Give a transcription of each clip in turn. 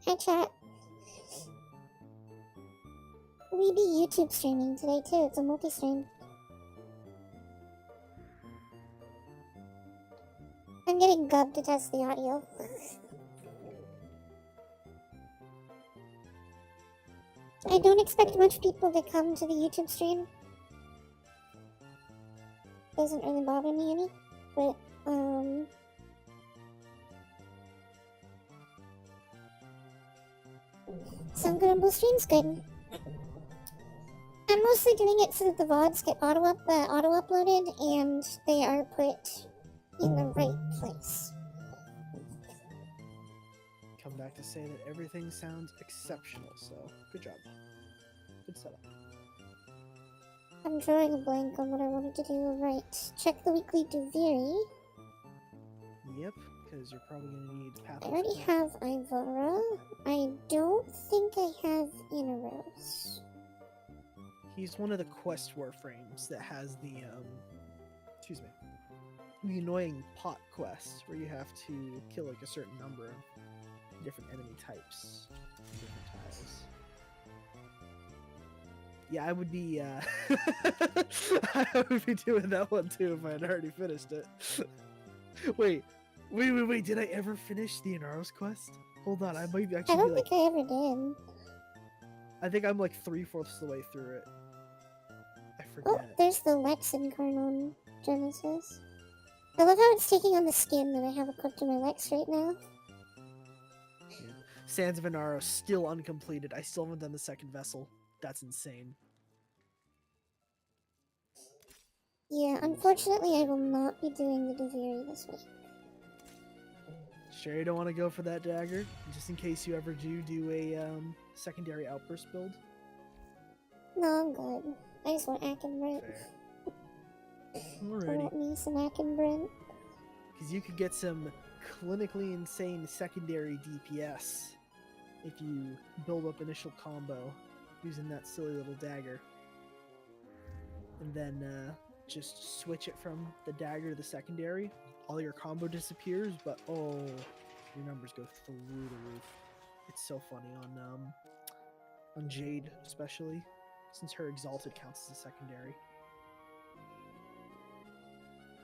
Hi chat. We be YouTube streaming today too. It's a multi-stream. I'm getting gubbed to test the audio. I don't expect much people to come to the YouTube stream. Doesn't really bother me any, but some Grumble stream's good. I'm mostly doing it so that the VODs get auto-uploaded and they are put in the right place. come back to say that everything sounds exceptional, so good job. Good setup. I'm drawing a blank on what I wanted to do. Right. Check the weekly Duviri. Yep, because you're probably going to need Path I of already Plant. have Ivara. I don't think I have Inaros. He's one of the quest warframes that has the, excuse me, the annoying pot quest where you have to kill like a certain number of different enemy types, different tiles. Yeah, I would be, I would be doing that one too if I had already finished it. Wait, did I ever finish the Inaros quest? Hold on, I might I actually don't be like, think I ever did. I think I'm like 3/4 the way through it. I Oh, forget. there's the Lexan card on Genesis. I love how it's taking on the skin that I have equipped to my Lex right now. Yeah. Sands of Inaros still uncompleted. I still haven't done the second vessel. That's insane. Yeah, unfortunately I will not be doing the Duviri this week. Sure you don't want to go for that dagger? Just in case you ever do a secondary outburst build? No, I'm good. I just want Akenbrent. Fair. I Alrighty. want me some Akenbrent. Because you could get some clinically insane secondary DPS if you build up initial combo using that silly little dagger. And then just switch it from the dagger to the secondary. All your combo disappears, but oh, your numbers go through the roof. It's so funny on Jade, especially, since her Exalted counts as a secondary.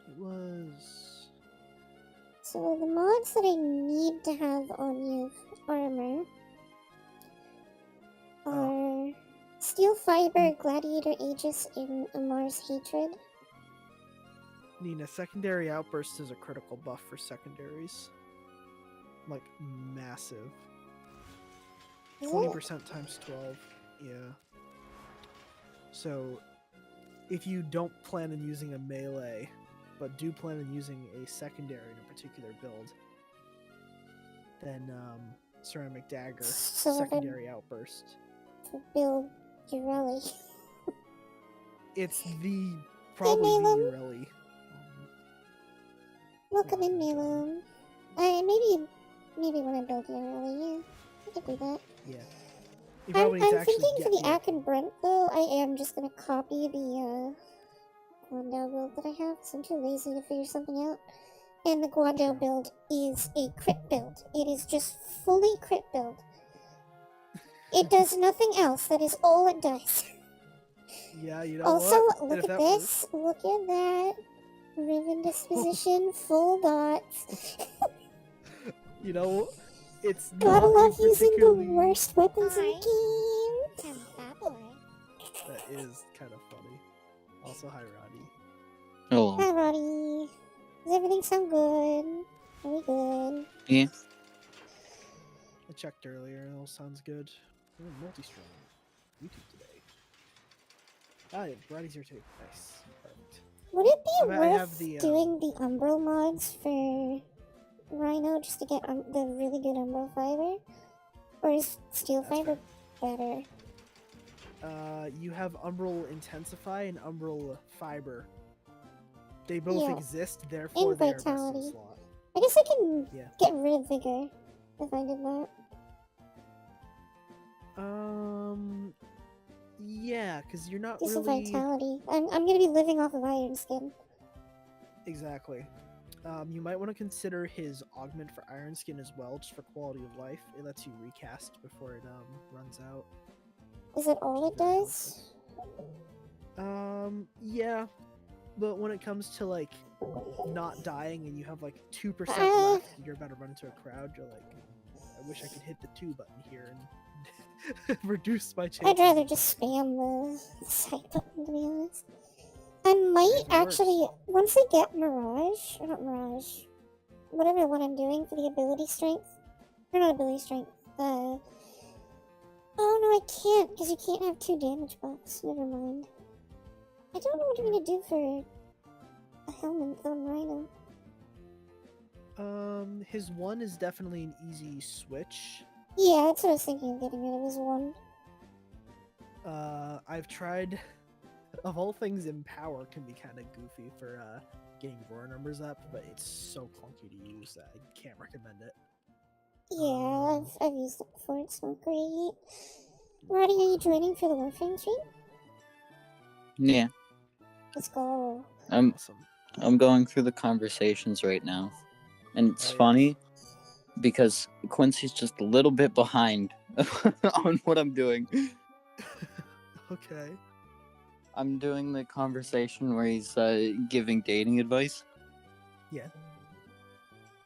It was... So the mods that I need to have on you armor are Steel Fiber, Gladiator Aegis, and Amar's Hatred. Nina, secondary outburst is a critical buff for secondaries. Like, massive. Is it? 20% times 12. Yeah. So, if you don't plan on using a melee, but do plan on using a secondary in a particular build, then Ceramic Dagger, So secondary outburst. to build Urelli. It's probably the Malum. Urelli. Welcome in, Malum. Maybe when I build Urelli, yeah. I could do that. Yeah. I'm thinking for the Akenbrent, though, I am just gonna copy the Guandao build that I have, because I'm too lazy to figure something out. And the Guandao build is a crit build. It is just fully crit build. It does nothing else. That is all it does. Yeah, you know also, what? look at this. Look at that. Riven Disposition, full dots. You know, it's Gotta not love a using the particularly... worst weapons in the game. That is kind of funny. Also, hi, Roddy. Hello. Hi, Roddy. Does everything sound good? Are we good? Yeah. I checked earlier, it all sounds good. We're in Multistream. YouTube today. Ah, yeah, Roddy's here too. Nice. Perfect. Would it be I have worth the, doing the Umbral mods for Rhino just to get the really good Umbral fiber? Or is Steel Fiber better? You have Umbral Intensify and Umbral Fiber. They both exist, therefore And they are best in Vitality. slot. I guess I can Yeah. get rid of Vigor if I did that. Yeah, because you're not Do some really... Vitality. I'm gonna be living off of Iron Skin. Exactly. You might want to consider his augment for Iron Skin as well, just for quality of life. It lets you recast before it runs out. Is it all it does? Yeah. But when it comes to like not dying and you have like 2% left, you're about to run into a crowd, you're like, I wish I could hit the 2 button here and reduce my chances. I'd rather just spam the side button, to be honest. I might actually, once I get Mirage, or not Mirage, whatever one I'm doing for the ability strength, or not ability strength, oh no, I can't, because you can't have 2 damage buffs, never mind. I don't know what I'm gonna do for a helmet on Rhino. His 1 is definitely an easy switch. Yeah, that's what I was thinking of getting rid of his 1. I've tried. Of all things, Empower can be kind of goofy for getting roar numbers up, but it's so clunky to use that I can't recommend it. Yeah, I've used it before. It's not great. Roddy, are you joining for the Warframe stream? Yeah, Let's go. Awesome. I'm going through the conversations right now, and it's Oh, yeah. funny because Quincy's just a little bit behind on what I'm doing. Okay. I'm doing the conversation where he's giving dating advice. Yeah.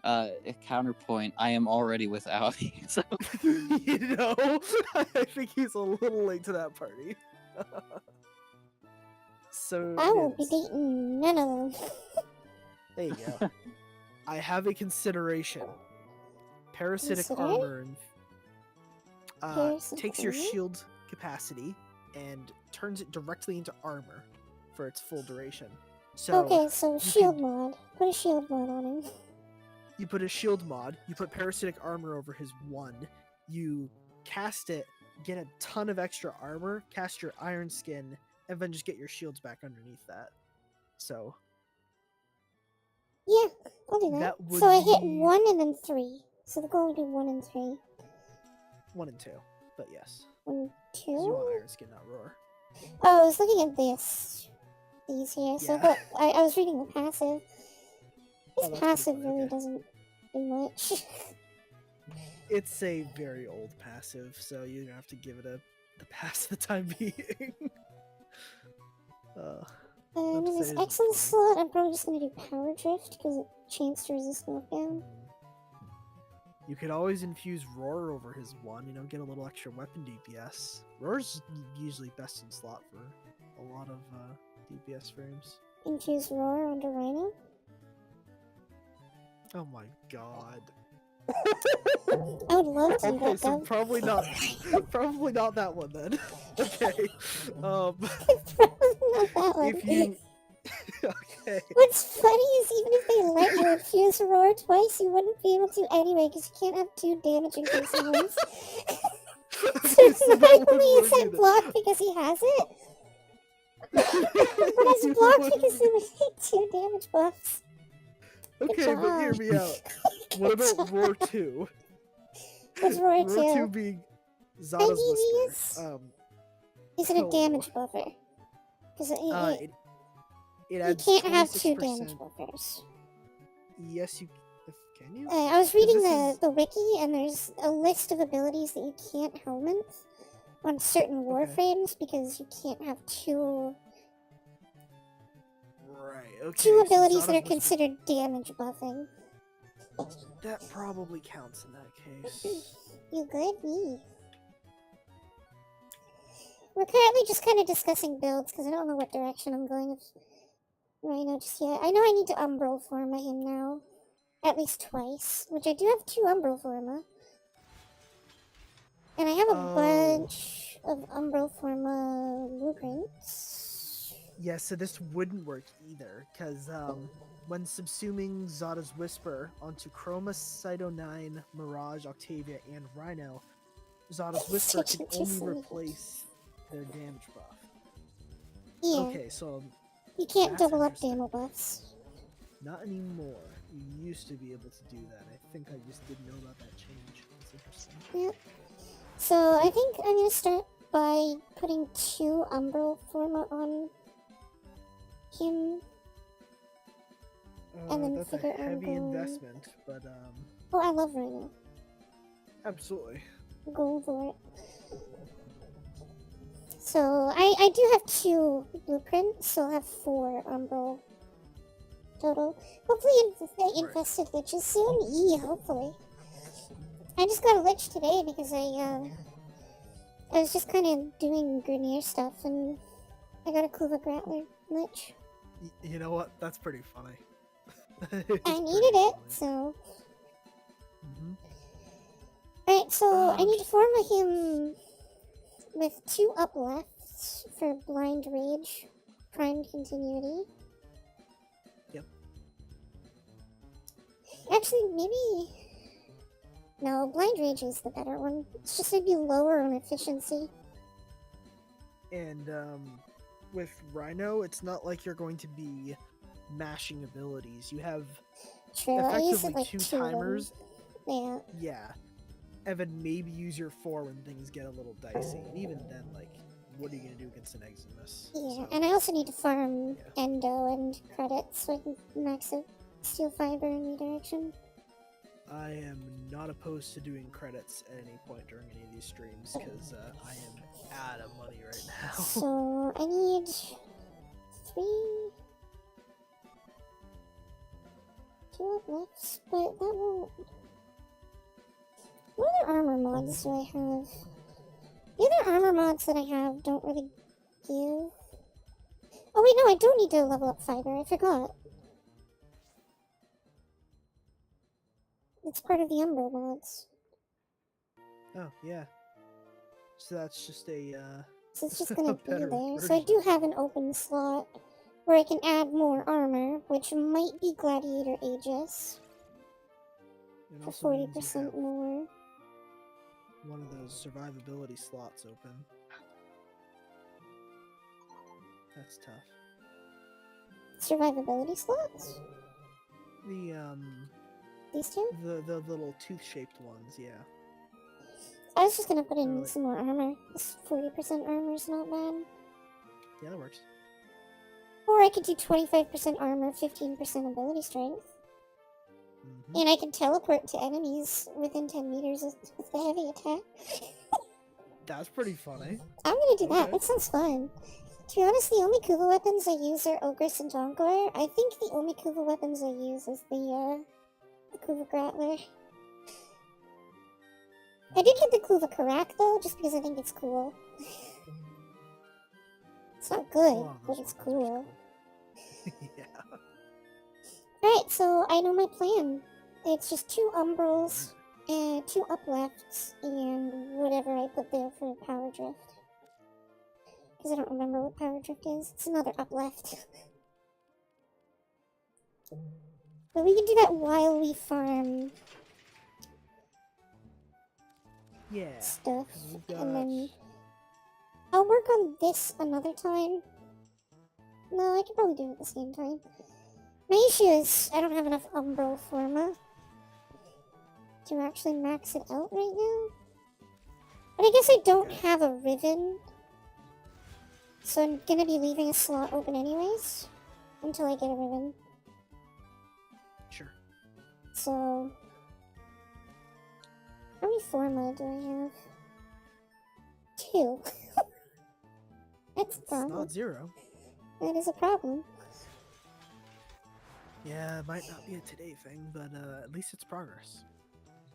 A counterpoint, I am already with Audi, so You know, I think he's a little late to that party. So I will be it's- dating none of them. there you go. I have a consideration. Parasitic Consider? armor Parasitic takes your armor? shield capacity and turns it directly into armor for its full duration. So Okay, so you shield could- mod. Put a shield mod on him. you put a shield mod, you put parasitic armor over his 1, you cast it, get a ton of extra armor, cast your iron skin, and then just get your shields back underneath that. So Yeah, I'll do that. That would So I hit be- 1 and then 3. So the goal would be 1 and 3. 1 and 2, but yes. 1, 'Cause you want 2? iron skin, not roar. Oh, I was looking at this. These here. So Yeah. I was reading the passive. This Oh, that's pretty passive funny, really okay. doesn't do much. It's a very old passive, so you're gonna have to give it the pass for the time being. In say this it's excellent fine. slot, I'm probably just gonna do Power Drift because it chains to resist knockdown. You could always infuse roar over his 1, get a little extra weapon DPS. Roar's usually best in slot for a lot of DPS frames. Infuse Roar onto Rhino. Oh my god. I would love to do Okay, that, so Gov. probably not that one then. Okay. Probably not that one. If you okay. What's funny is even if they let you infuse Roar twice, you wouldn't be able to anyway because you can't have 2 damage increasing ones. So it's So not that only wouldn't is work it either. blocked because he has it, but it's You blocked wouldn't because be- there was 2 damage buffs. Okay, but hear job. me out. What Good about job. Roar 2? What's Roar 2 2? being Zada's Ideas? Whisper. Is it a Oh. damage buffer? Because It you adds can't have 2 26%. damage buffers. Yes, you can you? I was reading this is- the wiki, and there's a list of abilities that you can't helmet on certain warframes because you can't have 2 Right. Okay. 2 so abilities that Zada's are Whisper- considered damage buffing. That probably counts in that case. You good? Me. We're currently just kind of discussing builds because I don't know what direction I'm going with Rhino just yet. I know I need to Umbral Forma him now. At least twice. Which I do have 2 Umbral Forma. And I have a Oh. bunch of Umbral Forma blueprints. Yeah, so this wouldn't work either, because when subsuming Zada's Whisper onto Chroma, Cyto 9, Mirage, Octavia, and Rhino, Zada's Whisper Such can a only dislike. replace their damage buff. Yeah, Okay, so you can't that's double up interesting. damage buffs. not anymore. You used to be able to do that. I think I just didn't know about that change. That's interesting. Yep. So I think I'm gonna start by putting 2 Umbral Forma on him. And then That's a figure out heavy going- investment, but Oh, I love Rhino. absolutely. Go for it. So I do have 2 blueprints, so I'll have 4 Umbral total. Hopefully infested liches soon. Hopefully. I just got a lich today because I was just kind of doing Grenier stuff and I got a Kuva Grappler lich. You know what? That's pretty funny. I needed it, so. hmm Alright, so I Um, need to form him with 2 uplifts for Blind Rage, Primed Continuity. Yep. Actually, maybe. No, Blind Rage is the better one. It's just maybe lower on efficiency. And with Rhino, it's not like you're going to be mashing abilities. You have True, I use effectively it like two two of them. timers. Yeah. Yeah. And then maybe use your 4 when things get a little dicey. And even then, like, what are you going to do against an Eximus? Yeah, So, and I also need to farm Yeah. Endo and credits so I can max out Steel Fiber and Redirection. I am not opposed to doing credits at any point during any of these streams because I am out of money right now. So I need 3, 2 uplifts, but that won't. What other armor mods do I have? The other armor mods that I have don't really give. Oh wait, no, I don't need to level up fiber. I forgot. It's part of the Umber mods. Oh, yeah. So that's just a, So it's just gonna be better there. So I version. do have an open slot where I can add more armor, which might be Gladiator Aegis It for also means you 40% have more. one of those survivability slots open. That's tough. Survivability slots? These two? The little tooth-shaped ones, yeah. I was just gonna put in Really? some more armor. This 40% armor is not bad. Yeah, that works. Or I could do 25% armor, 15% ability strength. Mhm. And I can teleport to enemies within 10 meters with the heavy attack. That's pretty funny. I'm gonna do that. Okay. That sounds fun. To be honest, the only Kuva weapons I use are Ogress and Donkor. I think the only Kuva weapons I use is the Kuva Grappler. I did get the Kuva Karak though, just because I think it's cool. It's not good, Wow, but those it's weapons are cool. yeah. Alright, so I know my plan. It's just 2 Umbrals, and 2 Uplefts, and whatever I put there for Power Drift. Because I don't remember what Power Drift is. It's another Upleft. But we can do that while we farm Yeah. stuff. 'Cause we've got... And then I'll work on this another time. No, I can probably do it at the same time. My issue is I don't have enough Umbral Forma to actually max it out right now. But I guess I don't have a Riven. So I'm gonna be leaving a slot open anyways. Until I get a Riven. Sure. So... how many Forma do I have? 2. That's a It's problem. not 0. That is a problem. Yeah, it might not be a today thing, but at least it's progress.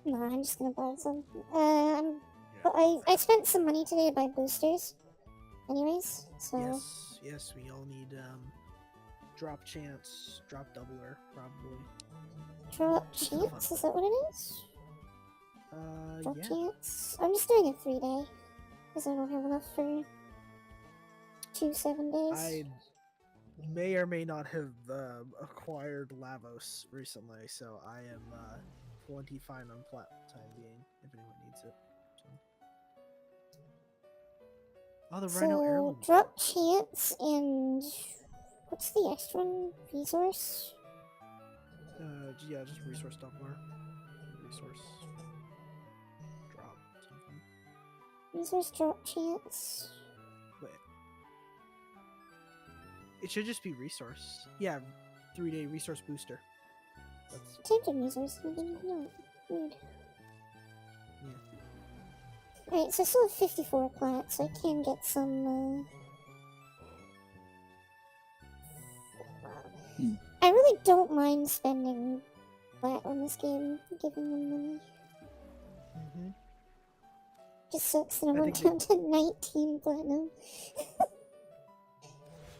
No, I'm just gonna buy some. Yeah. I spent some money today to buy boosters. Anyways, so... Yes, yes, we all need drop chance, drop doubler, probably. Drop Just for fun. chance? Is that what it is? Drop Yeah. chance? I'm just doing a 3-day. Because I don't have enough for 2 7 days. I may or may not have acquired Lavos recently, so I am plenty fine on plat time being, if anyone needs it. So. Oh, the Rhino So, heirloom. drop chance and... what's the extra one? Resource? Yeah, just resource doubler. Resource drop something. Resource drop chance? Wait. It should just be resource. Yeah, 3-day resource booster. That's Tempted resource, I didn't know. Weird. yeah. Alright, so I still have 54 plat, so I can get some, I really don't mind spending plat on this game, giving them money. Mm-hmm. Just sucks that I I went think down to 19 platinum.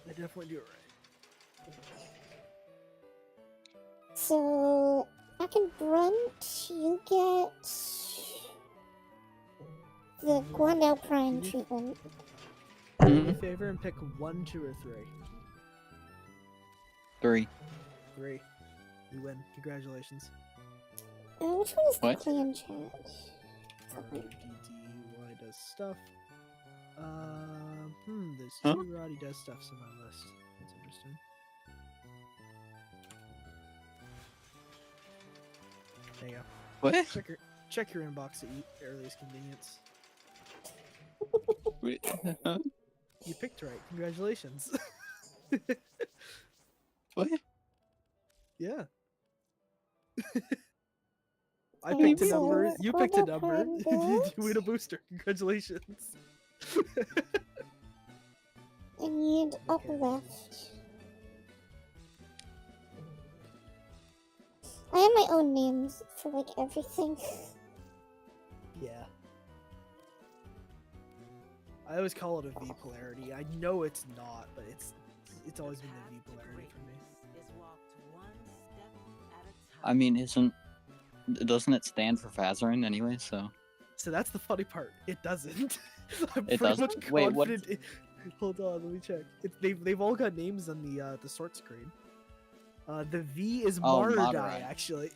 They definitely do it right. So, back in Brunt, you get the Guandao Prime Mhm. treatment. Do me a favor and pick 1, 2, or 3. 3. 3. You win. Congratulations. Which one is the What? clan chat? RDDY does stuff. There's Huh? 2 Roddy does stuffs on my list. That's interesting. There you go. What? Check your inbox at your earliest convenience. Wait, You picked right. Congratulations. what? Yeah. I Oh, picked a so number. it's You picked a called a number. prime You bit? win a booster. Congratulations. I need up Okay. left. I have my own names for like everything. Yeah. I always call it a V polarity. I know it's not, but it's always been the V polarity for me. I mean, doesn't it stand for Fazarin anyway? So So that's the funny part. It doesn't. I'm It pretty doesn't? much Wait, what- confident. Hold on, let me check. They've all got names on the sort screen. The V is Oh, Mardai, Mardai. actually.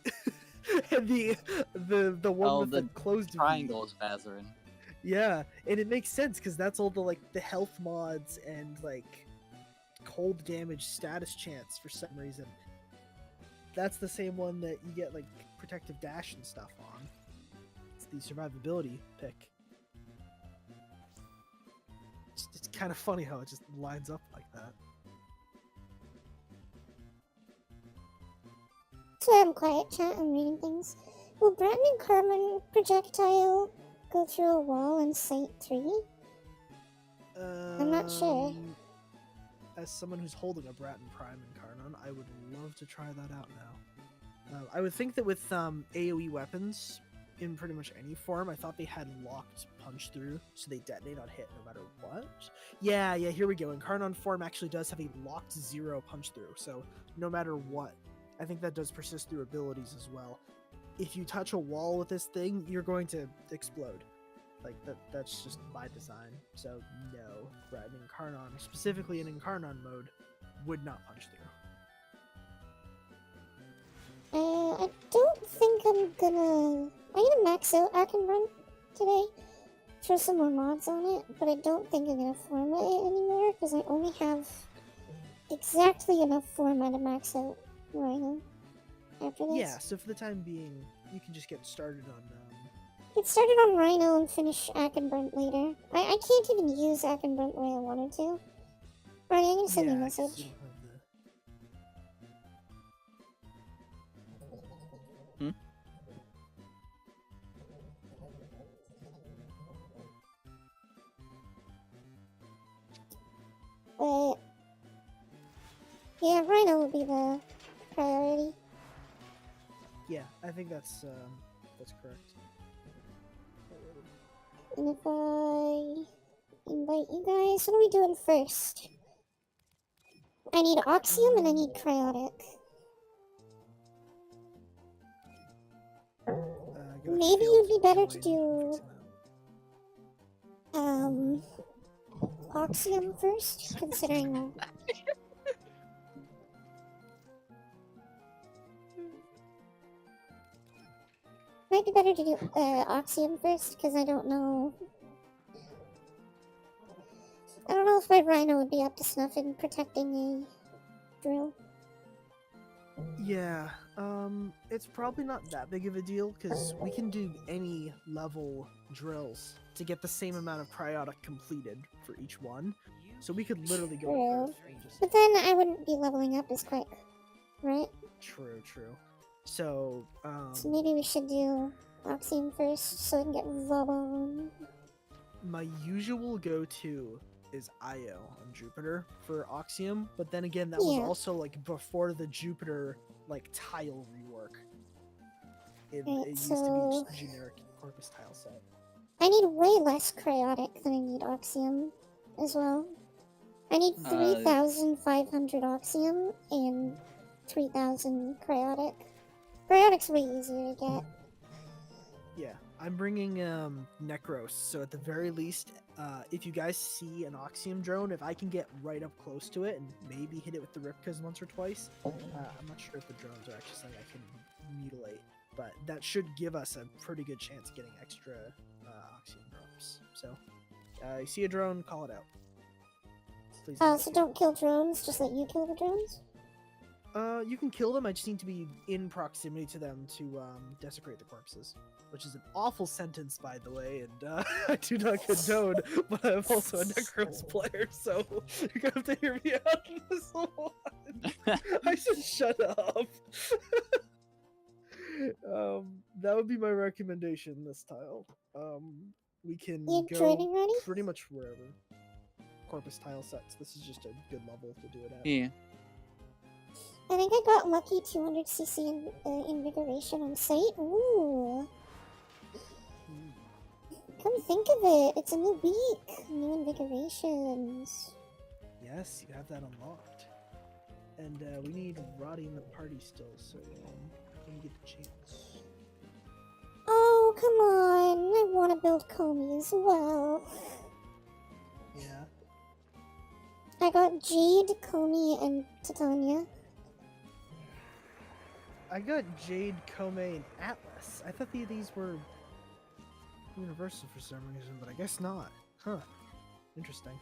And the one with the the closed V. triangle is Fazarin. Yeah, and it makes sense because that's all the health mods and like cold damage status chance for some reason. That's the same one that you get like protective dash and stuff on. It's the survivability pick. It's kind of funny how it just lines up like that. So I'm quiet chat, I'm reading things. Will Bratton and Carmen projectile go through a wall in Site 3? I'm not sure. As someone who's holding a Bratton Prime and Carnon, I would love to try that out now. I would think that with AoE weapons, in pretty much any form, I thought they had locked punch through, so they detonate on hit no matter what. Yeah, here we go. And Carnon form actually does have a locked 0 punch through, so no matter what, I think that does persist through abilities as well. If you touch a wall with this thing, you're going to explode. Like, that's just by design. So, no. Right, an Incarnon, specifically in Incarnon mode, would not punch through. I don't think I'm gonna... I'm gonna max out Arcan Run today. Throw some more mods on it, but I don't think I'm gonna format it anymore, because I only have exactly enough format to max out Rhino after this. Yeah, so for the time being, you can just get started on... Get started on Rhino and finish Ackenbrunt later. I can't even use Ackenbrunt the way I wanted to. Alright, I'm gonna send you a 'cause message. you don't have the... But yeah, Rhino will be the priority. Yeah, I think that's correct. And if I invite you guys, what are we doing first? I need Oxium and I need Cryotic. Got Maybe failed it'd be better to join. do I'm fixing that. Oxium first, considering might be better to do Oxium first, because I don't know if my Rhino would be up to snuff in protecting a drill. Yeah, it's probably not that big of a deal because we can do any level drills to get the same amount of cryotic completed for each one. So we could literally go to True. Earth and just... But then I wouldn't be leveling up as quick, right? True. So, So maybe we should do Oxium first so I can get Vaughn. my usual go-to is Io on Jupiter for Oxium, but then again, that was Yeah. also like before the Jupiter like tile rework. It Right, used to so- be just generic Corpus tile set. I need way less Cryotic than I need Oxium as well. I need 3,500 Oxium and 3,000 Cryotic. Cryotic's way easier to get. Yeah, I'm bringing Necros, so at the very least, if you guys see an Oxium drone, if I can get right up close to it and maybe hit it with the Ripkas once or twice, I'm not sure if the drones are actually something I can mutilate. but that should give us a pretty good chance of getting extra oxygen drops. So, you see a drone, call it out. Please. So don't kill drones, just let you kill the drones? You can kill them, I just need to be in proximity to them to desecrate the corpses. Which is an awful sentence, by the way, and I do not condone, but I'm also a Necros player, so you're gonna have to hear me out on this one. I should shut up. That would be my recommendation this tile. We can You go training ready? pretty much wherever. Corpus tile sets. This is just a good level to do it at. Yeah. I think I got lucky 200cc invigoration on site. Ooh. Come think of it, it's a new week. New invigorations. Yes, you have that unlocked. And we need Roddy in the party still, so when you get the chance. Oh, come on. I want to build Comey as well. Yeah. I got Jade, Comey, and Titania. I got Jade, Kome, and Atlas. I thought these were universal for some reason, but I guess not. Huh. Interesting.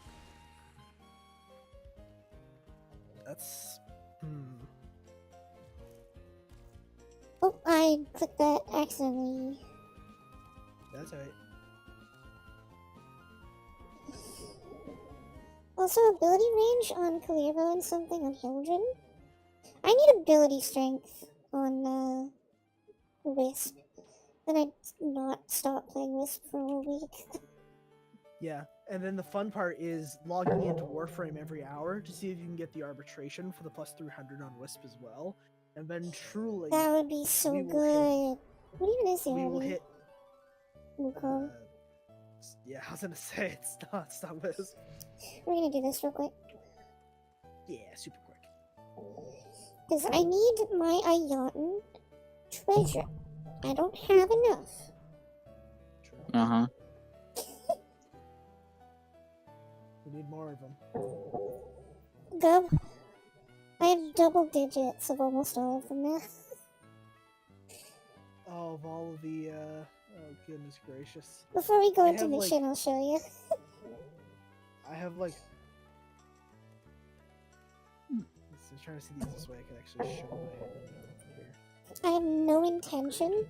That's... Oh, I clicked that accidentally. That's right. Also, ability range on Kalirbo and something on Hildren. I need ability strength on Wisp. Then I'd not stop playing Wisp for a whole week. Yeah, and then the fun part is logging into Warframe every hour to see if you can get the arbitration for the plus 300 on Wisp as well. And then truly, That would be so we will good. What even is the we will army? hit. Wukong. Yeah, I was gonna say it's not Wisp. We're gonna do this real quick. Yeah, super quick. Because I need my Ayatan treasure. I don't have enough. True. Uh-huh. We need more of them. Gub, I have double digits of almost all of them now. Oh, of all of the, oh goodness gracious. Before we go I into have, like- mission, I'll show you. I have like... I'm trying to see these this way I can actually show my from here. I have no intention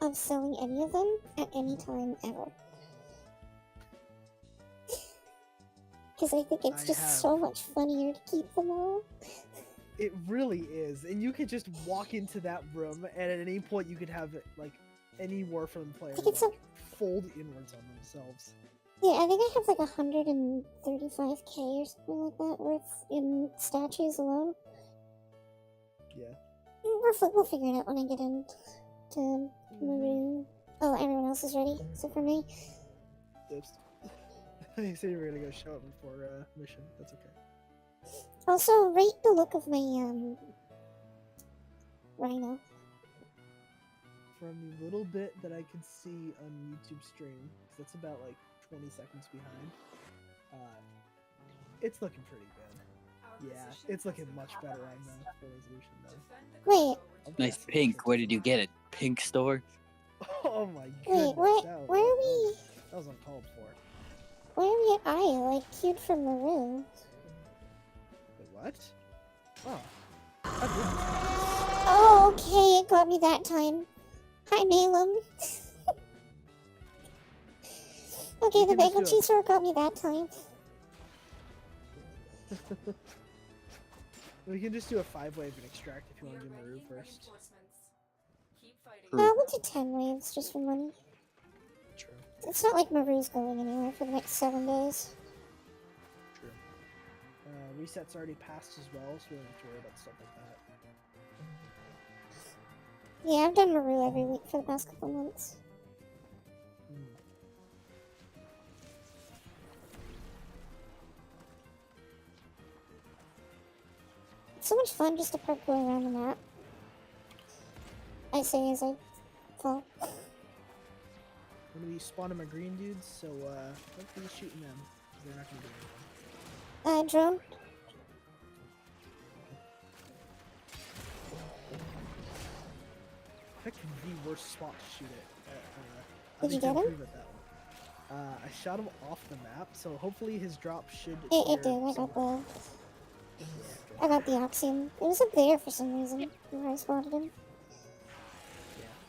of selling any of them at any time ever. Because I think it's I just have- so much funnier to keep them all. It really is, and you could just walk into that room, and at any point you could have like any Warframe player think it's like, fold inwards on themselves. Yeah, I think I have like 135k or something like that worth in statues alone. Yeah. We'll figure it out when I get into Maroon. Oh, everyone else is ready, except for me. Oops. You said you were gonna go show up before mission. That's okay. Also, rate the look of my rhino. From the little bit that I can see on YouTube stream, 'cause that's about like 20 seconds behind. It's looking pretty good. Yeah, it's looking much better on the full resolution though. Wait, I'll Nice pass it pink. over Where to did you get it? Pink store? Oh my goodness. wait, why are we? That was uncalled for. Why are we at Io? I queued for Maroon. Wait, what? Oh. I didn't. Oh, okay, it got me that time. Hi, Malum. Okay, You the can just bagel do it. cheese store got me that time. We can just do a 5-wave and extract if you want to do Maru first. We'll do 10 waves just for money. True. It's not like Maru's going anywhere for the next 7 days. True. Reset's already passed as well, so we don't have to worry about stuff like that. Yeah, I've done Maru every week for the past couple months. Hmm. It's so much fun just to parkour around the map. I say as I fall. I'm gonna be spawning my green dudes, so don't be shooting them, 'cause they're not gonna do anything. Drone. picked the worst spot to shoot it. I Did you need to get him? improve at that one. I shot him off the map, so hopefully his drop should. It appear did. I somewhere. got the Oxium. It was up there for some reason where I spotted him.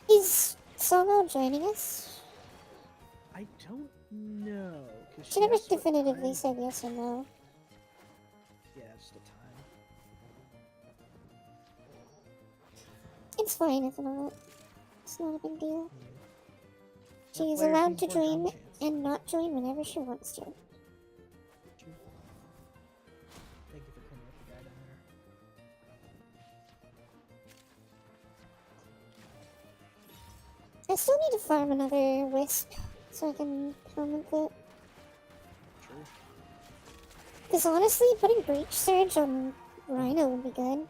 Yeah. Is Solo joining us? I don't know. She never has to definitively time- said yes or no. Yeah, just a time. It's fine if not. It's not a big deal. That She's player allowed seems to more drum join chance. and not join whenever she wants to. Thank you for cleaning up the guy down there. I still need to farm another Wisp so I can comment it. True. Because honestly, putting Breach Surge on Rhino would be good.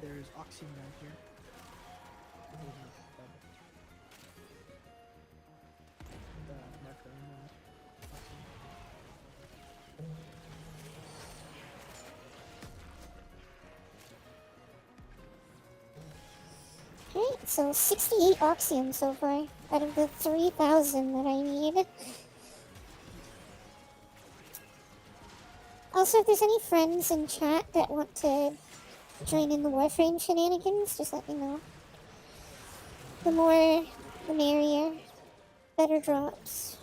There's Oxium down here. The marker on Okay, so 68 Oxium so far out of the 3,000 that I need. Also, if there's any friends in chat that want to join in the Warframe shenanigans, just let me know. The more, the merrier. Better drops.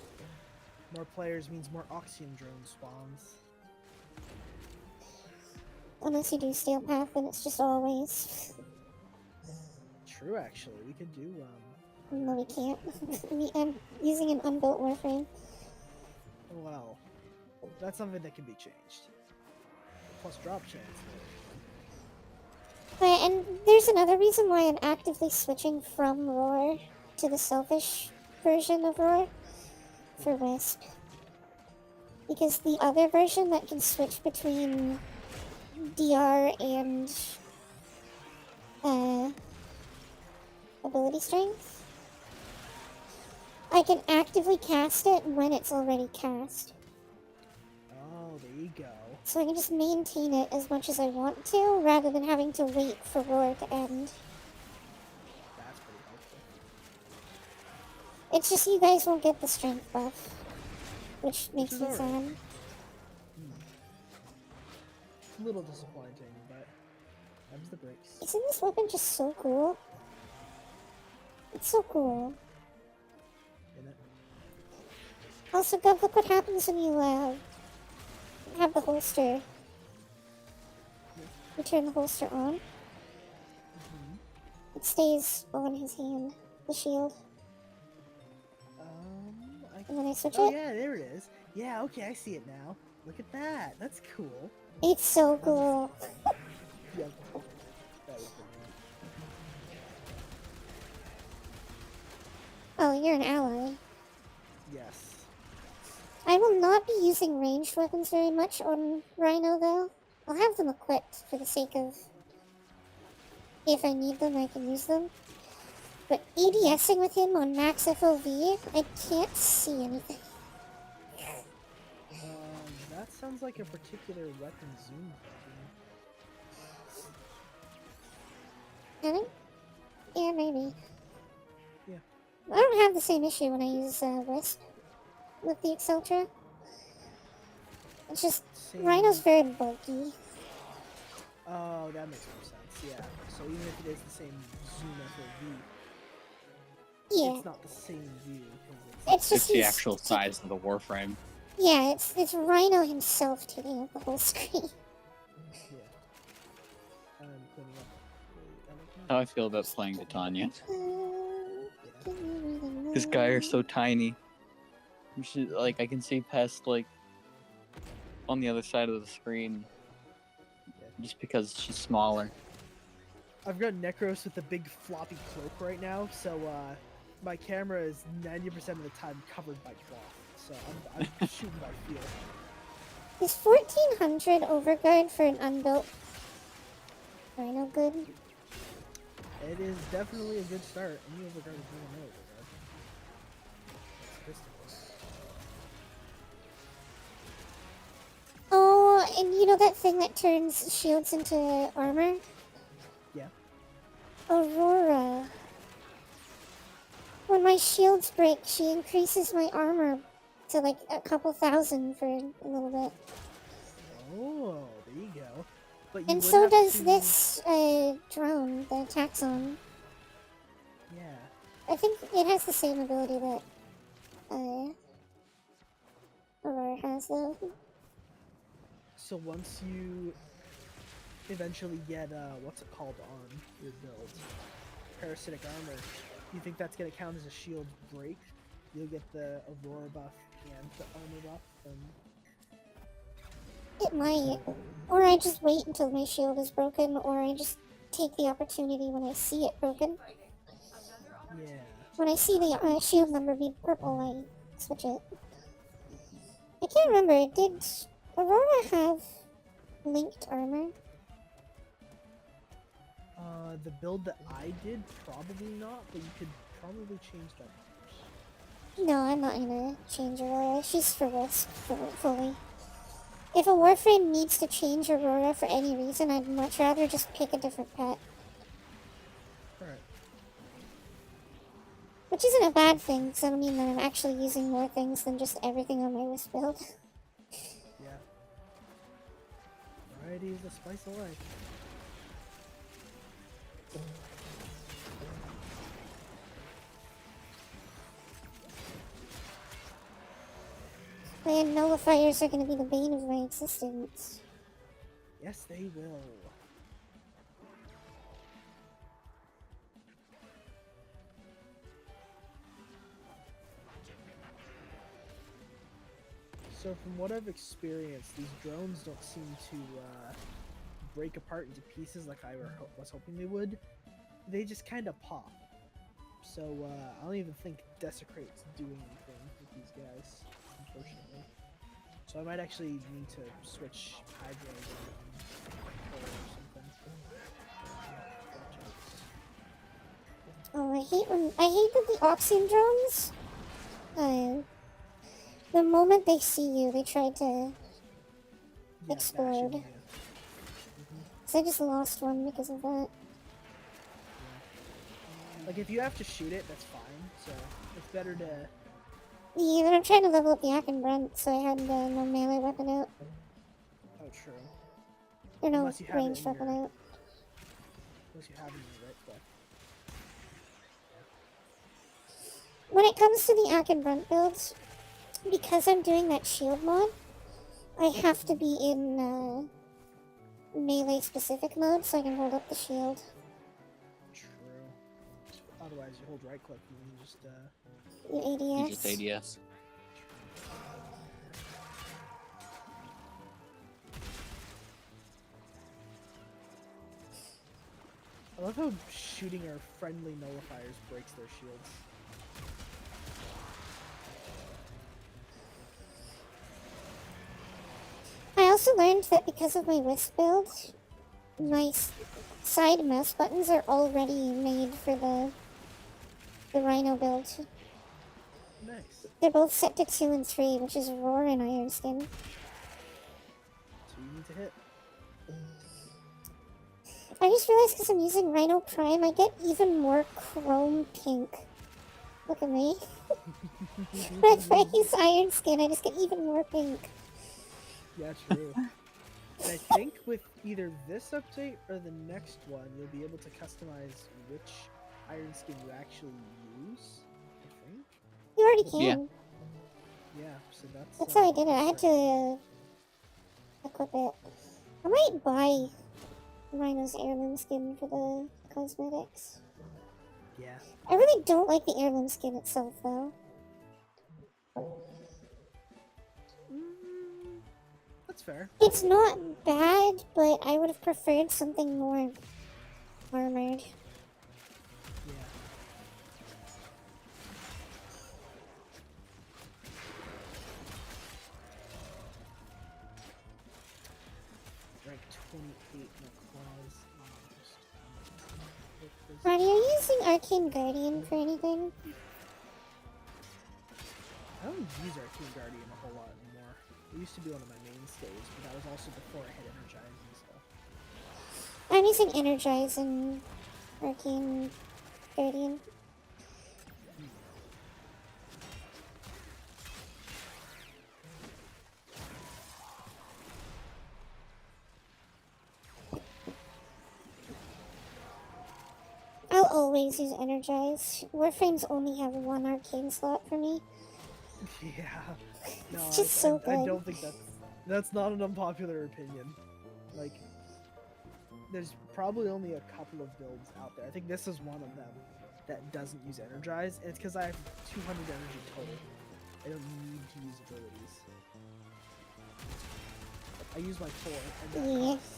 More players means more Oxium drone spawns. Unless you do Steel Path, then it's just always. True, actually. We could do, No, we can't. I'm using an unbuilt Warframe. well, that's something that can be changed. Plus drop chance. Right, and there's another reason why I'm actively switching from Roar to the selfish version of Roar for Wisp. Because the other version that can switch between DR and ability strength, I can actively cast it when it's already cast. Oh, there you go. So I can just maintain it as much as I want to, rather than having to wait for Roar to end. That's pretty helpful. It's just you guys won't get the strength buff, which makes is me alright. sad. A little disappointing, but them's the breaks. Isn't this weapon just so cool? It's so cool. Isn't it? Also, Gov, look what happens when you have the holster. You turn the holster on. It stays on his hand, the shield. And then I switch Oh it. yeah, there it is. Yeah, okay, I see it now. Look at that. That's cool. It's so cool. Yep. That was pretty Oh, you're an ally. neat. Yes. I will not be using ranged weapons very much on Rhino, though. I'll have them equipped for the sake of... if I need them, I can use them. But ADSing with him on max FOV, I can't see anything. That sounds like a particular weapon zoom problem. I think? Yeah, maybe. Yeah. I don't have the same issue when I use Wisp with the Exceltra. It's just, Same. Rhino's very bulky. Oh, that makes more sense, yeah. So even if it is the same zoom FOV, Yeah. it's not the same view. It's just It's the he's- actual size of the Warframe. Yeah, it's Rhino himself taking up the whole screen. Yeah. I'm cleaning up. How I feel about playing Titania. Give me everything This guy are so tiny. Like, I can see past, like, on the other side of the screen. Just because she's smaller. I've got Necros with a big floppy cloak right now, so my camera is 90% of the time covered by cloth. So I'm shooting by feel. Is 1400 overguard for an unbuilt Rhino good? It is definitely a good start. Any overguard is really no overguard. Statistical. Oh, and you know that thing that turns shields into armor? Yeah. Aurora. When my shields break, she increases my armor to like a couple thousand for a little bit. Oh, there you go. But you And would so have does to... this drone, the Taxon. Yeah. I think it has the same ability that Aurora has, though. So once you eventually get, what's it called on your build? Parasitic armor. You think that's going to count as a shield break? You'll get the Aurora buff and the armor buff. It might. Or I just wait until my shield is broken, or I just take the opportunity when I see it broken. Yeah. When I see the shield number be purple, I switch it. I can't remember, did Aurora have linked armor? The build that I did, probably not, but you could probably change that. No, I'm not gonna change Aurora. She's for risk fully. If a Warframe needs to change Aurora for any reason, I'd much rather just pick a different pet. Alright. Which isn't a bad thing, because that'll mean that I'm actually using more things than just everything on my Wisp build. Yeah. Variety is the spice of life. And nullifiers are going to be the bane of my existence. Yes, they will. So from what I've experienced, these drones don't seem to break apart into pieces like I was hoping they would. They just kind of pop. So I don't even think Desecrate's doing anything with these guys, unfortunately. So I might actually need to switch Hydra or something. Oh, I hate that the Oxium drones, the moment they see you, they try to Yeah, explode. bashing, So I just lost one because of that. Like, if you have to shoot it, that's fine. So it's better to... Yeah, but I'm trying to level up the Brent, so I had no melee weapon out. Oh, true. Or no Unless you have it ranged in weapon your... out. Unless you have it in your right click. When it comes to the Brent builds, because I'm doing that shield mod, I have to be in melee specific mode so I can hold up the shield. True. Otherwise, you hold right click and you just, You You ADS. just ADS. I love how shooting our friendly nullifiers breaks their shields. I also learned that because of my Wisp build, my side mouse buttons are already made for the Rhino build. Nice. They're both set to 2 and 3, which is Roar and Iron Skin. So you need to hit. I just realized because I'm using Rhino Prime, I get even more chrome pink. Look at me. When I use Iron Skin, I just get even more pink. Yeah, true. And I think with either this update or the next one, you'll be able to customize which iron skin you actually use, I think. You already can. Yeah. Yeah, so that's... That's how I did it. I had to equip it. I might buy Rhino's heirloom skin for the cosmetics. Yeah. I really don't like the heirloom skin itself, though. That's fair. It's not bad, but I would have preferred something more armored. Yeah. Rank 28 in the claws. Are you using Arcane Guardian for anything? I don't use Arcane Guardian a whole lot anymore. It used to be one of my mainstays, but that was also before I had Energize and stuff. I'm using Energize and Arcane Guardian. I'll always use Energize. Warframes only have one arcane slot for me. Yeah. No, It's just so I good. don't think that's not an unpopular opinion. Like, there's probably only a couple of builds out there. I think this is one of them that doesn't use Energize, and it's because I have 200 energy total. I don't need to use abilities. I use my 4, and that Yeah. costs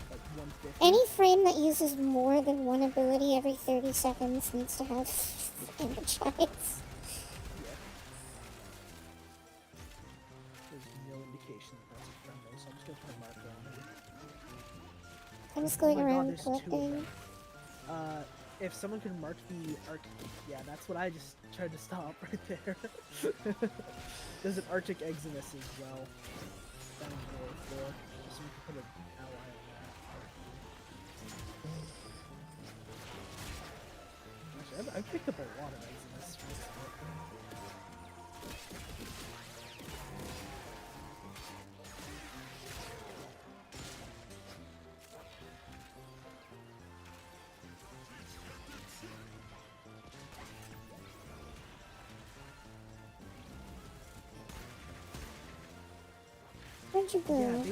like 150. Any frame that uses more than one ability every 30 seconds needs to have Energize. Yeah. There's no indication that that's a friendly, so I'm just gonna put a marker on it. I'm just Oh going my God, around there's 2 of collecting. them. If someone could mark the Arctic, yeah, that's what I just tried to stop right there. There's an Arctic Exodus as well. Down on the lower floor. So we can put an ally on that. Actually, I've picked up a lot of Exodus for this book. Where'd you go? Yeah,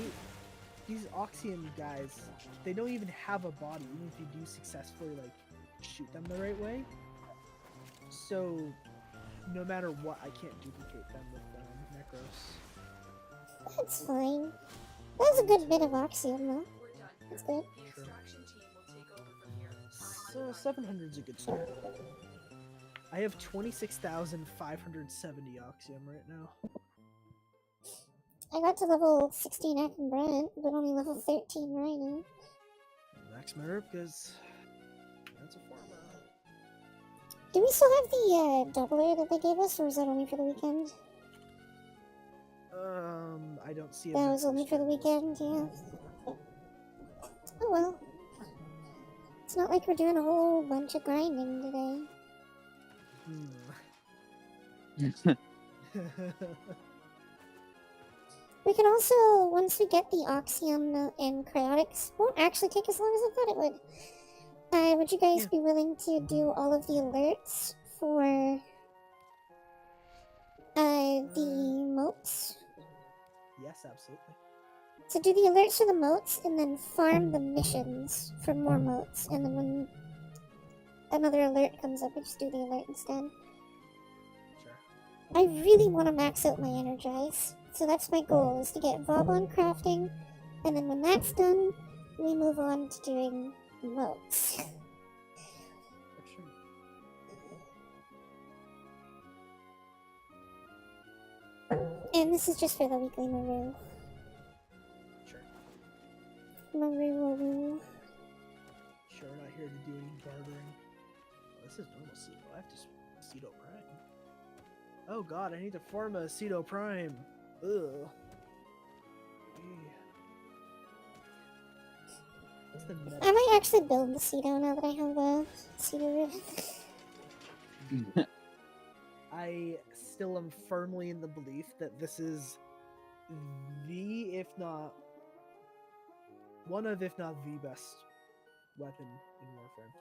these Oxium guys, they don't even have a body, even if you do successfully, like, shoot them the right way. So, no matter what, I can't duplicate them with Necros. That's fine. That was a good bit of Oxium, though. That's good. Sure. So 700's a good start. I have 26,570 Oxium right now. I got to level 16 F in Brent, but only level 13 right now. Max my Ripkas. That's a farmer. Do we still have the doubler that they gave us, or was that only for the weekend? I don't see That was only for the weekend, yeah. Oh well. It's not like we're doing a whole bunch of grinding today. We can also, once we get the Oxium and Cryotics, won't actually take as long as I thought it would. Would you guys be willing to do all of the alerts for the moats? Yes, absolutely. So do the alerts for the moats and then farm the missions for more moats, and then when another alert comes up, we just do the alert instead. Sure. I really want to max out my Energize, so that's my goal, is to get Vob on crafting, and then when that's done, we move on to doing moats. Sure. And this is just for the weekly Maru. Sure. Maru. Sure, we're not here to do any bartering. Oh, this is normal Cedo. I have to Cedo Prime. Oh god, I need to form a Cedo Prime. Ugh. What's the meta? I might actually build the Cedo now that I have a Cedo ribbon. I still am firmly in the belief that this is the, if not one of, if not the best weapon in Warframe.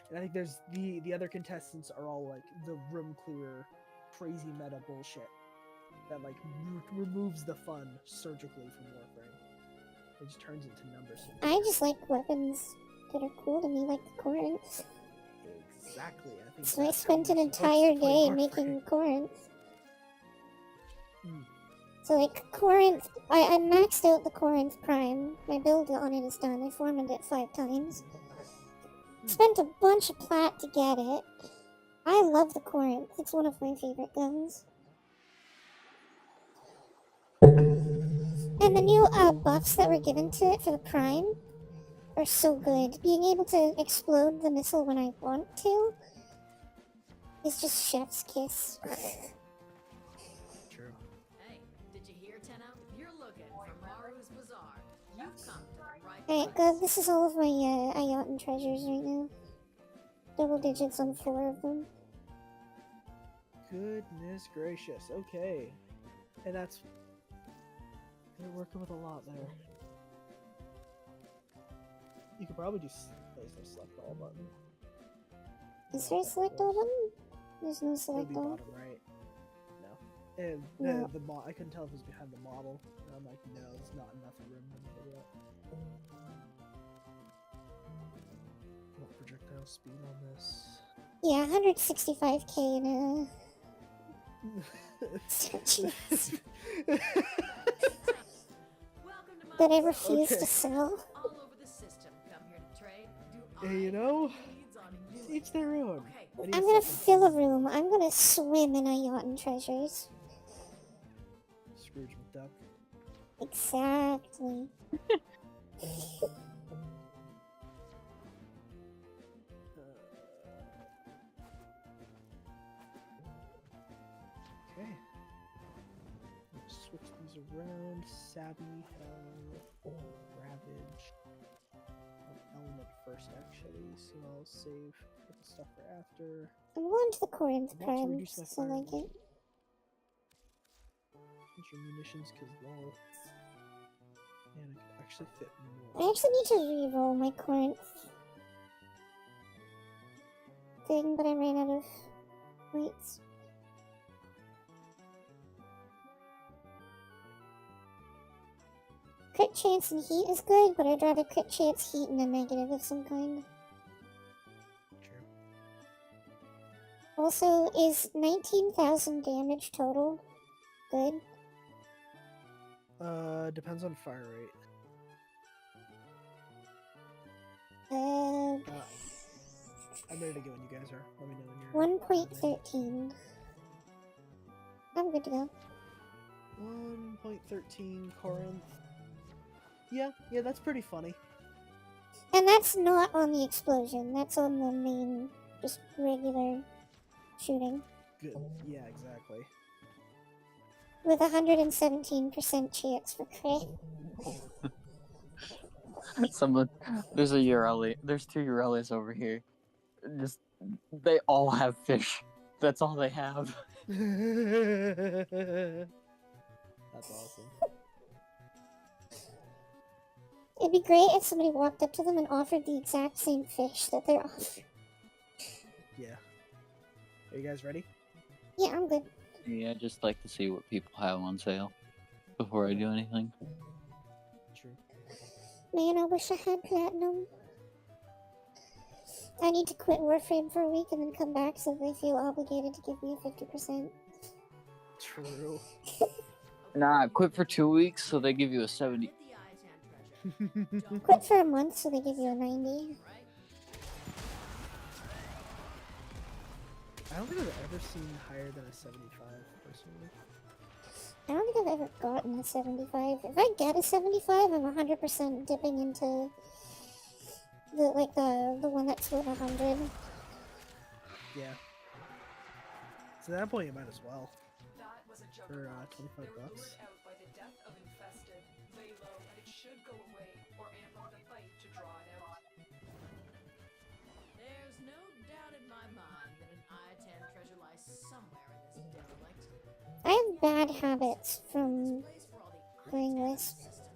And I think there's the other contestants are all like the room clearer, crazy meta bullshit that like removes the fun surgically from Warframe. It just turns into numbers. I just like weapons that are cool to me, like the Corinth. Exactly. I think So I that's how spent an you're supposed to entire play day Warframe. making Corinth. Hmm. So like Corinth, I maxed out the Corinth Prime. My build on it is done. I formed it 5 times. Spent a bunch of plat to get it. I love the Corinth. It's one of my favorite guns. And the new buffs that were given to it for the Prime are so good. Being able to explode the missile when I want to is just chef's kiss. True. Hey, did you hear, Tenno? If you're looking for Maru's Bazaar, you've come to the right Alright, place. good. This is all of my Iotan treasures right now. Double digits on 4 of them. Goodness gracious. Okay. And that's... They're working with a lot there. You could probably just... There's no select all button. Is there a select all button? There's no It'll select be all. bottom right. No. And No. I couldn't tell if it was behind the model. And I'm like, no, there's not enough room to do that. What projectile speed on this? Yeah, 165k in statutes Welcome to my that I refuse Okay. to sell. all over the system. Come here to trade. Do Hey, you I know, have leads on it's you? each their own. Okay. I need I'm gonna something fill a fun. room. I'm gonna swim in a yacht and treasures. Scrooge McDuck. Exactly. Okay. Let's switch these around. Savvy, Ravage. Element first, actually, so I'll save put the stuff for after. I'm going to the Corinth I want to Prime, reduce my so fire like it. Change your munitions, because lol. Man, I could actually fit I more. actually need to re-roll my Corinth thing, but I ran out of weights. Crit chance and heat is good, but I'd rather crit chance heat and a negative of some kind. True. Also, is 19,000 damage total good? Depends on fire rate. I'm ready to go when you guys are. Let me know when you're. 1.13. I'm good to go. 1.13 Corinth. Yeah, that's pretty funny. And that's not on the explosion, that's on the main, just regular shooting. Good. Yeah, exactly. With 117% chance for crit. Someone, there's a Ureli. There's 2 Urelis over here. Just, they all have fish. That's all they have. That's awesome. It'd be great if somebody walked up to them and offered the exact same fish that they're offering. Yeah. Are you guys ready? Yeah, I'm good. Yeah, I just like to see what people have on sale before I do anything. True. Man, I wish I had platinum. I need to quit Warframe for a week and then come back so they feel obligated to give me a 50%. True. Nah, quit for 2 weeks so they give you a 70. Get the I-10 treasure. Don't Quit for a month so they give you a 90. right? I don't think I've ever seen higher than a 75, personally. I don't think I've ever gotten a 75. If I get a 75, I'm 100% dipping into the one that's worth 100. Yeah. So at that point, you might as well. That was a For juggernaut. 25 They were bucks. lured out by the death of infested. Lay low, and it should go away, or amp up the fight to draw it out. There's no doubt in my mind that an I-10 treasure lies somewhere in this derelict. I have bad habits from Place for all the playing I-10 Wisp. system.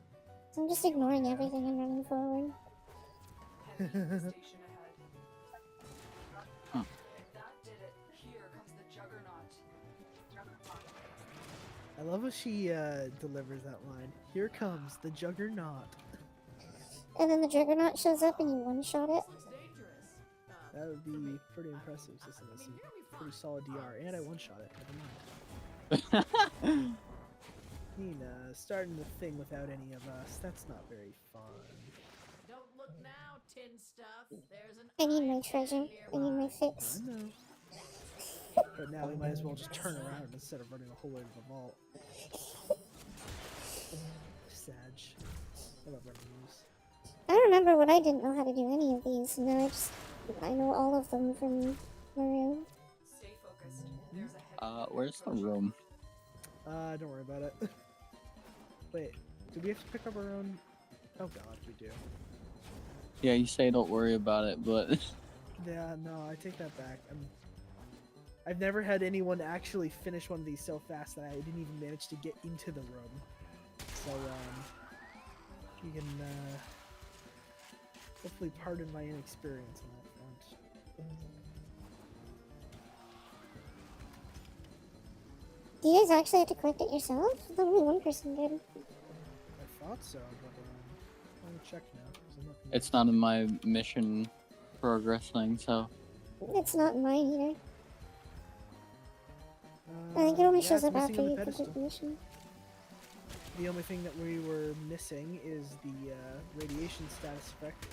So I'm just ignoring everything and running forward. Heavy infestation ahead. Huh. That did it. Here comes the juggernaut. I love how she delivers that line. Here comes the juggernaut. And then the Juggernaut shows up and you one-shot it. This looks dangerous. That would be pretty impressive since it has some You'll be pretty fine. solid DR. And I one-shot it. Never mind. Nina, starting the thing without any of us. That's not very fun. Don't look now, tin stuff. There's an I need my I-10 treasure. I need my nearby. fix. I know. But now we might as well just turn around instead of running a whole way to the vault. Sag. I love running these. I remember when I didn't know how to do any of these, and now I know all of them from Maroon. Stay focused. There's a heavy Where's the room? Don't worry about it. Wait, do we have to pick up our own? Oh god, we do. Yeah, you say don't worry about it, but Yeah, no, I take that back. I've never had anyone actually finish one of these so fast that I didn't even manage to get into the room. So, you can, hopefully pardon my inexperience on that front. Do you guys actually have to collect it yourself? I thought only one person did. I thought so, but, I'm gonna check now. 'Cause I'm not gonna- It's not in my mission progress thing, so It's not in mine either. I think it only yeah, shows it's up missing after on the you complete pedestal. the mission. The only thing that we were missing is the radiation status effect and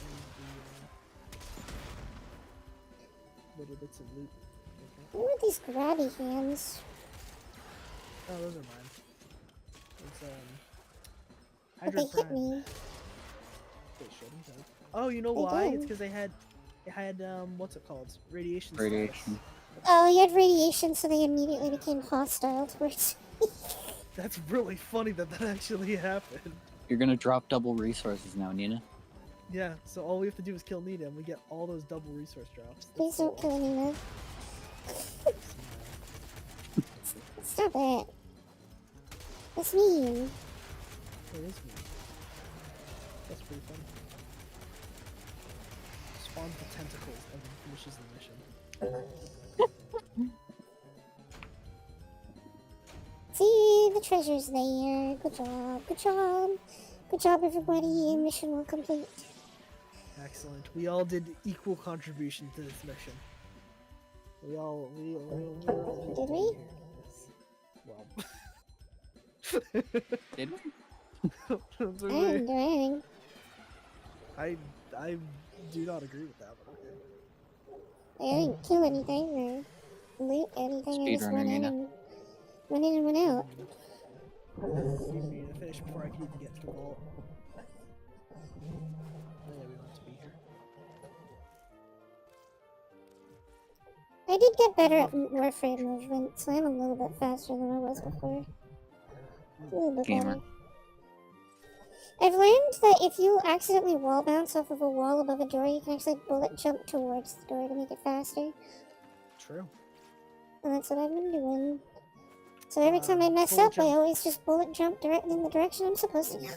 the little bits of loot. What are these grabby hands? Oh, those are mine. It's But they Hydra hit Prime. me. They shouldn't have. Oh, you know They why? did. It's because it had what's it called? Radiation. radiation. Status. Oh, you had radiation, so they immediately became hostile towards. That's really funny that actually happened. You're gonna drop double resources now, Nina. Yeah, so all we have to do is kill Nita and we get all those double resource drops. Please don't kill Nina. Stop it. That's mean. It is me. That's pretty funny. Spawns the tentacles and then finishes the mission. See, the treasure's there. Good job. Good job. Good job, everybody. Mission will complete. Excellent. We all did equal contribution to this mission. We all Did we? Well. Did we? That's I okay. didn't do anything. I do not agree with that, but okay. I didn't kill anything or loot anything. I just Speedrunner, went in Nina. and went in and went out. Need me to finish before I can even get to the vault. Oh, yeah, we don't have to be here. I did get better at Warframe movement, so I'm a little bit faster than I was before. A little bit Gamer. better. I've learned that if you accidentally wall bounce off of a wall above a door, you can actually bullet jump towards the door to make it faster. True. And that's what I've been doing. So every time I mess bullet up, I jump. always just bullet jump directly in the direction I'm supposed to go.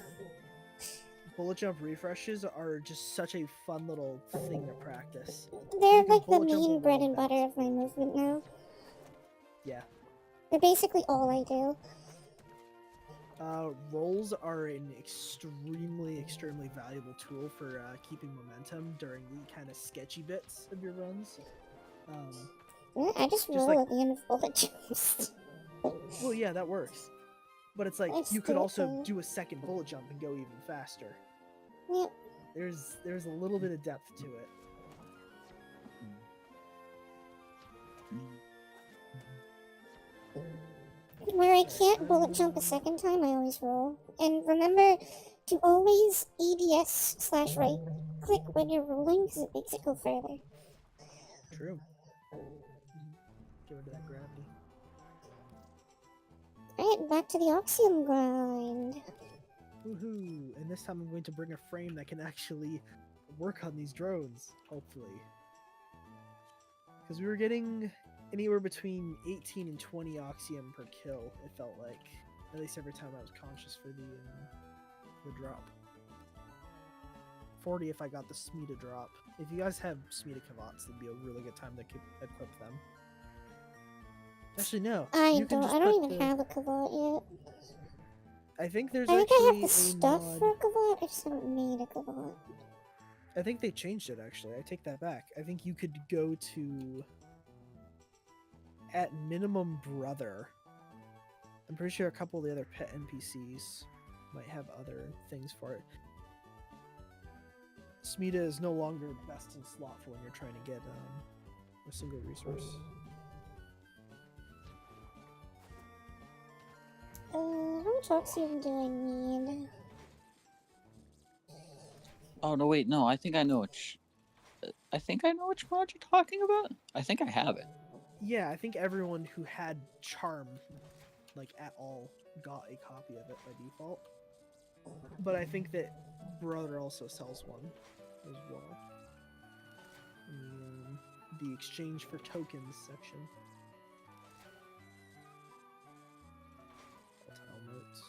Bullet jump refreshes are just such a fun little thing to practice. They're You can like the bullet jump main a bread wall and butter bounce. of my movement now. Yeah. They're basically all I do. Rolls are an extremely valuable tool for keeping momentum during the kind of sketchy bits of your runs. Yeah, I just roll like- at the end of bullet jumps. Well, yeah, that works. But it's like I you could still also do. do a second bullet jump and go even faster. Yep. There's a little bit of depth to it. Where I can't bullet jump a second time, I always roll. And remember to always EDS/right click when you're rolling, because it makes it go further. True. Go into that gravity. Alright, back to the Oxium grind. Woohoo! And this time I'm going to bring a frame that can actually work on these drones, hopefully. Because we were getting anywhere between 18 and 20 Oxium per kill, it felt like. At least every time I was conscious for the drop. 40 if I got the Smita drop. If you guys have Smita Kavats, that'd be a really good time to equip them. Actually, no. I you can just don't put even the- have a Kavat yet. I think there's I think I have actually the a stuff mod. for a Kavat, I just haven't made a Kavat. I think they changed it actually. I take that back. I think you could go to at minimum brother. I'm pretty sure a couple of the other pet NPCs might have other things for it. Smita is no longer best in slot for when you're trying to get a single resource. How much Oxium do I need? Oh no, wait, no. I think I know which. I think I know which mod you're talking about. I think I have it. Yeah, I think everyone who had Charm, like at all, got a copy of it by default. But I think that Brother also sells one as well. the exchange for tokens section. Hotel notes.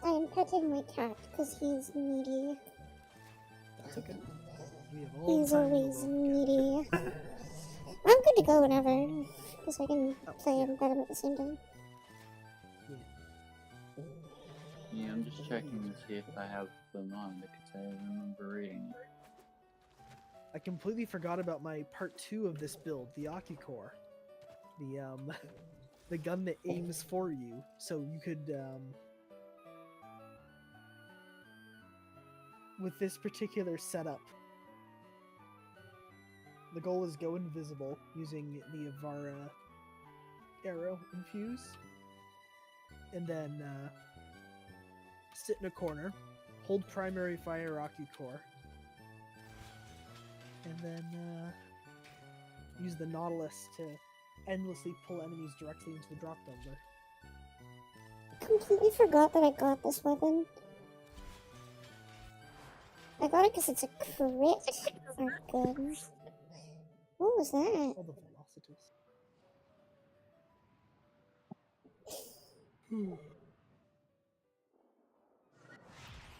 I am petting my cat because he's needy. That's okay. We have all He's the time in the always world, needy. I'm good to go whenever, because I can play and pet him at the same time. Yeah, I'm just checking to see if I have them on because I remember reading it. I completely forgot about my part 2 of this build, the Akicore. The the gun that aims for you, so you could with this particular setup, the goal is go invisible using the Avara arrow infuse, and then sit in a corner, hold primary fire Akicore, and then use the Nautilus to endlessly pull enemies directly into the drop dumbler. Completely forgot that I got this weapon. I got it because it's a crit. Oh, good. What was that? All the velocities.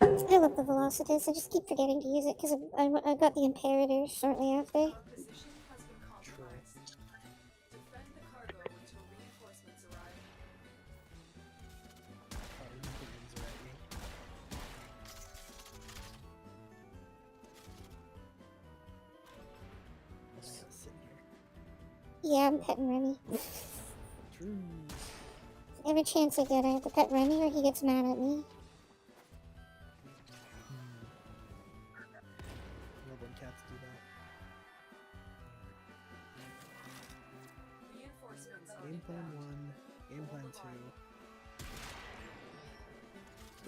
I love the Velocitus. I just keep forgetting to use it because I got the Imperator shortly after. Our position has been compromised. Defend the cargo until reinforcements arrive. Yeah, I'm petting Remy. True. Every chance I get, I have to pet Remy or he gets mad at me. Love when cats do that. Reinforcements are Game plan inbound. 1, game plan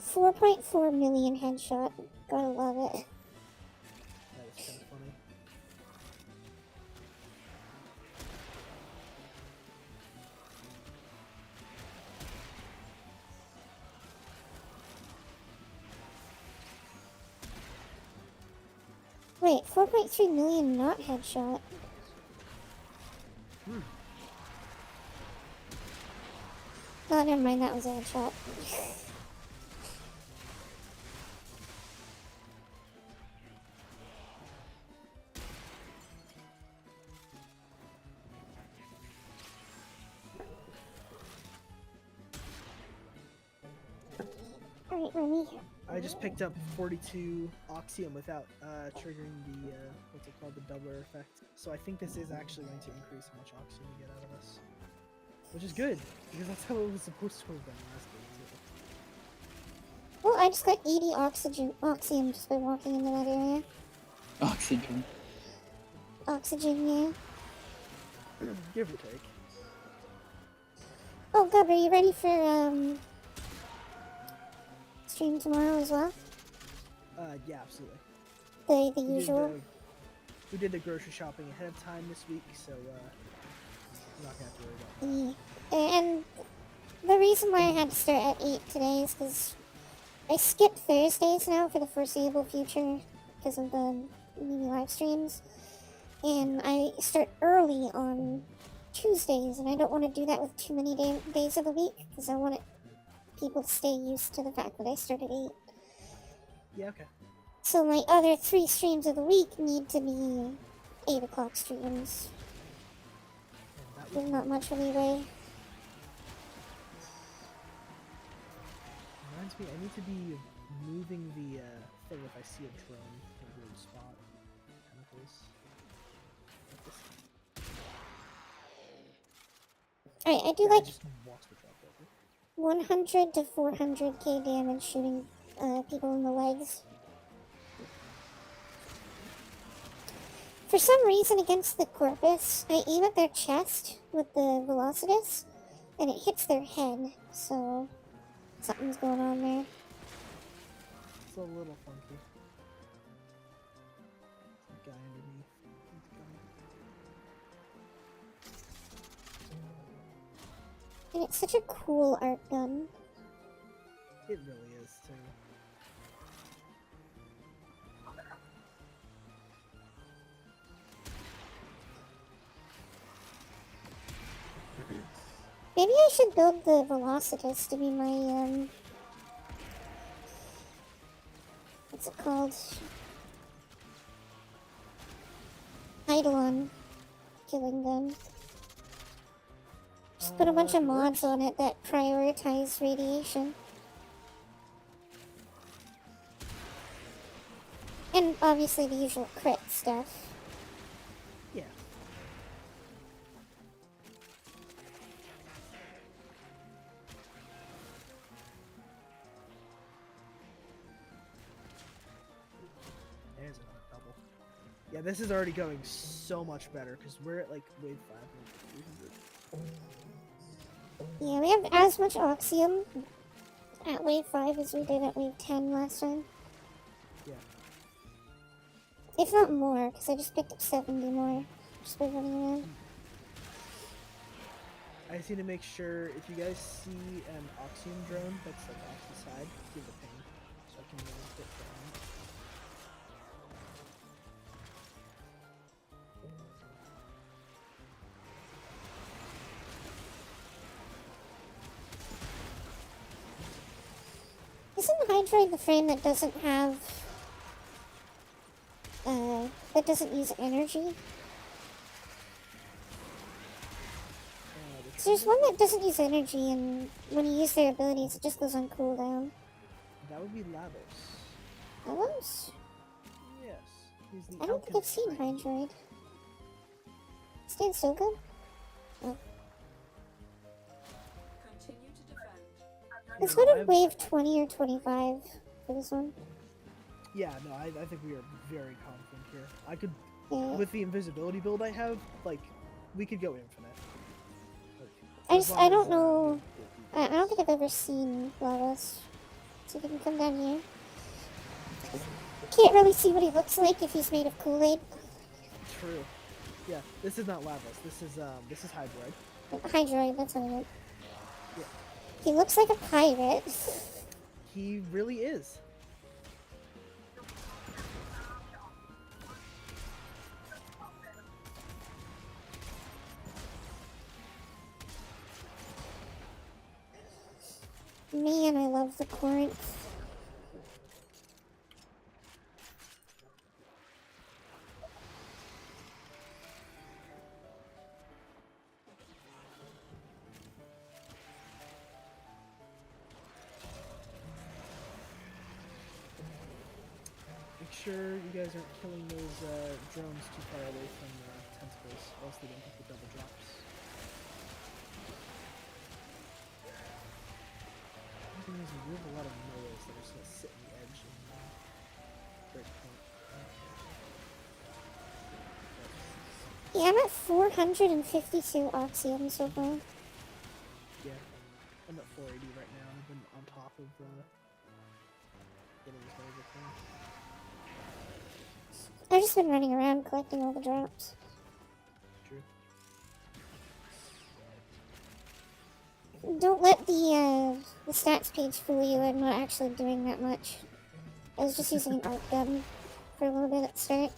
2. 4.4 million headshot. Gotta love it. That is kind of funny. Wait, 4.3 million not headshot. Oh, never mind, that was a headshot. Alright, Remy. I just picked up 42 Oxium without triggering the, what's it called, the doubler effect. So I think this is actually going to increase how much Oxium we get out of us. Which is good, because that's how it was supposed to have been last game, too. Well, I just got 80 oxium just by walking into that area. Oxygen. Oxygen, yeah. Give or take. Oh, Gub, are you ready for, stream tomorrow as well? Yeah, absolutely. The usual? We did the grocery shopping ahead of time this week, so, I'm not gonna have to worry about that. Yeah. And the reason why I had to start at 8 today is because I skipped Thursdays now for the foreseeable future because of the mini live streams. And I start early on Tuesdays, and I don't want to do that with too many days of the week because I want people to stay used to the fact that I start at 8. Yeah, okay. So my other 3 streams of the week need to be 8 o'clock streams. And that There's was not much leeway. reminds me, I need to be moving the thing if I see a drone in a weird spot. Chemicals. Alright, I do Yeah, like just watch the drop over. 100 to 400k damage shooting people in the legs. For some reason against the Corpus, I aim at their chest with the Velocitus, and it hits their head, so something's going on there. It's a little funky. Some guy underneath. And it's such a cool art gun. It really is, too. Maybe I should build the Velocitus to be my, what's it called? Idle on killing them. Just put a bunch of It mods works. on it that prioritize radiation. And obviously the usual crit stuff. Yeah. There's another double. Yeah, this is already going so much better because we're at like wave 5 and 300. Yeah, we have as much Oxium at wave 5 as we did at wave 10 last time. Yeah. If not more, because I just picked up 70 more just by running around. I just need to make sure if you guys see an Oxium drone that's like off the side, give a ping so I can get down. Isn't Hydroid the frame that doesn't have, that doesn't use energy? So there's one that doesn't use energy, and when you use their abilities, it just goes on cooldown. That would be Lavos. Lavos? Yes. He's the I don't think I've seen alchemist. Hydroid. Stands so good? Oh. Continue to defend. Let's No, go to I've- wave 20 or 25 for this one. Yeah, no, I think we are very confident here. I could, Yeah. with the invisibility build I have, like, we could go infinite. Like, I as just, long I don't as, know. I don't think I've ever seen Lavos. So you can come down here. Can't really see what he looks like if he's made of Kool-Aid. True. Yeah, this is not Lavos. This is Hydroid. Hydroid, that's what I meant. Yeah. He looks like a pirate. He really is. Man, I love the Corinth. Make sure you guys aren't killing those drones too far away from tentacles, else they don't get the double drops. The thing is, we have a lot of Noahs that are just gonna sit in the edge and break point. Yeah, I'm at 452 Oxium so far. Yeah, I'm at 480 right now, and I've been on top of getting as high as I can. I've just been running around collecting all the drops. True. Don't let the stats page fool you. I'm not actually doing that much. I was just using an arc gun for a little bit at the start.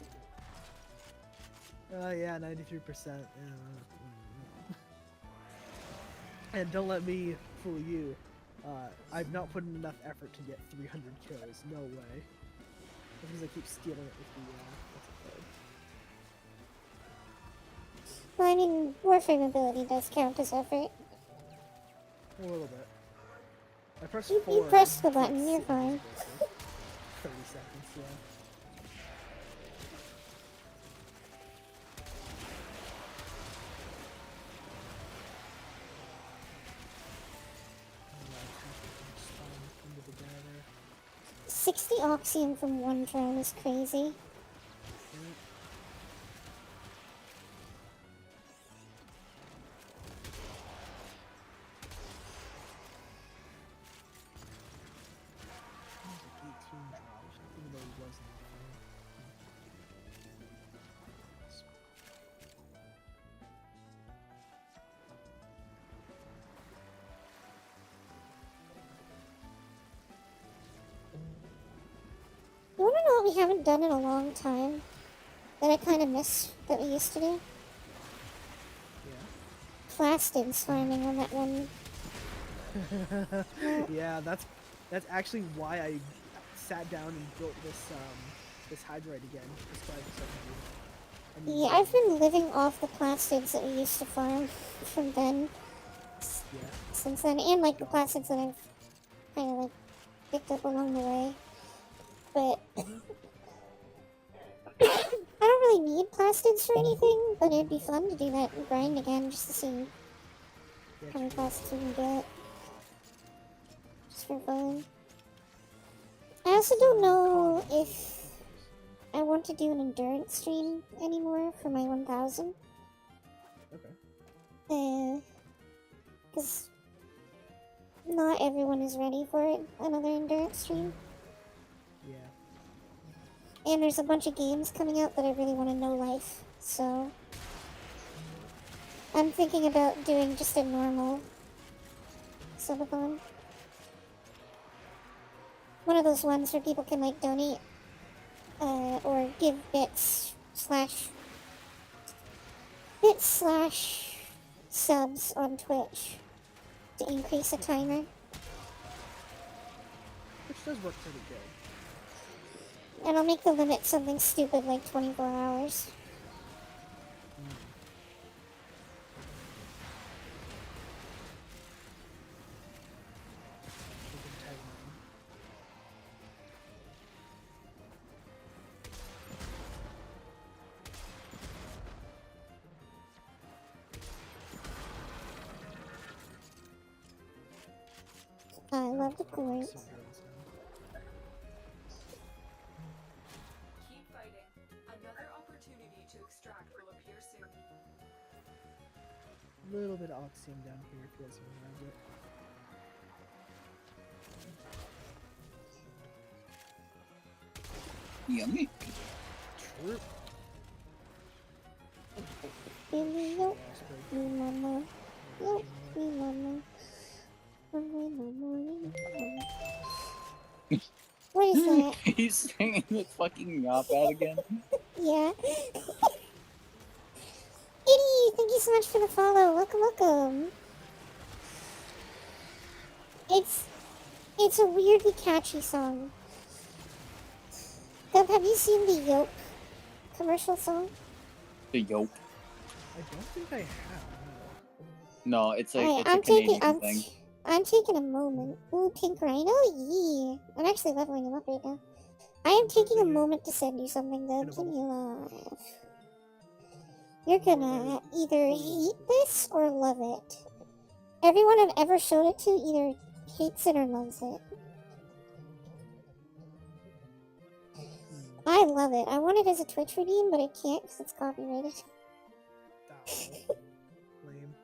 Yeah, 93%. Yeah. And don't let me fool you. I've not put in enough effort to get 300 kills. No way. Because I keep stealing it with the, what's it called? Well, I mean, Warframe ability does count as effort. A little bit. I pressed You 4. pressed the and it's button, you're sitting fine. basically. 30 seconds, yeah. Into the guy there. 60 Oxium from one drone is crazy. You wanna know what we haven't done in a long time? That I kinda miss that we used to do? Yeah. plastids farming on that one. Yeah, that's actually why I sat down and built this hydrite again. This guy was such a good. I mean, Yeah, I've been living off the plastids that we used to farm from then, yeah. since then, and like the plastids that I've kind of like picked up along the way. But I don't really need plastids for anything, but it'd be fun to do that grind again just to see Yeah, how many true. plastids we can get. Just for fun. I also don't know if I want to do an endurance stream anymore for my 1000. Okay. Because not everyone is ready for it, another endurance stream. Yeah. And there's a bunch of games coming out that I really want to know life, so I'm thinking about doing just a normal subathon. One of those ones where people can like donate or give bits slash subs on Twitch to increase the timer. Which does work pretty good. And I'll make the limit something stupid like 24 hours. I love the chords. Keep fighting. Another opportunity to extract will appear soon. A little bit of oxium down here if you guys want around it. Yummy. True. Baby, yo, me mama, yo, me mama. What is that? He's singing the fucking yop out again. Yeah. Kitty, thank you so much for the follow. Welcome, welcome. It's a weirdly catchy song. Dub, have you seen the Yoke commercial song? The yoke. I don't think I have. No, it's a Alright, it's a Canadian thing. I'm taking a moment. Ooh, Pink Rhino? Yeah. I'm actually leveling him up right now. I am taking a moment to send you something, Dub. Can you laugh? You're gonna either hate this or love it. Everyone I've ever showed it to either hates it or loves it. I love it. I want it as a Twitch redeem, but I can't because it's copyrighted. Lame.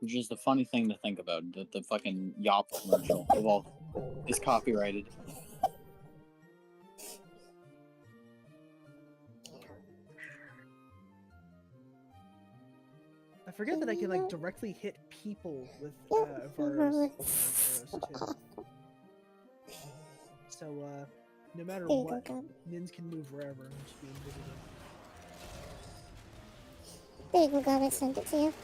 Which is the funny thing to think about, that the fucking Yop commercial of all is copyrighted. I forget that I can like directly hit people with arrows too. So no matter There you go, what, Gab. Nins can move wherever and just be invisible. There you go, Gab. I sent it to you.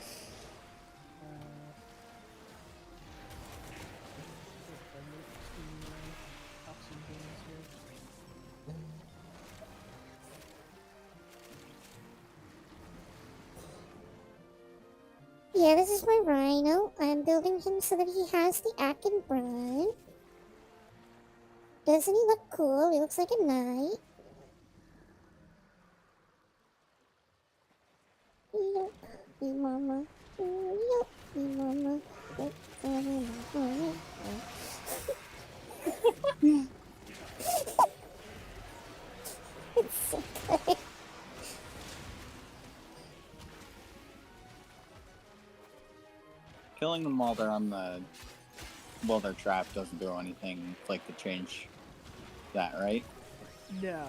Yeah, this is my Rhino. I'm building him so that he has the Akin Brine. Doesn't he look cool? He looks like a knight. Yup, me mama. Yup, me mama. It's so good. Killing them while they're on the while they're trapped doesn't do anything like to change that, right? No.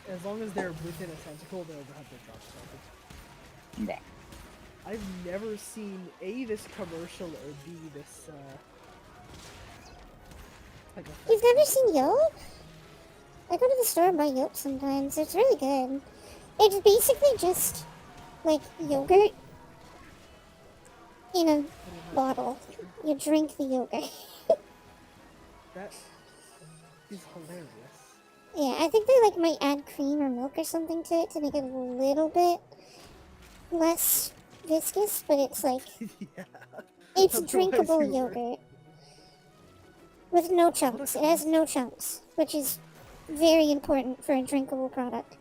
As long as they're within a tentacle, they'll have their drops started. Okay. I've never seen A, this commercial, or B, this like a You've never seen Yoke? I go to the store and buy Yoke sometimes. It's really good. It's basically just like yogurt in a bottle. You drink the yogurt. That is hilarious. Yeah, I think they like might add cream or milk or something to it to make it a little bit less viscous, but it's like Yeah. it's Otherwise drinkable you would- yogurt with no chunks. It has no chunks, which is very important for a drinkable product.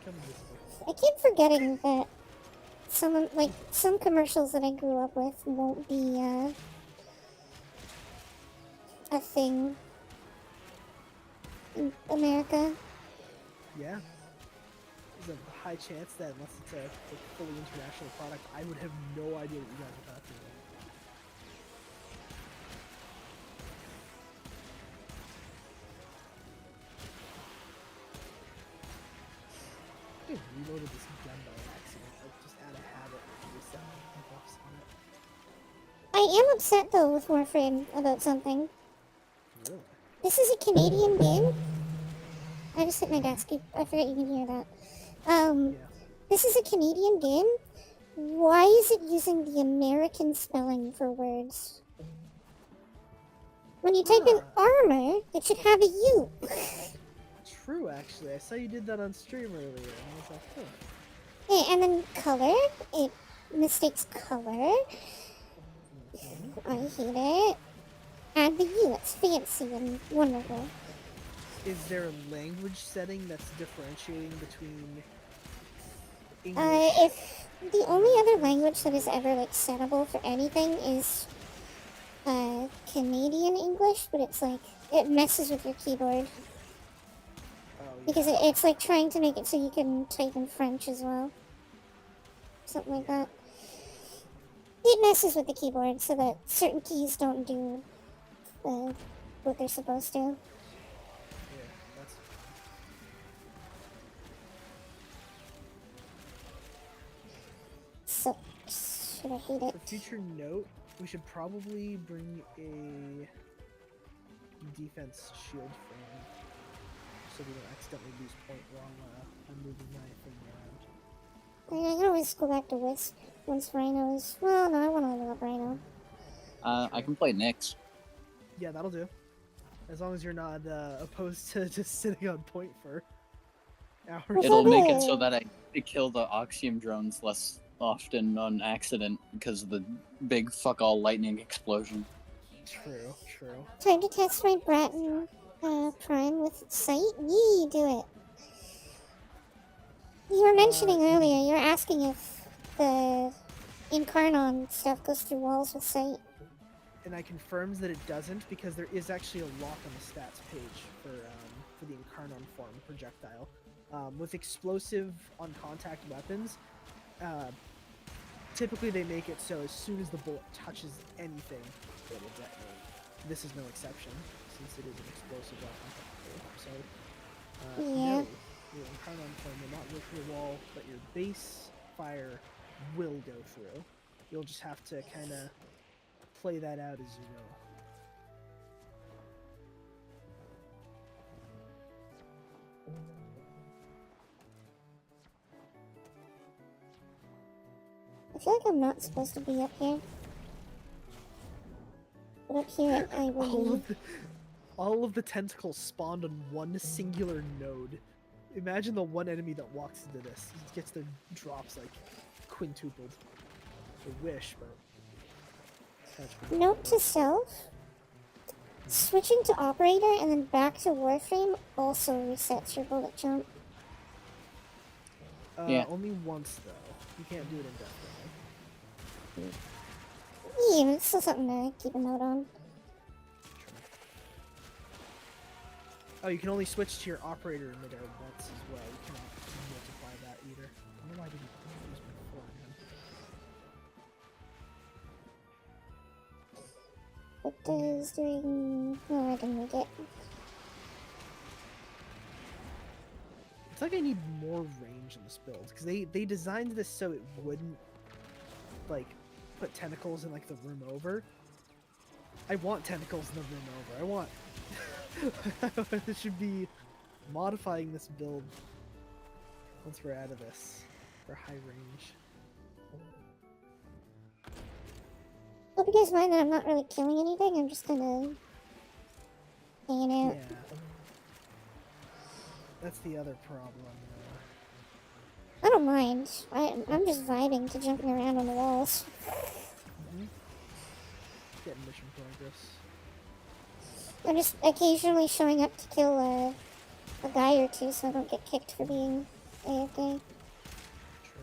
Come this way. I keep forgetting that some commercials that I grew up with won't be a thing in America. Yeah. There's a high chance that unless it's a fully international product, I would have no idea what you guys are talking about. I reloaded this gun by accident, like just out of habit. Reset my buffs on it. I am upset though with Warframe about something. Really? This is a Canadian game. I just hit my desk. I forgot you can hear that. Yeah. This is a Canadian game. Why is it using the American spelling for words? When you type in armor, it should have a U. True, actually. I saw you did that on stream earlier, and I was like, huh. Yeah, and then color, it mistakes color. I hate it. Add the U, it's fancy and wonderful. Is there a language setting that's differentiating between English? If the only other language that is ever like settable for anything is Canadian English, but it's like it messes with your keyboard Oh, yeah. because it's like trying to make it so you can type in French as well, something like that. It messes with the keyboard so that certain keys don't do what they're supposed to. Yeah, that's So should I hate it? for future note. We should probably bring a defense shield frame so we don't accidentally lose point while I'm moving my thing around. I can always go back to Wisp once Rhino's. Well, no, I want to level up Rhino. I can play Nyx. Yeah, that'll do. As long as you're not opposed to just sitting on point for hours. It'll make it Okay. so that I kill the Oxium drones less often on accident because of the big fuck all lightning explosion. True, true. Time to test my Bratton Prime with sight. Yee, do it. You were mentioning earlier, you were asking if the Incarnon stuff goes through walls with sight. And I confirms that it doesn't because there is actually a lock on the stats page for the Incarnon form projectile. With explosive on contact weapons, typically they make it so as soon as the bullet touches anything, it will detonate. This is no exception since it is an explosive weapon. So, Yeah. no, your Incarnon form will not go through a wall, but your base fire will go through. You'll just have to kind of play that out as you go. I feel like I'm not supposed to be up here. But up here, I will be. All of the tentacles spawned on one singular node. Imagine the one enemy that walks into this. He gets their drops like quintupled. I wish, but that's pretty Note to self. Switching to operator and then back to Warframe also resets your bullet jump. Yeah. Only once though. You can't do it indefinitely. Yeah, it's still something to keep a note on. Oh, you can only switch to your operator in midair once as well. You cannot multiply that either. I don't know why I didn't use my beforehand. What does doing... Oh, I didn't make it. It's like I need more range in this build because they designed this so it wouldn't like put tentacles in like the room over. I want tentacles in the room over. I want. It should be modifying this build once we're out of this for high range. Hope you guys mind that I'm not really killing anything. I'm just kind of hanging out. Yeah. That's the other problem. I don't mind. I'm just vibing to jumping around on the walls. Getting mission progress. I'm just occasionally showing up to kill a guy or two so I don't get kicked for being AFK. True.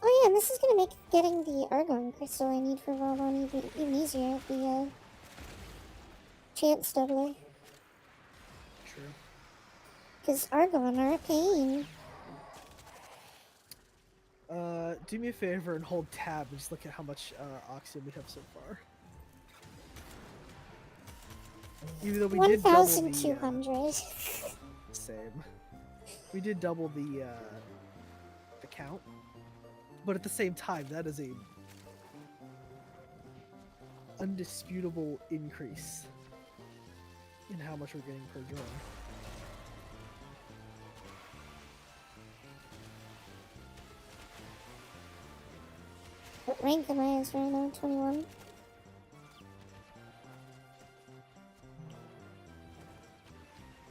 Oh yeah, and this is gonna make getting the Argon crystal I need for Volvon even easier at the chance doubler. True. Because Argon are a pain. Do me a favor and hold tab and just look at how much oxygen we have so far. Even though we did double the 1,200. same. We did double the count. But at the same time, that is a undisputable increase in how much we're getting per drone. What rank am I as right now? 21?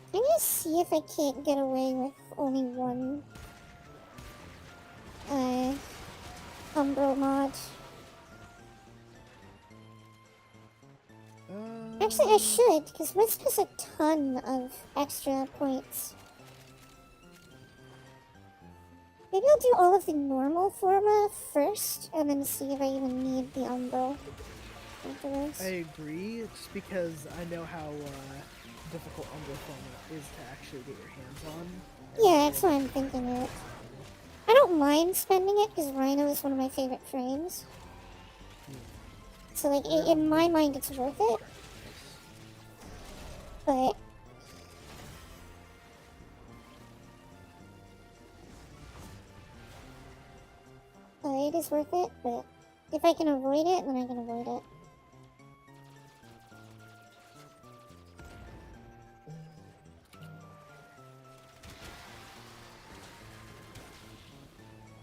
I'm gonna see if I can't get away with only one Umbro mod. Actually, I should, because Wisp has a ton of extra points. Maybe I'll do all of the normal forma first, and then see if I even need the Umbro afterwards. I agree, just because I know how difficult Umbro format is to actually get your hands on. Yeah, that's why I'm thinking it. I don't mind spending it, because Rhino is one of my favorite frames. So, like, in my mind, it's worth it. But it is worth it, but if I can avoid it, then I can avoid it.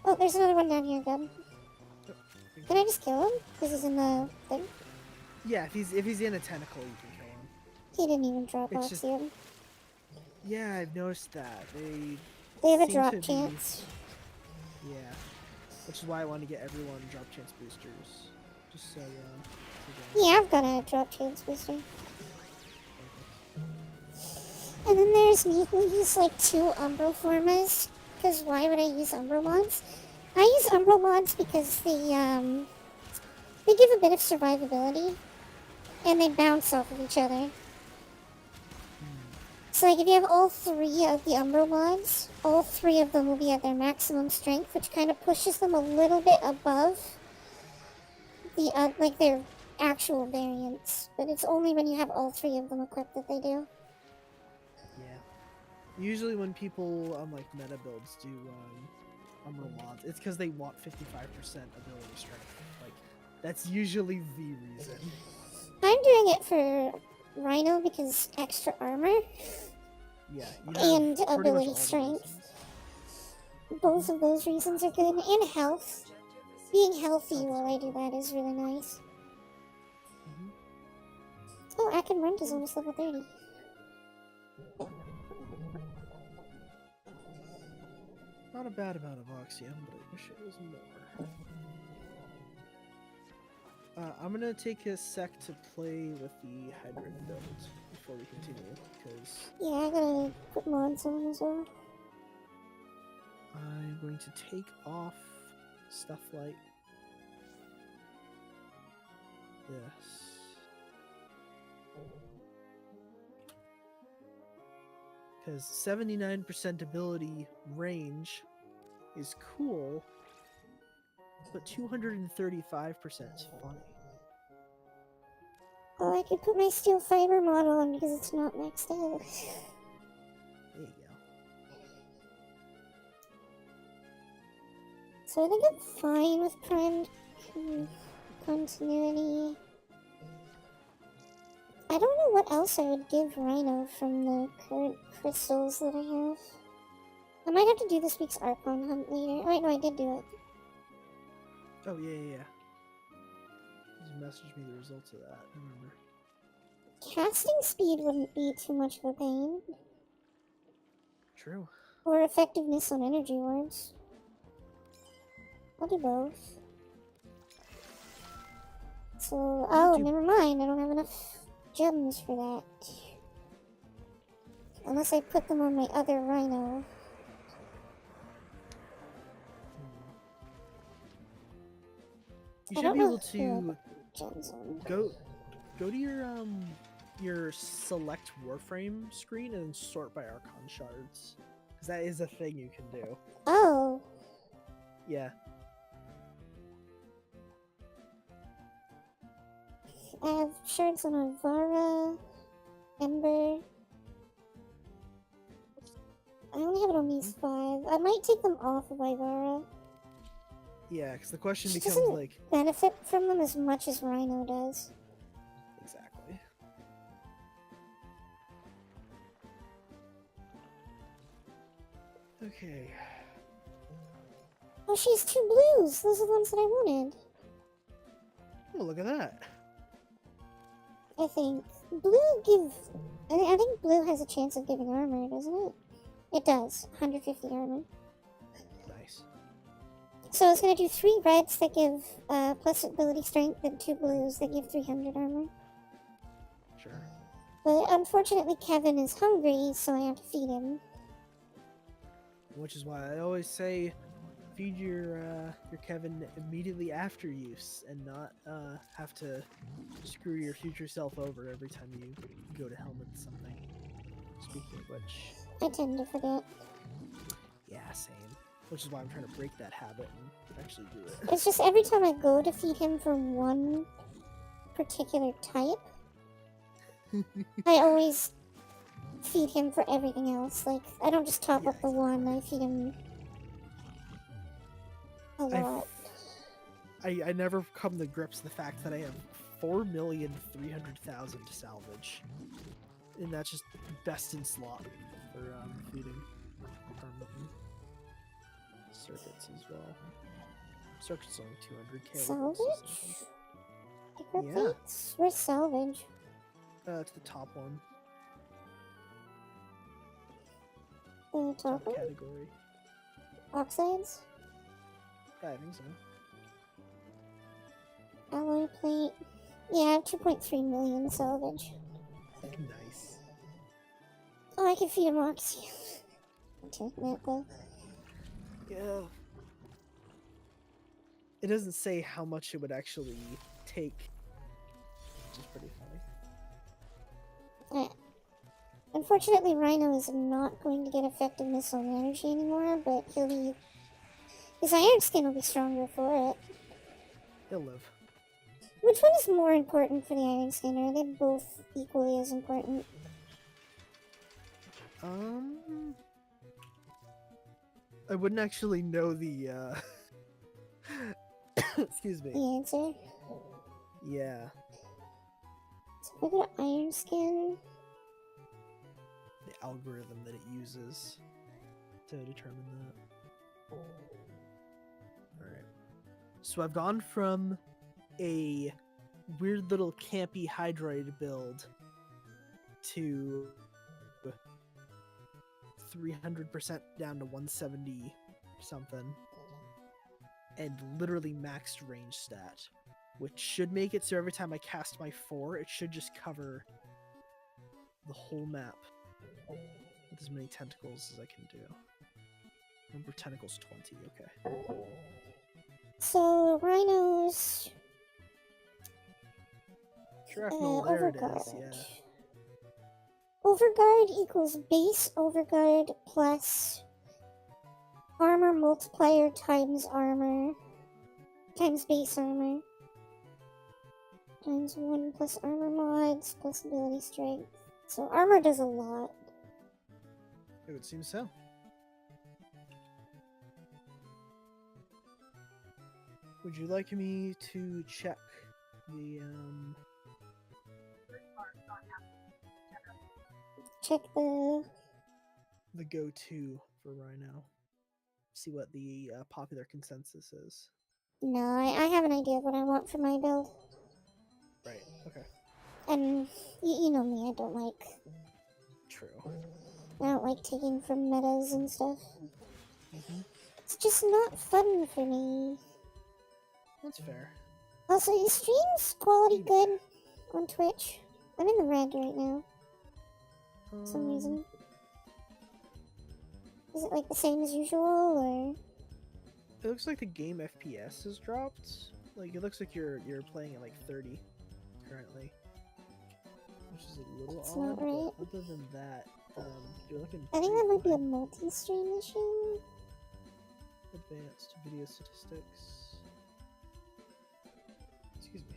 Oh, there's another one down here, Gub. Can I just kill him? Because he's in the thing? Yeah, if he's in a tentacle, you can kill him. He didn't even drop It's just- Oxium. Yeah, I've noticed that. They have a seem drop to be- chance. Yeah, which is why I want to get everyone drop chance boosters, just so Yeah, I've got a drop chance booster. And then there's me who use like 2 Umbro formas. Because why would I use Umbro mods? I use Umbro mods because they give a bit of survivability. And they bounce off of each other. So like if you have all 3 of the Umbro mods, all 3 of them will be at their maximum strength, which kind of pushes them a little bit above the like their actual variants. But it's only when you have all 3 of them equipped that they do. Yeah. Usually when people on like meta builds do Umbro mods, it's because they want 55% ability strength. Like that's usually the reason. I'm doing it for Rhino because extra armor Yeah. and pretty much ability all the strength. reasons. Both of those reasons are good. And health. Being healthy while I do that is really nice. Oh, Akenrunt is almost level 30. Not a bad amount of Oxium, but I wish it was more. I'm gonna take a sec to play with the hybrid build before we continue, because Yeah, I gotta put mods on as well. I'm going to take off stuff like this. Because 79% ability range is cool, but 235% is funny. Oh, I could put my steel fiber model on because it's not maxed out. There you go. So I think I'm fine with primed continuity. I don't know what else I would give Rhino from the current crystals that I have. I might have to do this week's Archon hunt later. Oh, wait, no, I did do it. Oh, yeah. Just message me the results of that. I remember. Casting speed wouldn't be too much of a pain. True. Or effectiveness on energy wards. I'll do both. So, oh, never mind. I don't have enough gems for that. Unless I put them on my other Rhino. You I should don't be know able who I to put gems on. go to your select Warframe screen and sort by Archon shards. Because that is a thing you can do. Oh, Yeah. I have shards on Avara, Ember. I only have it on these 5. I might take them off of Ivara. Yeah, because the question She becomes doesn't like... benefit from them as much as Rhino does. Exactly. Okay. Oh, she has 2 blues! Those are the ones that I wanted. Oh, look at that. I think. Blue gives... I think blue has a chance of giving armor, doesn't it? It does. 150 armor. Nice. So I was going to do 3 reds that give plus ability strength and 2 blues that give 300 armor. Sure. But unfortunately Kevin is hungry, so I have to feed him. Which is why I always say feed your Kevin immediately after use and not have to screw your future self over every time you go to helmet something. Speaking of which... I tend to forget. Yeah, same. Which is why I'm trying to break that habit and actually do it. It's just every time I go to feed him for one particular type, I always feed him for everything else. Like, I don't just top up the one, I feed him a lot. I never come to grips with the fact that I have 4,300,000 to salvage. And that's just best in slot for feeding permanently. Circuits as well. Circuits only 200k. Salvage? Yeah. Things? Where's salvage? It's the top one. The top one? Category. Oxides? Yeah, I think so. Alloy plate? Yeah, I have 2.3 million salvage. Nice. Oh, I can feed him oxy. Technically. Yeah. It doesn't say how much it would actually take, which is pretty funny. Unfortunately, Rhino is not going to get effectiveness on energy anymore, but he'll be... His iron skin will be stronger for it. He'll live. Which one is more important for the iron skin? Or are they both equally as important? I wouldn't actually know the, excuse me. The answer? Yeah. So if I go to iron skin... The algorithm that it uses to determine that. Alright. So I've gone from a weird little campy Hydroid build to 300% down to 170 something. And literally maxed range stat. Which should make it so every time I cast my 4, it should just cover the whole map with as many tentacles as I can do. Remember, tentacles 20, okay. So, Rhinos... Shrapnel, there it Overguard. is, yeah. Overguard equals base overguard plus armor multiplier times armor times base armor. times 1 plus armor mods plus ability strength. So armor does a lot. It would seem so. Would you like me to check the Check the... go-to for Rhino? See what the popular consensus is. No, I have an idea of what I want for my build. Right. Okay. And you know me, I don't like taking from metas and stuff. It's just not fun for me. That's fair. Also, your stream's quality good on Twitch? I'm in the red right now, for some reason. Is it like the same as usual, or? It looks like the game FPS has dropped. Like it looks like you're playing at like 30 currently, which is a little That's odd. not right. But other than that, you're looking. I think that pretty might be a fine. multi-stream issue. Advanced video statistics. Excuse me.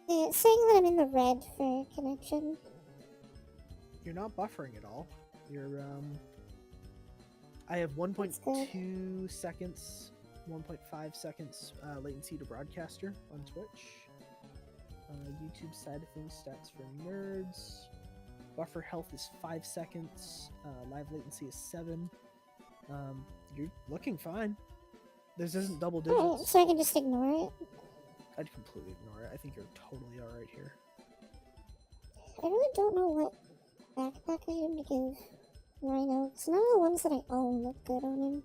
Yeah, it's saying that I'm in the red for connection. You're not buffering at all. You're I have That's good. 1.2 seconds, 1.5 seconds latency to broadcaster on Twitch. YouTube side of things, stats for nerds. Buffer health is 5 seconds. Live latency is 7. You're looking fine. This isn't double digits. Alright, so I can just ignore it. I'd completely ignore it. I think you're totally alright here. I really don't know what backpack item to give Rhino, because none of the ones that I own look good on him.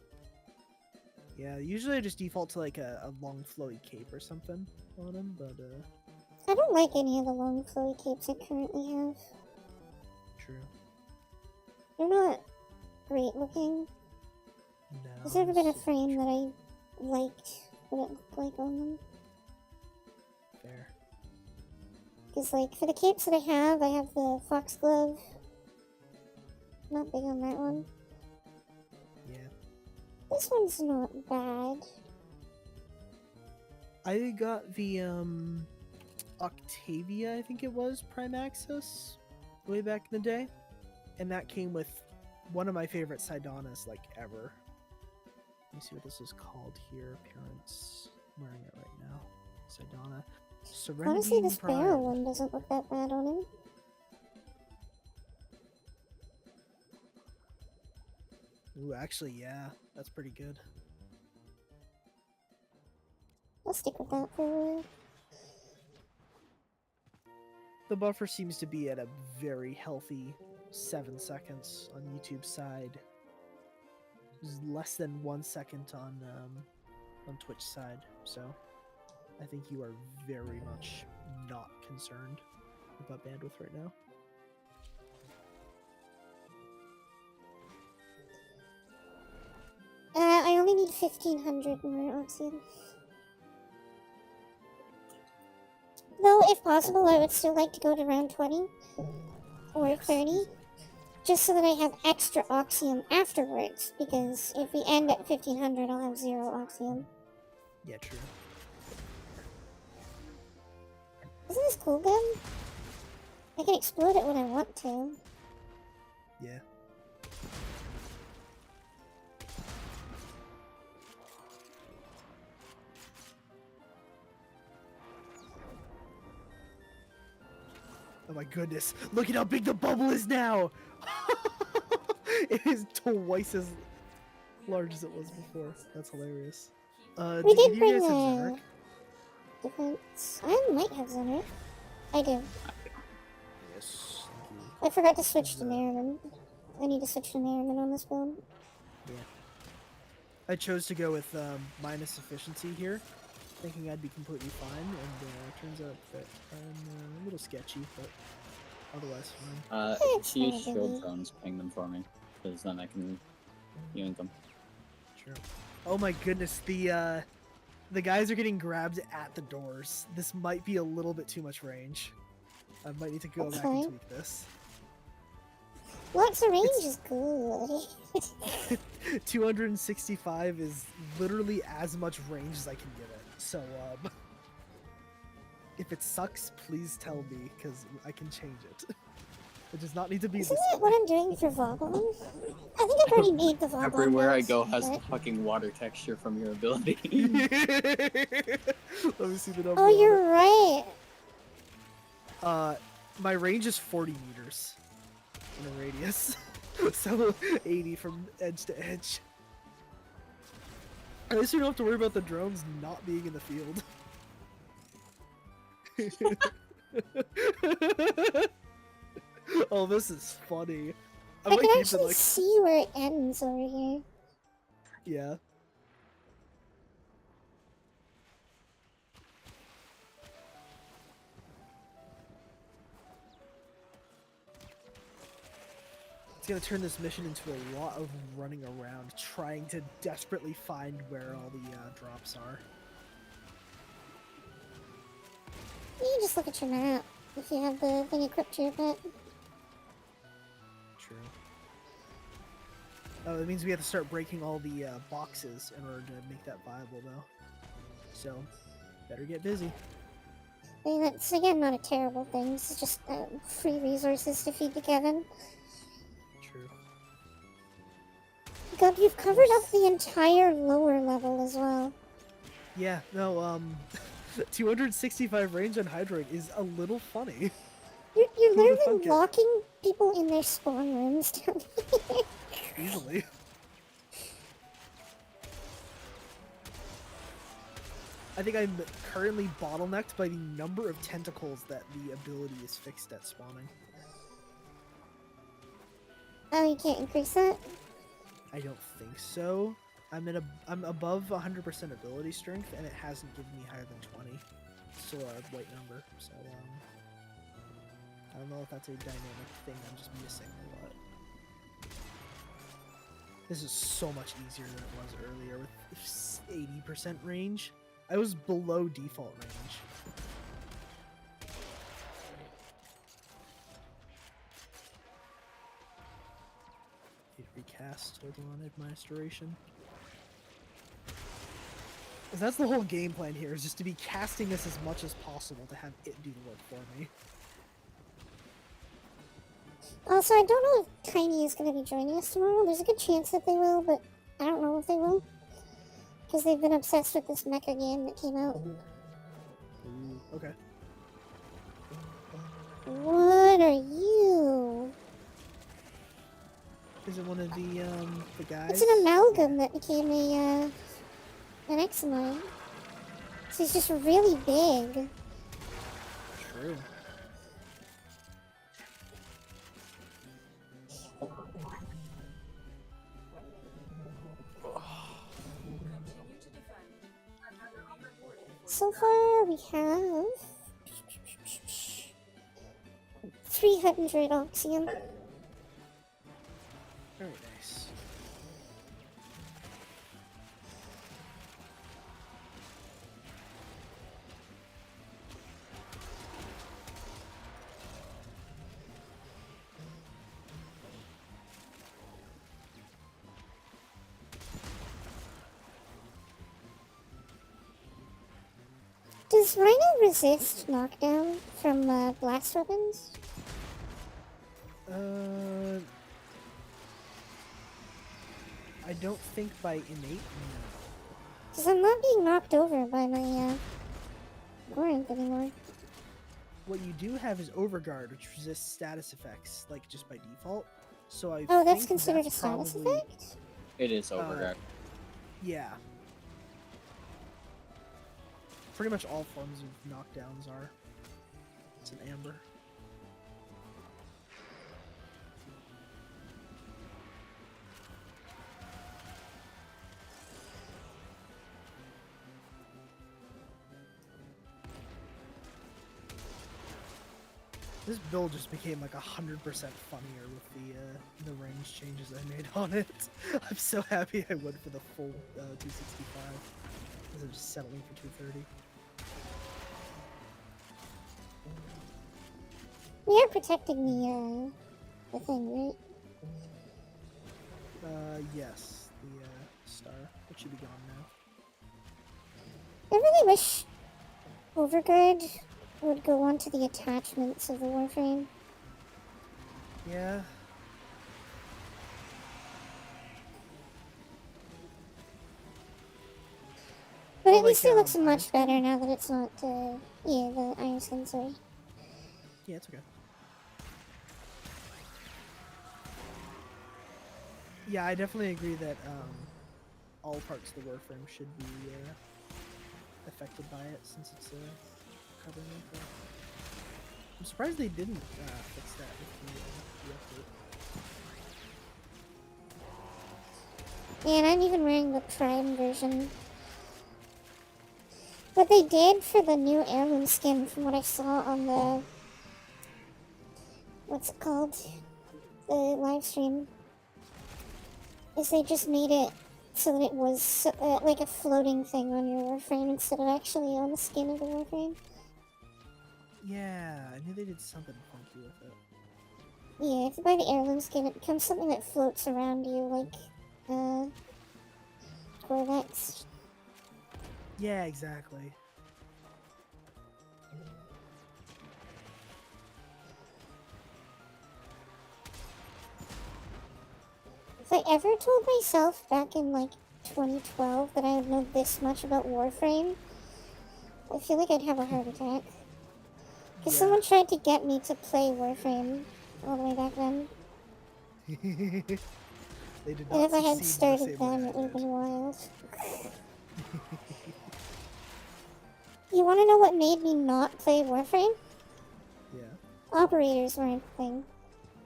Yeah, usually I just default to like a long flowy cape or something on him, but I don't like any of the long flowy capes I currently have. true. They're not great looking. No. There's never been a it's frame that I liked what it looked like on them. fair. Because, like, for the capes that I have the foxglove. Not big on that one. Yeah. This one's not bad. I got the Octavia, I think it was, Prime Access way back in the day. And that came with one of my favorite Sidonas like ever. Let me see what this is called here. Appearance. I'm wearing it right now. Sidona. Serenity Honestly, this Prime. barrel one doesn't look that bad on him. Ooh, actually, yeah. That's pretty good. I'll stick with that for a while. The buffer seems to be at a very healthy 7 seconds on YouTube's side. There's less than 1 second on Twitch side, so I think you are very much not concerned about bandwidth right now. I only need 1500 more oxygen. Though, if possible, I would still like to go to round 20 or 30, just so that I have extra oxium afterwards, because if we end at 1500, I'll have 0 oxium. Yeah, true. Isn't this cool gun? I can explode it when I want to. Yeah. Oh my goodness, look at how big the bubble is now! It is twice as large as it was before. That's hilarious. We did you bring guys have a Zerk? defense. I might have Zenrit. I do. Yes, thank you. I forgot to switch to Merriman. I need to switch to Merriman on this build. Yeah. I chose to go with minus efficiency here, thinking I'd be completely fine, and turns out that I'm a little sketchy, but otherwise fine. If you use shield drones, ping them for me, because then I can unit them. Sure. Oh my goodness, the guys are getting grabbed at the doors. This might be a little bit too much range. I might need to go back and Okay. tweak this. Lots of range is good. 265 is literally as much range as I can give it. So, If it sucks, please tell me, because I can change it. It does not need to be Isn't this that what I'm doing for Voglin? I think I've already made the Voglin. Everywhere I build, go has but- the fucking water texture from your ability. Let me see the number Oh, on you're right. it. My range is 40 meters in a radius. So 80 from edge to edge. At least you don't have to worry about the drones not being in the field. Oh, this is funny. I I might can keep it actually like, see where it ends over here. yeah. It's gonna turn this mission into a lot of running around, trying to desperately find where all the drops are. You can just look at your map if you have the thing equipped to your pet. True. Oh, that means we have to start breaking all the boxes in order to make that viable, though. So, better get busy. I mean, that's again not a terrible thing. It's just free resources to feed to Kevin. True. God, you've covered up the entire lower level as well. Yeah, no, 265 range on Hydroid is a little funny. You're Who would've literally thunk it? locking people in their spawn rooms down here. Easily. I think I'm currently bottlenecked by the number of tentacles that the ability is fixed at spawning. Oh, you can't increase that? I don't think so. I'm above 100% ability strength, and it hasn't given me higher than 20. Still a white number, so I don't know if that's a dynamic thing I'm just missing or what. This is so much easier than it was earlier with 80% range. I was below default range. Need to recast. Hold on, administration. That's the whole game plan here, is just to be casting this as much as possible to have it do the work for me. Also, I don't know if Tiny is going to be joining us tomorrow. There's a good chance that they will, but I don't know if they will. Because they've been obsessed with this mecha game that came out. Ooh, okay. What are you? Is it one of the guys? It's an amalgam that became a, an Examine. So he's just really big. True. Continue to defend. Another reported. So far, we have 300 oxygen. Very nice. Does Rhino resist knockdown from blast weapons? I don't think by innate. No. Because I'm not being knocked over by my Gorinth anymore. What you do have is Overguard, which resists status effects, like just by default. So I Oh, that's think considered that's a status probably- effect? It is overguard. Yeah. Pretty much all forms of knockdowns are. It's an amber. This build just became like 100% funnier with the range changes I made on it. I'm so happy I went for the full 265 instead of just settling for 230. We are protecting the thing, right? Yes, the star. It should be gone now. I really wish Overguard would go onto the attachments of the Warframe. Yeah. But Well, at least like, it looks Iron much better Skin? now that it's not, yeah, the Iron Skin, sorry. Yeah, it's okay. Yeah, I definitely agree that all parts of the Warframe should be affected by it since it's a carbon info. I'm surprised they didn't fix that with the update. And I'm even wearing the Prime version. What they did for the new heirloom skin, from what I saw on the... what's it called? The live stream, is they just made it so that it was like a floating thing on your Warframe instead of actually on the skin of the Warframe. Yeah, I knew they did something funky with it. Yeah, if you buy the heirloom skin, it becomes something that floats around you, like, Corvex. Yeah, exactly. If I ever told myself back in, like, 2012 that I would know this much about Warframe, I feel like I'd have a heart attack. Because Yeah. someone tried to get me to play Warframe all the way back then. They did And not if I had succeed started in the same then, way it I would have did. been wild. You want to know what made me not play Warframe? Yeah. Operators weren't a thing.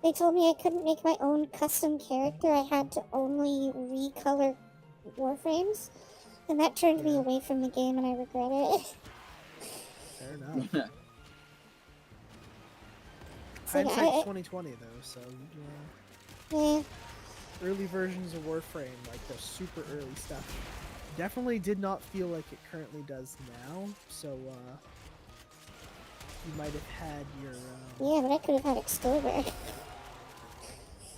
They told me I couldn't make my own custom character, I had to only recolor Warframes. And that turned me Yeah. away from the game and I regret it. Fair enough. It's like, Hindsight's 2020 though, so yeah. early versions of Warframe, like the super early stuff, definitely did not feel like it currently does now. So you might have had your Yeah, but I could have had Extober.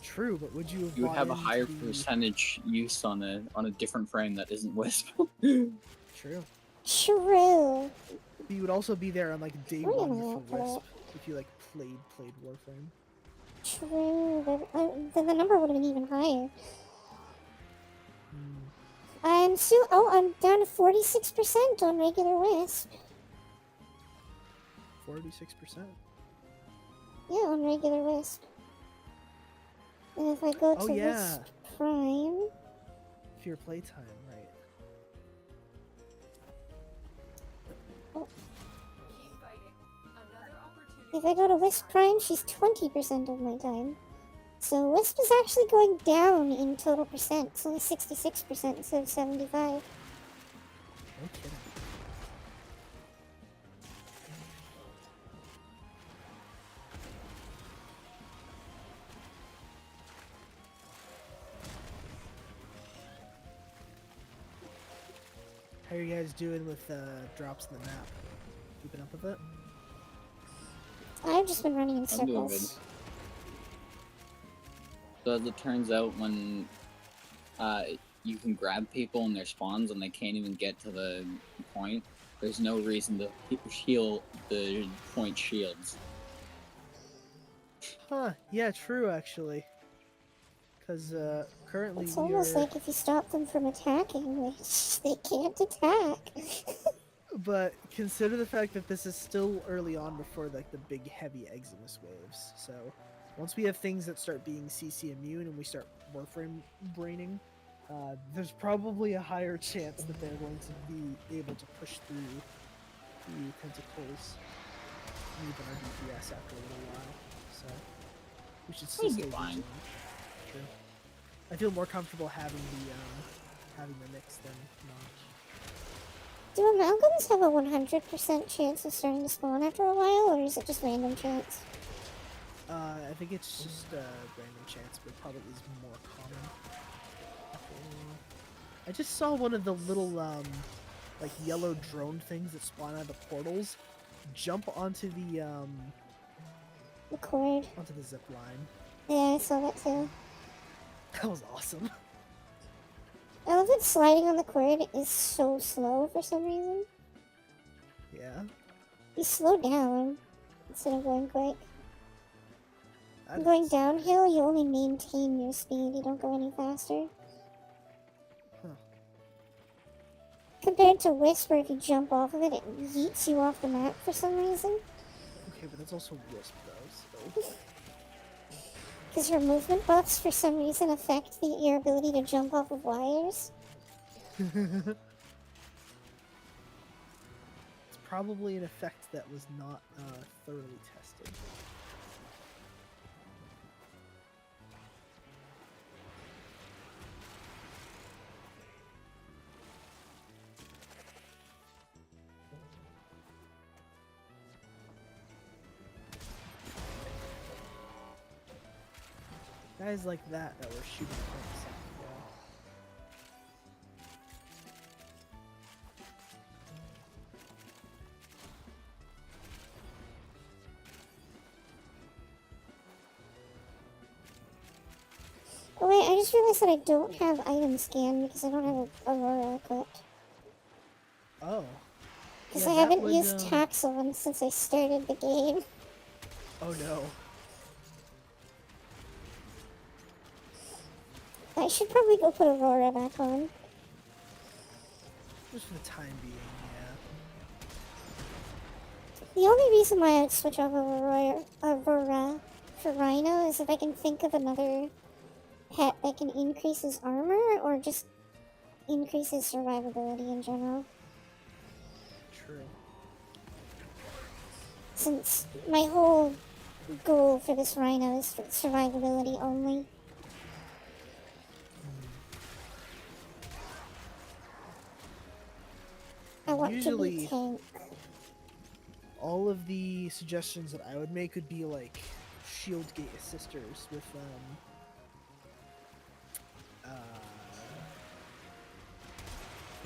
true, but would you have You would bought have a into higher the... percentage use on a different frame that isn't Wisp. True. True. But you would also be there on like day Where am one I for at for Wisp that? if you like played Warframe. True. Then the number would have been even higher. Hmm. I'm still. Oh, I'm down to 46% on regular Wisp. 46%. Yeah, on regular Wisp. And if I go Oh to yeah, Wisp Prime. for your playtime, right? Keep fighting. Another opportunity. If I go to Wisp Prime, she's 20% of my time. So Wisp is actually going down in total percent. It's only 66% instead of 75. No kidding. How are you guys doing with drops in the map? Keeping up with it? I've just been running in I'm doing circles. So as it turns out, when you can grab people in their spawns and they can't even get to the point, there's no reason to heal the point shields. Huh, yeah, true actually. Because currently It's almost like if you stop them from attacking, which they can't attack. But consider the fact that this is still early on before like the big heavy Eximus waves. So once we have things that start being CC immune and we start Warframe braining, there's probably a higher chance that they're going to be able to push through the tentacles and even our DPS after a little while. So we should still It'll be stay fine. vigilant. True. I feel more comfortable having the mix than not. Do amalgams have a 100% chance of starting to spawn after a while, or is it just random chance? I think it's just a random chance, but it probably is more common. I just saw one of the little, like yellow drone things that spawn out of the portals jump onto the Cord. zip line. Yeah, I saw that too. That was awesome. I love that sliding on the cord is so slow for some reason. Yeah. You slow down instead of going quick. That Going is- downhill, you only maintain your speed. You don't go any faster. Huh. Compared to Wisp, where if you jump off of it, it yeets you off the map for some reason. Okay, but that's also Wisp though, so. Because your movement buffs, for some reason, affect your ability to jump off of wires. It's probably an effect that was not thoroughly tested. Guys like that were shooting from a second ago. Oh wait, I just realized that I don't have item scan because I don't have Aurora equipped. Oh. Because Yeah, I that haven't would, used Taxon since I started the game. Oh no. I should probably go put Aurora back on. Just for the time being, yeah. The only reason why I'd switch off of Aurora for Rhino is if I can think of another pet that can increase his armor or just increase his survivability in general. True. Since my whole goal for this Rhino is for survivability only. I want to Usually- be tank. All of the suggestions that I would make would be like shield gate assisters with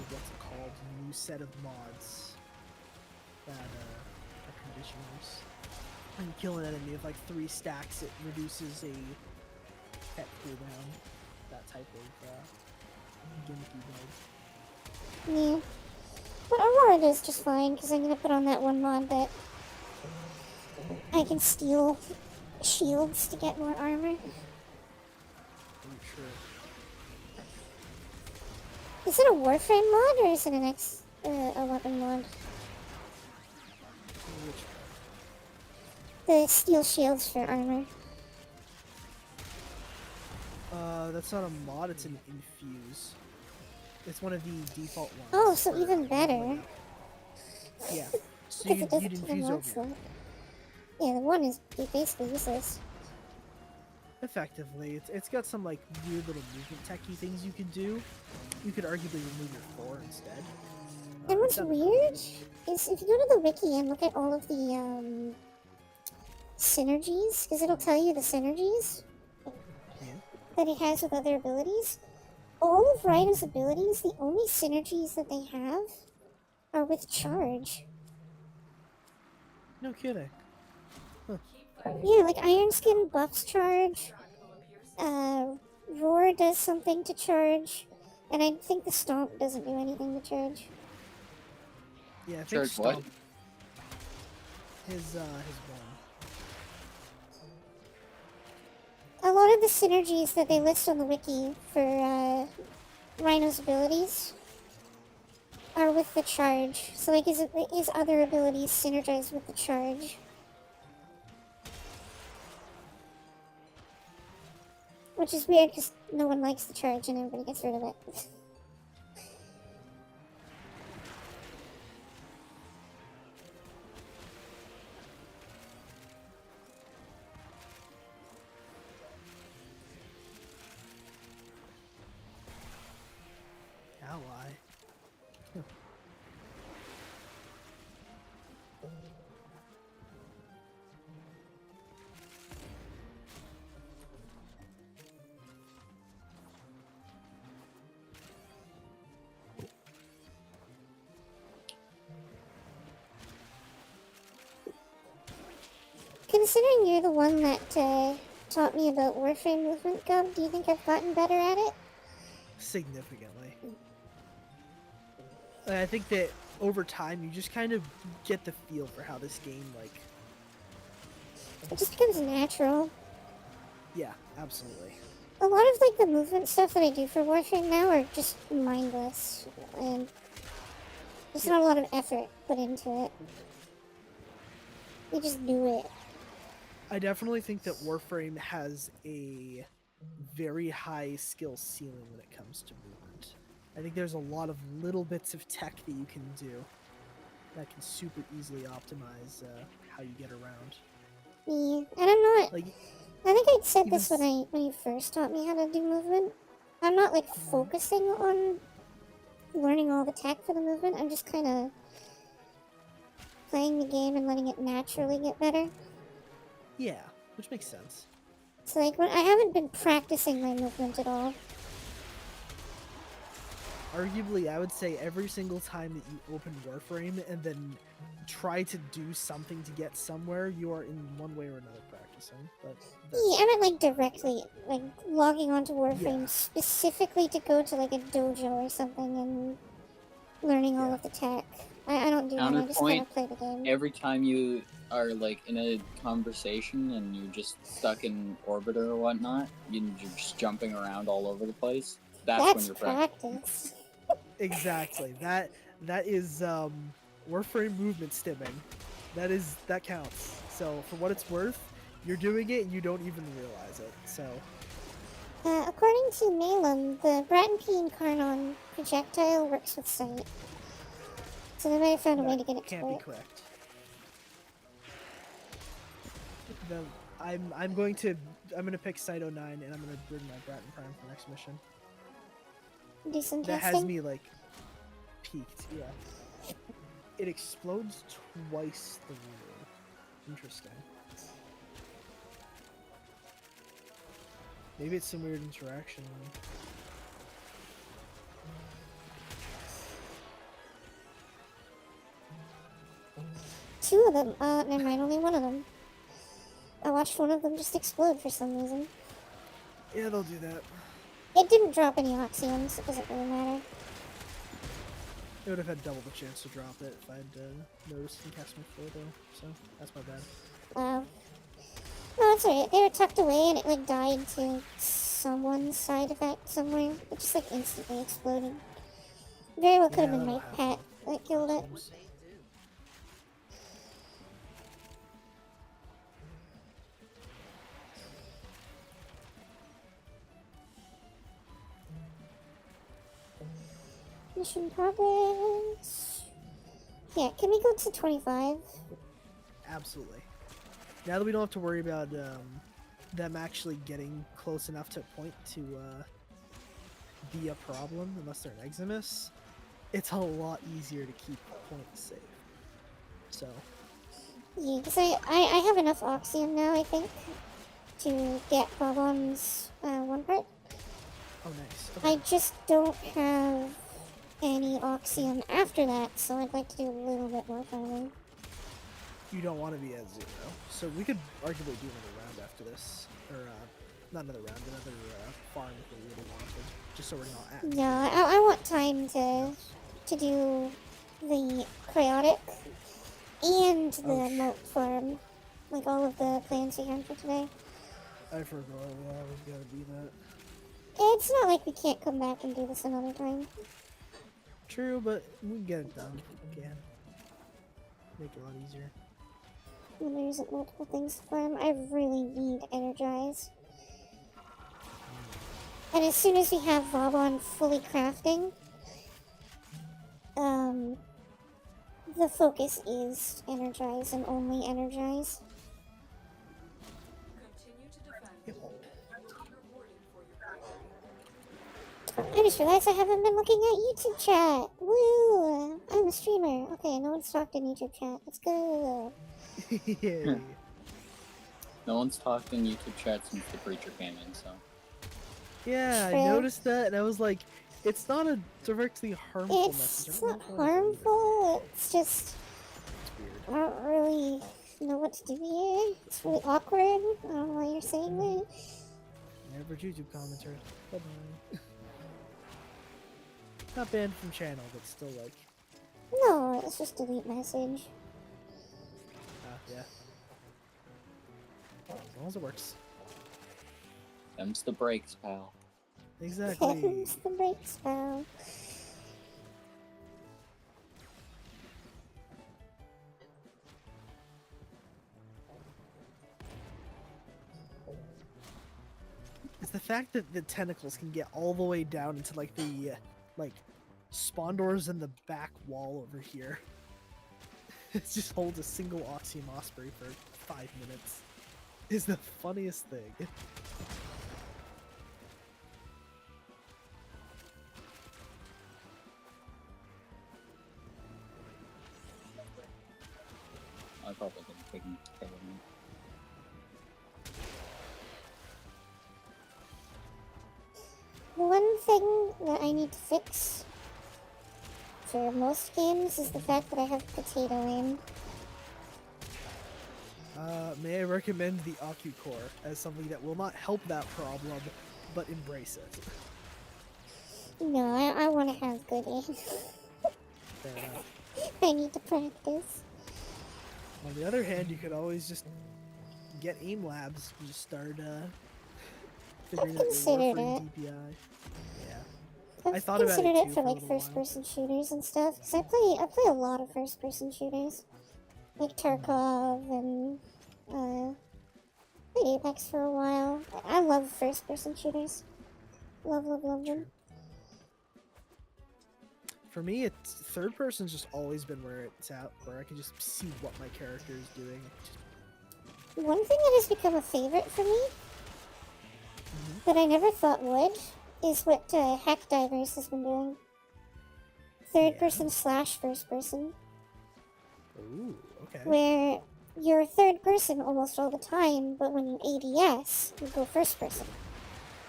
what's it called? A new set of mods that are conditioners. When you kill an enemy with like 3 stacks, it reduces a pet cooldown. That type of gimmicky build. Yeah. But Aurora does just fine, because I'm going to put on that one mod that I can steal shields to get more armor. Very true. Is it a Warframe mod, or is it a weapon mod? Which The steel shields for armor. that's not a mod, it's an infuse. It's one of the default ones. Oh, so for even better. leveling up. Yeah. So Because you'd it doesn't infuse kill over mod your slot. Yeah, the one is basically useless. effectively. It's got some like weird little movement techy things you can do. You could arguably remove your 4 instead. And what's That- weird is if you go to the wiki and look at all of the synergies, because it'll tell you the synergies Yeah. that it has with other abilities. All of Rhino's abilities, the only synergies that they have are with charge. No kidding. Yeah, like Iron Skin buffs charge, Roar does something to charge, and I think the Stomp doesn't do anything to charge. Yeah, I think Charge what? Stomp. His one. A lot of the synergies that they list on the wiki for Rhino's abilities are with the charge. So like his other abilities synergize with the charge. Which is weird because no one likes the charge and everybody gets rid of it. Ally. Considering you're the one that taught me about Warframe movement gov, do you think I've gotten better at it? Significantly. I think that over time, you just kind of get the feel for how this game, like, It just becomes natural. yeah, absolutely. A lot of like the movement stuff that I do for Warframe now are just mindless, and there's not a lot of effort put into it. You just do it. I definitely think that Warframe has a very high skill ceiling when it comes to movement. I think there's a lot of little bits of tech that you can do that can super easily optimize how you get around. Yeah, and I'm not. Like, I think I'd said even this when you first taught me how to do movement. I'm not like focusing on learning all the tech for the movement. I'm just kind of playing the game and letting it naturally get better. yeah, which makes sense. So like when I haven't been practicing my movement at all. Arguably, I would say every single time that you open Warframe and then try to do something to get somewhere, you are in one way or another practicing. But Yeah, I meant like directly, like logging onto Warframe Yeah. specifically to go to like a dojo or something and learning all Yeah. of the tech. I don't do that. I just kind Counterpoint, of play the game. every time you are like in a conversation and you're just stuck in orbiter or whatnot, you're just jumping around all over the place. That's when That's you're practicing. practice. exactly, that is Warframe movement stimming. That counts. So for what it's worth, you're doing it and you don't even realize it. So According to Malum, the Bratenpine Carnon projectile works with sight. So they might have found a way to get it to can't be work. correct. Then I'm going to pick Cyto 9 and I'm gonna bring my Bratton Prime for next mission. Do some That testing. has me like peaked, yeah. It explodes twice the room. Interesting. Maybe it's some weird interaction. Two of them. Never mind, only one of them. I watched one of them just explode for some reason. Yeah, they'll do that. It didn't drop any oxiums, it doesn't really matter. It would have had double the chance to drop it if I'd noticed and cast my floor though, so that's my bad. No, it's alright. They were tucked away and it like died to someone's side effect somewhere. It just like instantly exploded. Very well could have been my pet that killed it. Mission progress. Yeah, can we go to 25? Absolutely. Now that we don't have to worry about them actually getting close enough to a point to be a problem, unless they're an Eximus, it's a lot easier to keep points safe. So, Yeah, because I have enough oxium now, I think, to get Bobon's one part. oh nice. Okay. I just don't have any oxium after that, so I'd like to do a little bit more farming. You don't want to be at 0, so we could arguably do another round after this, or not another round, another farm if we really wanted, just so we're not at. No, I want time to do the chaotic and the moat farm, like all of the plans we had for today. I forgot. Yeah, we've got to do that. It's not like we can't come back and do this another time. True, but we can get it done. We can. Make it a lot easier. When there isn't multiple things to farm, I really need energize. And as soon as we have Vauban fully crafting, the focus is energize and only energize. Continue to defend. You will be rewarded for your bravery. I just realized I haven't been looking at YouTube chat. Woo! I'm a streamer. Okay, no one's talked in YouTube chat. Let's go. Yay. No one's talked in YouTube chat since the preacher came in, so. Yeah, I True. noticed that, and I was like, it's not a directly harmful message. It's I not don't know if I wanna believe it. harmful. It's just It's weird. I don't really know what to do here. It's really awkward. I don't know why you're saying that. Never YouTube commentary. Bye-bye. Not banned from channel, but still like, No, it's just delete message. Yeah. As long as it works. Them's the breaks, pal. Exactly. Hems the break spell. It's the fact that the tentacles can get all the way down into like the like spawn doors in the back wall over here. It just holds a single Oxyum Osprey for 5 minutes. Is the funniest thing. I probably could have taken care of me. One thing that I need to fix for most games is the fact that I have potato aim. May I recommend the OcuCore as something that will not help that problem, but embrace it. No, I want to have good aim. Fair enough. I need to practice. On the other hand, you could always just get aim labs and just start figuring out your considered Warframe it. DPI. Yeah. I've I thought about it considered too it for for a like little while. first-person shooters and stuff. Cause I play a lot of first-person shooters, like Tarkov and played Apex for a while. I love first-person shooters. Love them. For me, it's third person's just always been where it's at, where I can just see what my character is doing. One thing that has become a favorite for me that I never thought would is what Hack Divers has been doing. Third person slash first person, Ooh, okay. where you're third person almost all the time, but when you ADS, you go first person.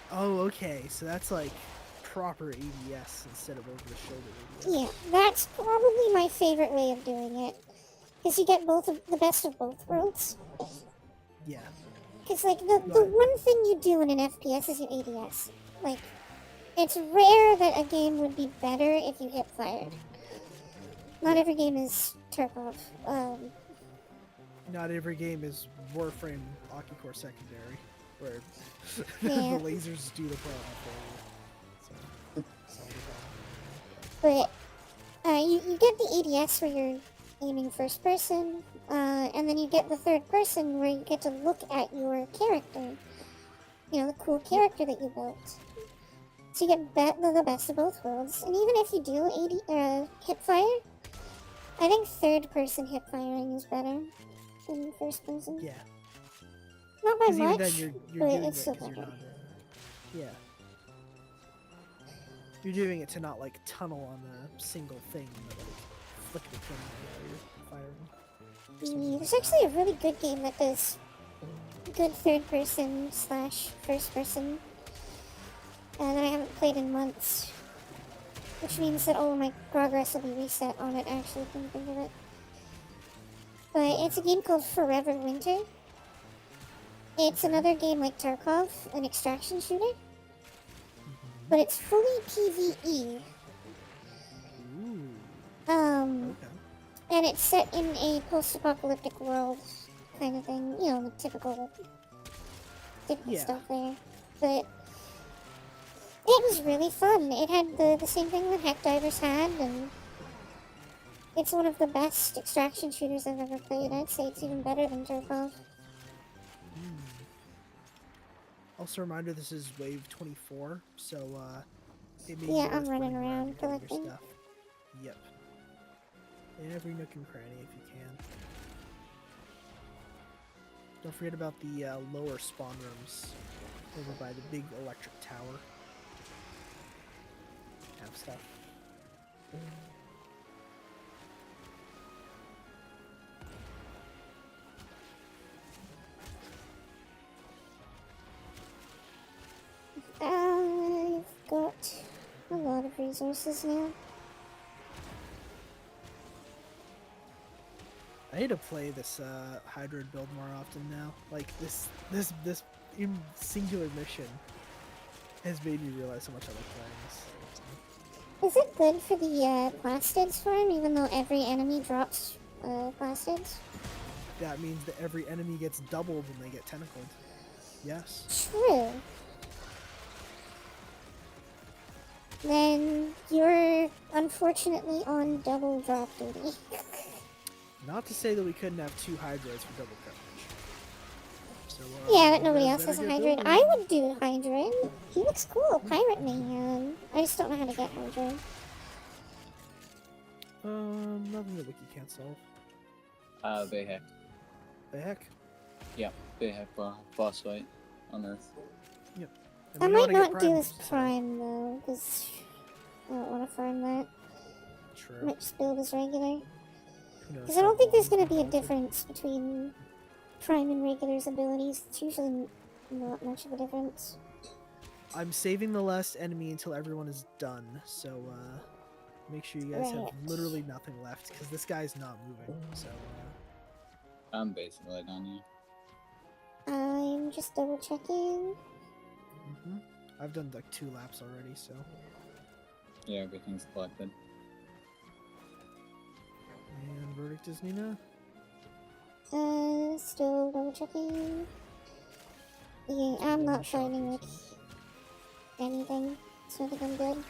Oh, okay. So that's like proper ADS instead of over the shoulder ADS. Yeah, that's probably my favorite way of doing it, because you get both of the best of both worlds. Yeah. Because like the one thing you do in an FPS is you ADS. Like, it's rare that a game would be better if you hip fired. Not every game is Tarkov. Not every game is Warframe OcuCore secondary, where Yeah. the lasers do the problem for you. So, But you get the ADS where you're aiming first person, and then you get the third person where you get to look at your character. You know, the cool character that you built. So you get the best of both worlds. And even if you do hip fire, I think third person hip firing is better than first person. yeah. Not by Because even much, then you're but doing it's it still 'cause you're better. not. Yeah. You're doing it to not like tunnel on a single thing, but like flick the pin while you're firing. There's actually a really good game that does good third person slash first person that I haven't played in months. Which means that all of my progress will be reset on it, actually, can you think of it. But it's a game called Forever Winter. It's another game like Tarkov, an extraction shooter. But it's fully PvE. Ooh. Um, Okay. and it's set in a post-apocalyptic world kind of thing. You know, the typical Yeah. stuff there. But it was really fun. It had the same thing that Hack Divers had, and it's one of the best extraction shooters I've ever played. I'd say it's even better than Tarkov. Also, a reminder: this is wave 24, so it may be Yeah, I'm worth running around and getting your collecting. stuff. Yep. Every nook and cranny if you can. Don't forget about the lower spawn rooms over by the big electric tower. Have stuff. I've got a lot of resources now. I need to play this hybrid build more often now. Like this singular mission has made me realize how much I like playing this. Is it good for the plastids farm, even though every enemy drops plastids? That means that every enemy gets doubled when they get tentacled. Yes. True. Then you're unfortunately on double drop duty. Not to say that we couldn't have 2 hydrates for double coverage. So, Yeah, but you nobody guys else has a better get hydrate. building. I would do hydrate. He looks cool, pirate man. I just don't know how to get hydrate. Nothing that Wiki can't solve. Bayheck. The heck? Yep, Bayheck boss fight on Earth. And I we know how might to get not do primes, his so- prime though, because I don't want to farm that. I True. might just build as regular. Who knows Because I how don't think there's long going to be a vaulted. difference between prime and regular's abilities. It's usually not much of a difference. I'm saving the last enemy until everyone is done, so make sure you guys have Right. literally nothing left, because this guy's not moving, so I'm basically done, yeah. I'm just double checking. I've done like 2 laps already, so Yeah, everything's collected. and verdict is Nina. Still double checking. Yeah, I'm not finding like anything, so I think I'm good.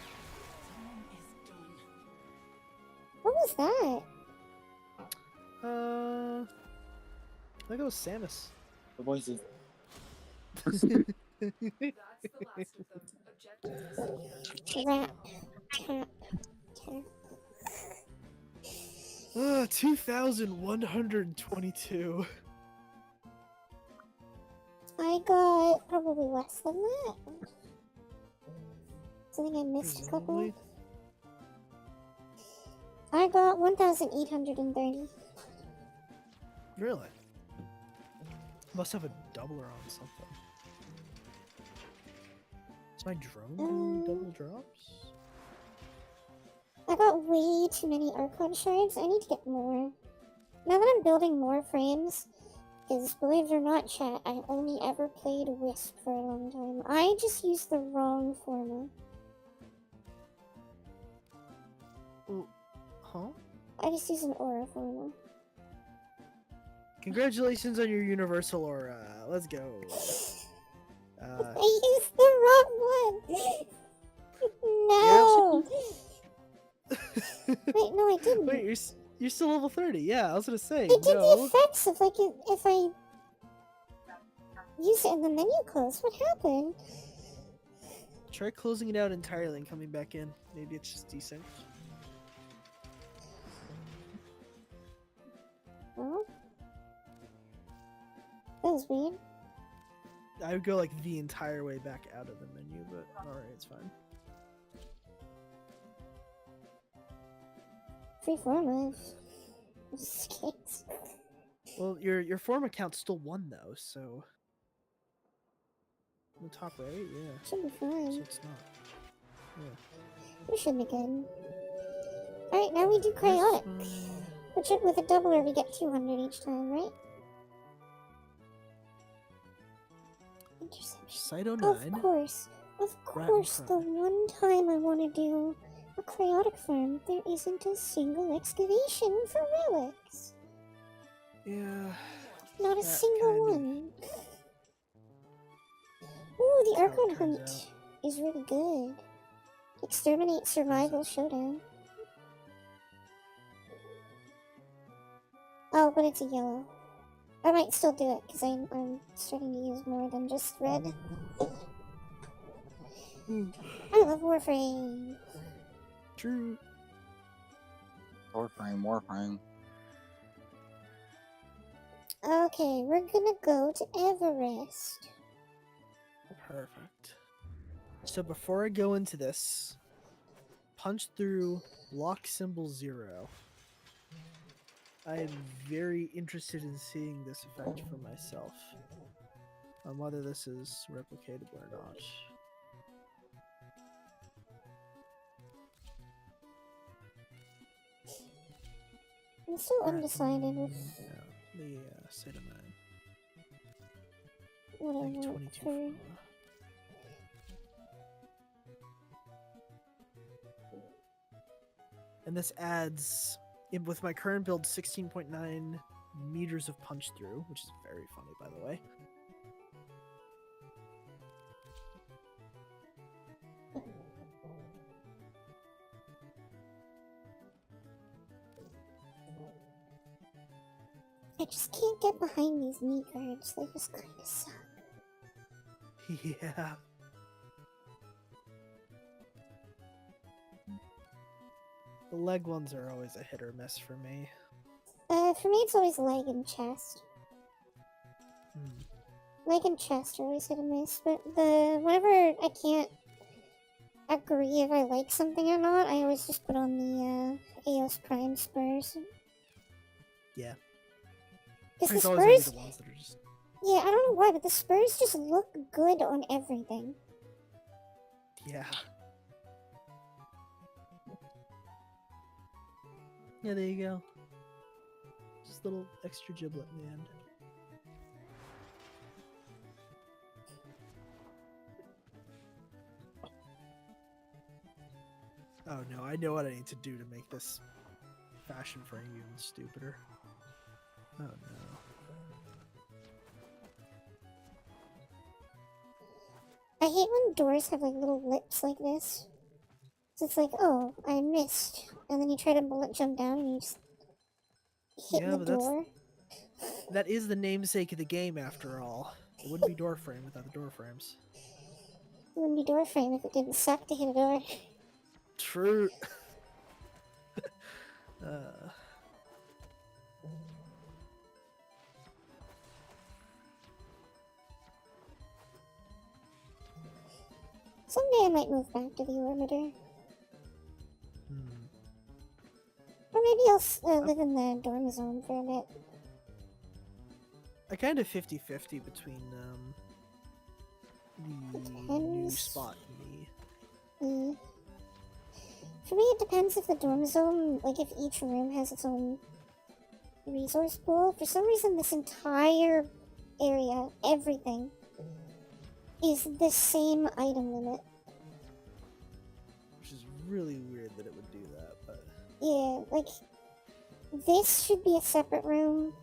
What was that? I think it was Samus. The voices. That's the last of them. Objective Rap. Tap. Tap. 2,122. I got probably less than that. So I think I missed a couple. Presumably. I got 1,830. Really? Must have a doubler on something. Is my drone doing double drops? I got way too many Archon shards. I need to get more. Now that I'm building more frames, because believe it or not, chat, I only ever played Wisp for a long time. I just used the wrong forma. Huh? I just used an Aura forma. Congratulations on your universal aura. Let's go. I used the wrong one! No! Wait, no, I didn't. Wait, you're still level 30. Yeah, I was gonna say I did the no. effects if I use it in the menu close. What happened? Try closing it out entirely and coming back in. Maybe it's just desynced. Oh? That was weird. I would go like the entire way back out of the menu, but alright, it's fine. Free forma. Just kidding. Well, your form account's still 1 though, so in the top right, yeah. Should be So fine. it's not. Yeah. We should be good. Alright, now we do chaotic. Which with a doubler we get 200 each time, right? Interception. Cyto 9. Of course, the one time I want to do a chaotic farm, there isn't a single excavation for relics. Yeah. Not a That single kind of- one. Ooh, the That's how it Archon turns Hunt out. is really good. Exterminate Survival Showdown. Oh, but it's a yellow. I might still do it because I'm starting to use more than just red. I love Warframe. True. Warframe. Okay, we're gonna go to Everest. Perfect. So before I go into this, punch through block symbol 0. I am very interested in seeing this effect for myself. On whether this is replicatable or not. I'm still undecided with Yeah, the Cyto 9. what I Like want 22 for. forma. And this adds, with my current build, 16.9 meters of punch through, which is very funny, by the way. I just can't get behind these knee guards. They just kind of suck. Yeah. The leg ones are always a hit or miss for me. For me, it's always leg and chest. Leg and chest are always hit or miss, but whenever I can't agree if I like something or not, I always just put on the Eos Prime Spurs. Yeah. Because the It's always gonna be Spurs, the ones that are just... yeah, I don't know why, but the Spurs just look good on everything. Yeah. Yeah, there you go. Just a little extra giblet in the end. Oh no, I know what I need to do to make this fashion frame even stupider. Oh no. I hate when doors have like little lips like this. So it's like, oh, I missed. And then you try to bullet jump down and you just hit Yeah, the but door. that is the namesake of the game after all. It wouldn't be door frame without the door frames. It wouldn't be door frame if it didn't suck to hit a door. True. Someday I might move back to the orbiter. Hmm. Or maybe I'll live in the dorm zone for a bit. I kind of 50-50 between the new Depends. spot and me. For me, it depends if the dorm zone, like if each room has its own resource pool. For some reason, this entire area, everything, is the same item limit. Which is really weird that it would do that, but... Yeah, like, this should be a separate room.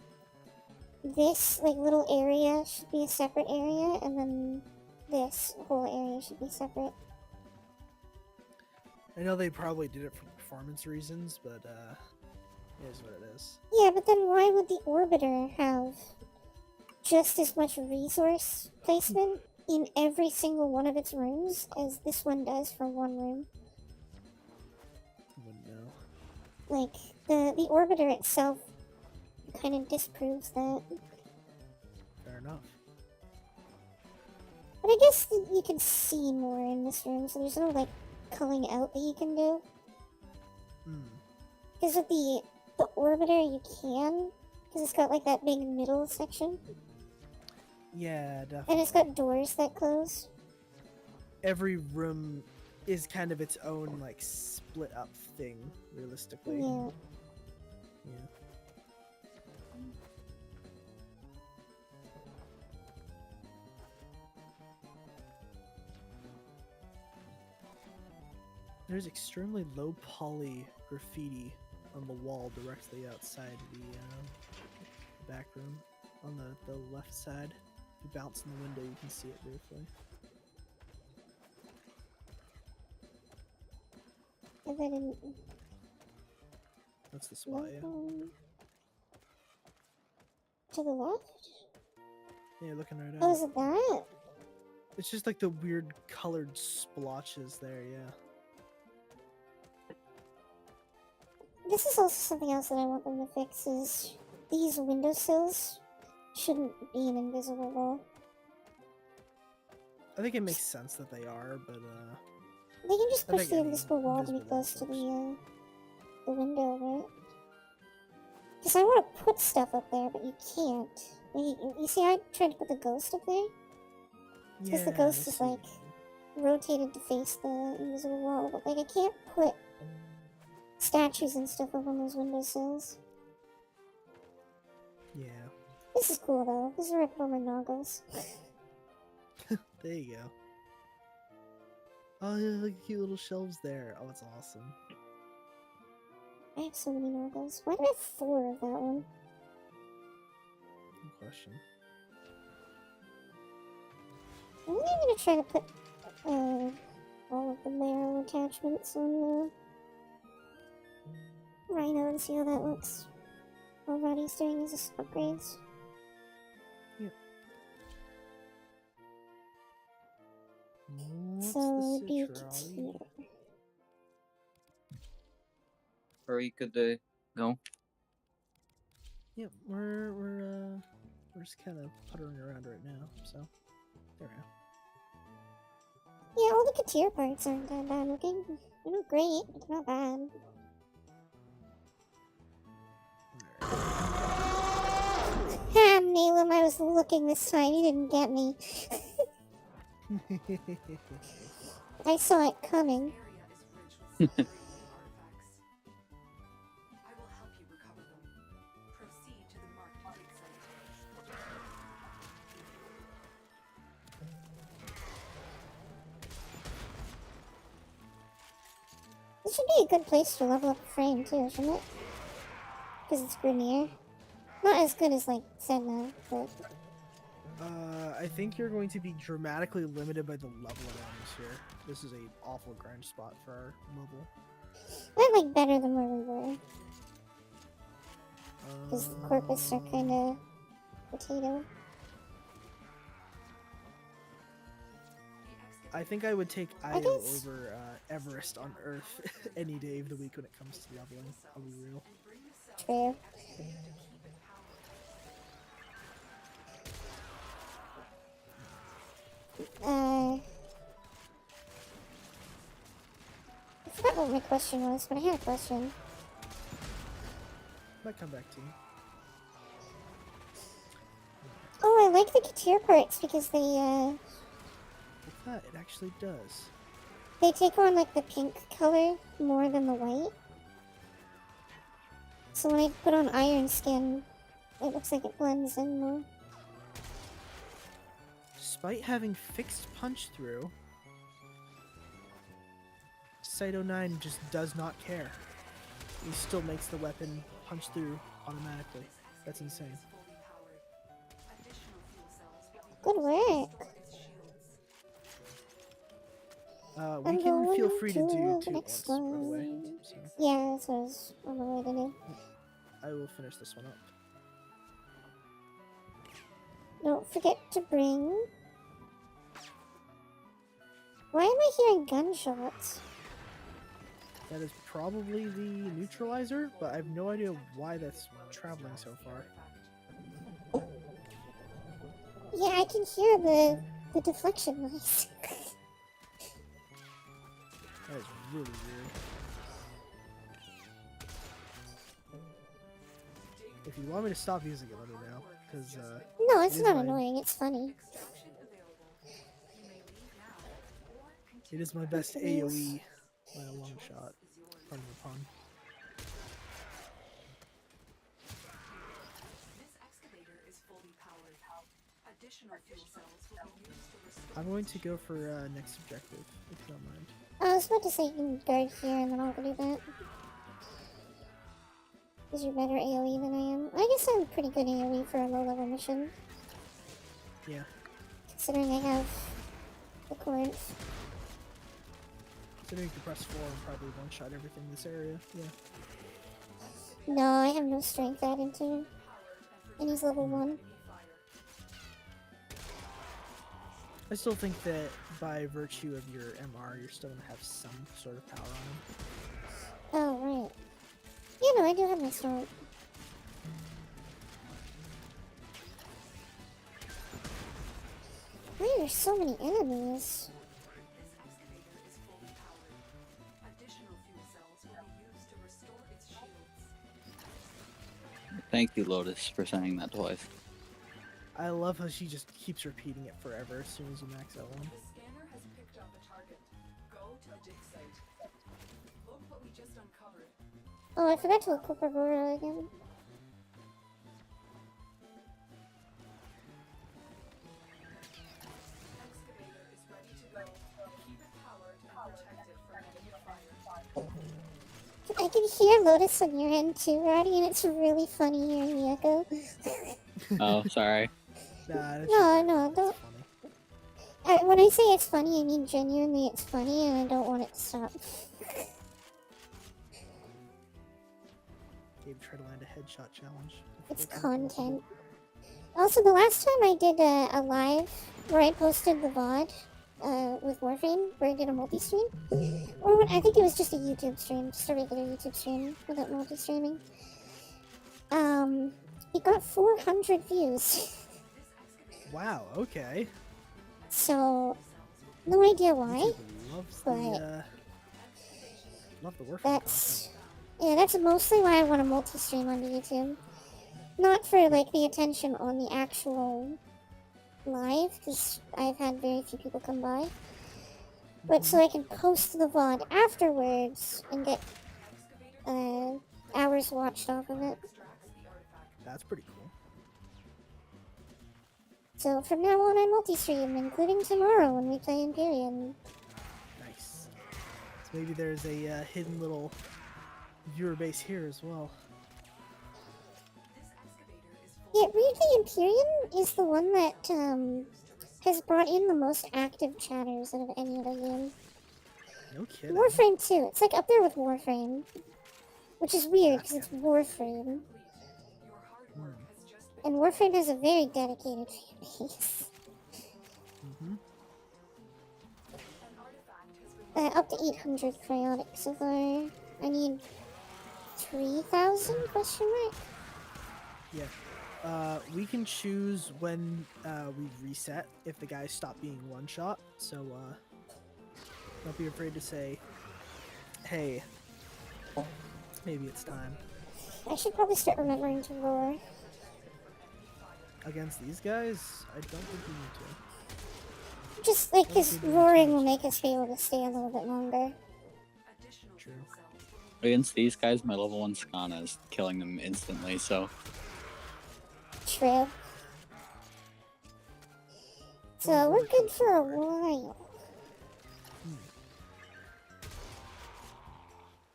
This, like, little area should be a separate area, and then this whole area should be separate. I know they probably did it for performance reasons, but it is what it is. Yeah, but then why would the orbiter have just as much resource placement in every single one of its rooms as this one does for one room? I wouldn't know. Like, the orbiter itself kind of disproves that. Fair enough. But I guess that you can see more in this room, so there's no, like, culling out that you can do. Because with the orbiter, you can. Because it's got, like, that big middle section. Yeah, definitely. And it's got doors that close. Every room is kind of its own, like, split up thing, realistically. Yeah. Yeah. There's extremely low poly graffiti on the wall directly outside the back room. On the left side. If you bounce in the window, you can see it briefly. And then That's the spot, yeah. to the left? Yeah, looking right at Oh, it. is it that? It's just like the weird colored splotches there, yeah. This is also something else that I want them to fix, is these windowsills shouldn't be an invisible wall. I think it makes sense that they are, but They can just I push think the any invisible wall to be invisible close to wall the window, right? Because I want to put stuff up there, but you can't. You see, I tried to put the ghost up there. Because the ghost is like rotated to face the invisible wall, but like I can't put statues and stuff up on those windowsills. Yeah. This is cool though. This is where I put all my noggles. There you go. Oh, yeah, look at cute little shelves there. Oh, it's awesome. I have so many novels. Why do I have 4 of that one? Good question. I'm gonna try to put all of the marrow attachments on the Rhino and see how that looks. While Roddy's doing his upgrades. What's So the be Citrali? here. Are we good to go? Yep, we're just kind of puttering around right now, so there we go. Yeah, all the Katir parts aren't that bad looking. They're not great, but they're not bad. Ha, Malum, I was looking this time. You didn't get me. I saw it coming. Area is rich with artifacts. I will help you recover them. Proceed to the marked dig site. This should be a good place to level up a frame too, shouldn't it? Because it's Grenier. Not as good as like Sedna, but I think you're going to be dramatically limited by the level around this here. This is a awful grind spot for our level. I like better than where we were. Because the corpus are kind of potato. I think I would take I Io guess- over Everest on Earth any day of the week when it comes to leveling. I'll be real. True. I forgot what my question was, but I had a question. Might come back to you. Oh, I like the Katir parts because With that, it actually does. they take on like the pink color more than the white. So when I put on iron skin, it looks like it blends in more. Despite having fixed punch through, Saito 9 just does not care. He still makes the weapon punch through automatically. That's insane. Good work. We I'm can feel going free to do to the two at next once, by the way. one. So Yeah, that's what I was on my way to do. I will finish this one up. Don't forget to bring. Why am I hearing gunshots? That is probably the neutralizer, but I have no idea why that's traveling so far. Yeah, I can hear the deflection noise. That is really weird. If you want me to stop using it, let me know, because No, it's It is not mine. annoying. It's funny. it is my best AoE by a long shot. Pardon the pun. This excavator is fully powered. Additional fuel cells will be used to restore. I'm going to go for next objective, if you don't mind. I was about to say you can guard here and then I'll go do that. Because you're better AoE than I am. I guess I'm pretty good AoE for a low level mission. Yeah. Considering I have the Corinth. Considering you can press 4 and probably one-shot everything in this area. Yeah. No, I have no strength added to. And he's level 1. I still think that by virtue of your MR, you're still going to have some sort of power on him. Oh, right. Yeah, no, I do have my sword. Why are there so many enemies? This excavator is fully powered. Additional fuel cells will be used to restore its shields. Thank you, Lotus, for saying that twice. I love how she just keeps repeating it forever as soon as you max out one. The scanner has picked up a target. Go to the dig site. Look what we just uncovered. Oh, I forgot to equip Aurora again. Excavator is ready to go. Keep it powered and protect it from enemy fire. I can hear Lotus on your end too, Roddy, and it's really funny hearing the echo. Oh, sorry. Nah, that's No, just- no, it's don't. funny. When I say it's funny, I mean genuinely it's funny, and I don't want it to stop. Gabe tried to land a headshot challenge. It's content. Also, the last time I did a live where I posted the VOD with Warframe, where I did a multi-stream, or I think it was just a YouTube stream, just a regular YouTube stream without multi-streaming. It got 400 views. Wow. Okay. So, no idea why. YouTube loves but the love the Warframe That's content. yeah, that's mostly why I want to multi-stream on YouTube. Not for like the attention on the actual live, because I've had very few people come by. But so I can post the VOD afterwards and get hours watched off of it. That's pretty cool. So from now on I multi-stream, including tomorrow when we play Imperium. Nice. So maybe there's a hidden little viewer base here as well. Yeah, weirdly Imperium is the one that has brought in the most active chatters out of any other game. No kidding. Warframe too. It's like up there with Warframe. Which is weird because it's Warframe. Hmm. And Warframe has a very dedicated fan base. Mm-hmm. Up to 800 chaotic so far. I need 3,000 question mark? Yeah. We can choose when we reset if the guys stop being one shot. So don't be afraid to say, hey, maybe it's time. I should probably start remembering to roar. Against these guys, I don't think we need to. Just like, because roaring will make us be able to stay a little bit longer. True. Against these guys, my level 1 Skana is killing them instantly, so True. So we're good for a while.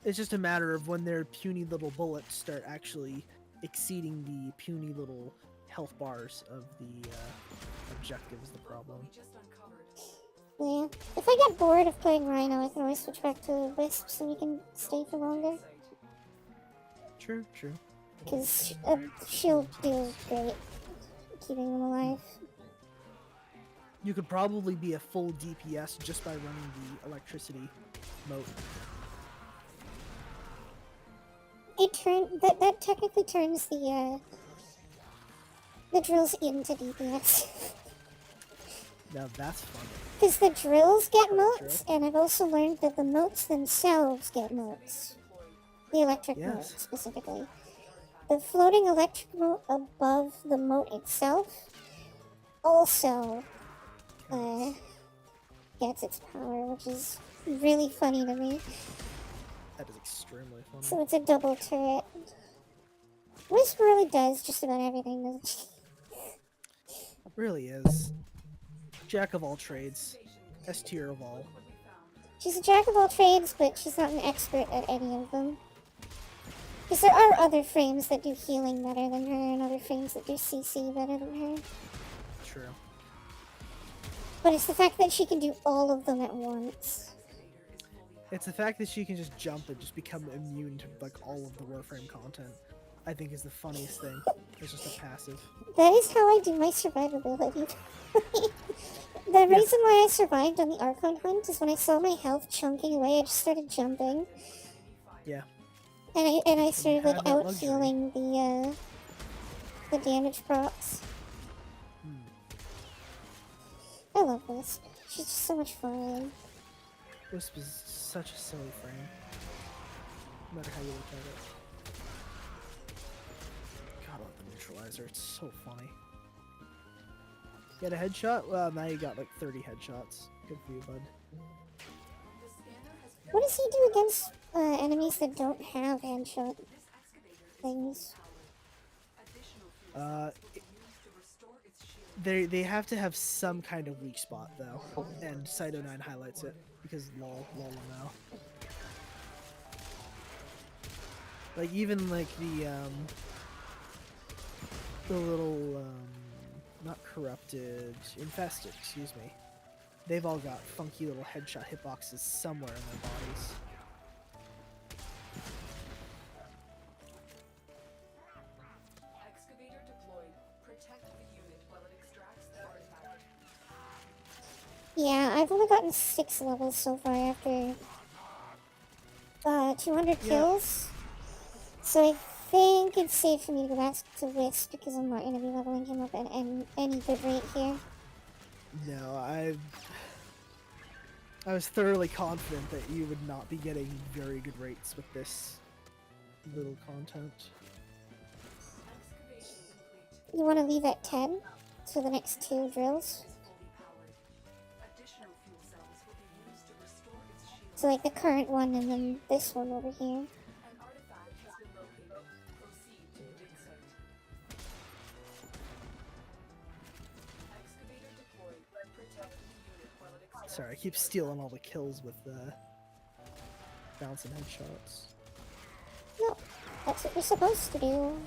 It's just a matter of when their puny little bullets start actually exceeding the puny little health bars of the objective is the problem. Yeah. If I get bored of playing Rhino, I can always switch back to Wisp so we can stay for longer. True, true. Because shield deals great, keeping them alive. You could probably be a full DPS just by running the electricity moat. That technically turns the drills into DPS. Now that's fun. Because the drills get moats, and I've also learned that the moats themselves get moats. The electric moat, Yes. specifically. The floating electric moat above the moat itself also gets its power, which is really funny to me. That is extremely funny. So it's a double turret. Wisp really does just about everything, doesn't she? Really is. Jack of all trades. S tier of all. She's a jack of all trades, but she's not an expert at any of them. Because there are other frames that do healing better than her, and other frames that do CC better than her. True. But it's the fact that she can do all of them at once. It's the fact that she can just jump and just become immune to like all of the Warframe content. I think is the funniest thing. It's just a passive. That is how I do my survivability. The reason why I survived on the Archon hunt is when I saw my health chunking away, I just started jumping. Yeah. And I started had like that out luxury. healing the damage procs. I love Wisp. She's just so much fun. Wisp is such a silly frame. No matter how you look at it. God, I love the neutralizer. It's so funny. Get a headshot? Well, now you got like 30 headshots. Good for you, bud. What does he do against enemies that don't have headshot things? They have to have some kind of weak spot though, and Cyto9 highlights it because lol now. Like even like the little not corrupted, infested, excuse me. They've all got funky little headshot hitboxes somewhere in their bodies. Excavator deployed. Protect the unit while it extracts the artifact. Yeah, I've only gotten 6 levels so far after 200 Yeah. kills. So I think it's safe for me to go back to Wisp because I'm not going to be leveling him up at any good rate here. No, I was thoroughly confident that you would not be getting very good rates with this little content. Excavation complete. You want to leave at 10 for the next 2 drills? Is fully powered. Additional fuel cells will be used to restore its shield. So like the current one and then this one over here. An artifact has been located. Proceed to the dig site. Excavator deployed. Protect the unit while it extracts. Sorry, I keep stealing all the kills with bouncing headshots. No, that's what you're supposed to do.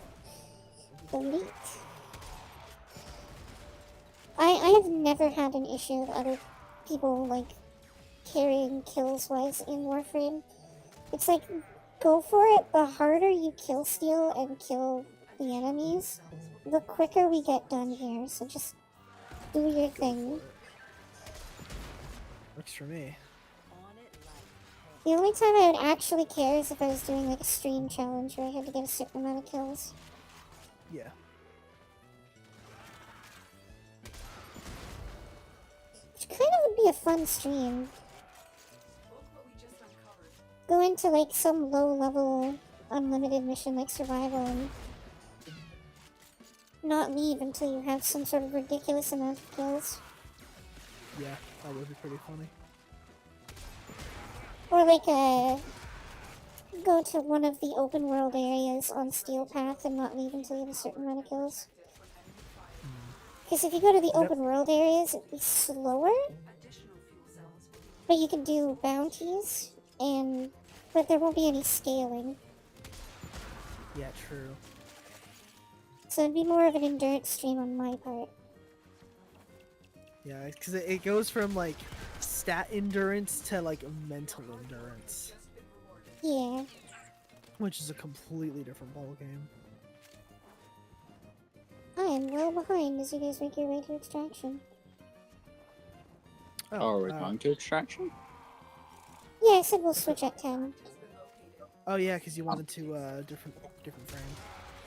Delete. I have never had an issue with other people like carrying kills wise in Warframe. It's like, go for it. The harder you kill steal and kill the enemies, the quicker we get done here. So just do your thing. Works for me. The only time I would actually care is if I was doing like a stream challenge where I had to get a certain amount of kills. Yeah. Which kind of would be a fun stream. Look what we just uncovered. Go into like some low level unlimited mission like survival and not leave until you have some sort of ridiculous amount of kills. Yeah, that would be pretty funny. Or like go to one of the open world areas on Steel Path and not leave until you have a certain amount of kills. Because if you go to the open world areas, it'd be slower, Additional fuel cells will be but you can do bounties, but there won't be any scaling. Yeah, true. So it'd be more of an endurance stream on my part. Yeah, because it goes from like stat endurance to like mental endurance, Yeah. which is a completely different ballgame. I am well behind as you guys make your way to extraction. Oh, are we going to extraction? Yeah, I said we'll switch at 10. Oh yeah, because you wanted to different frame.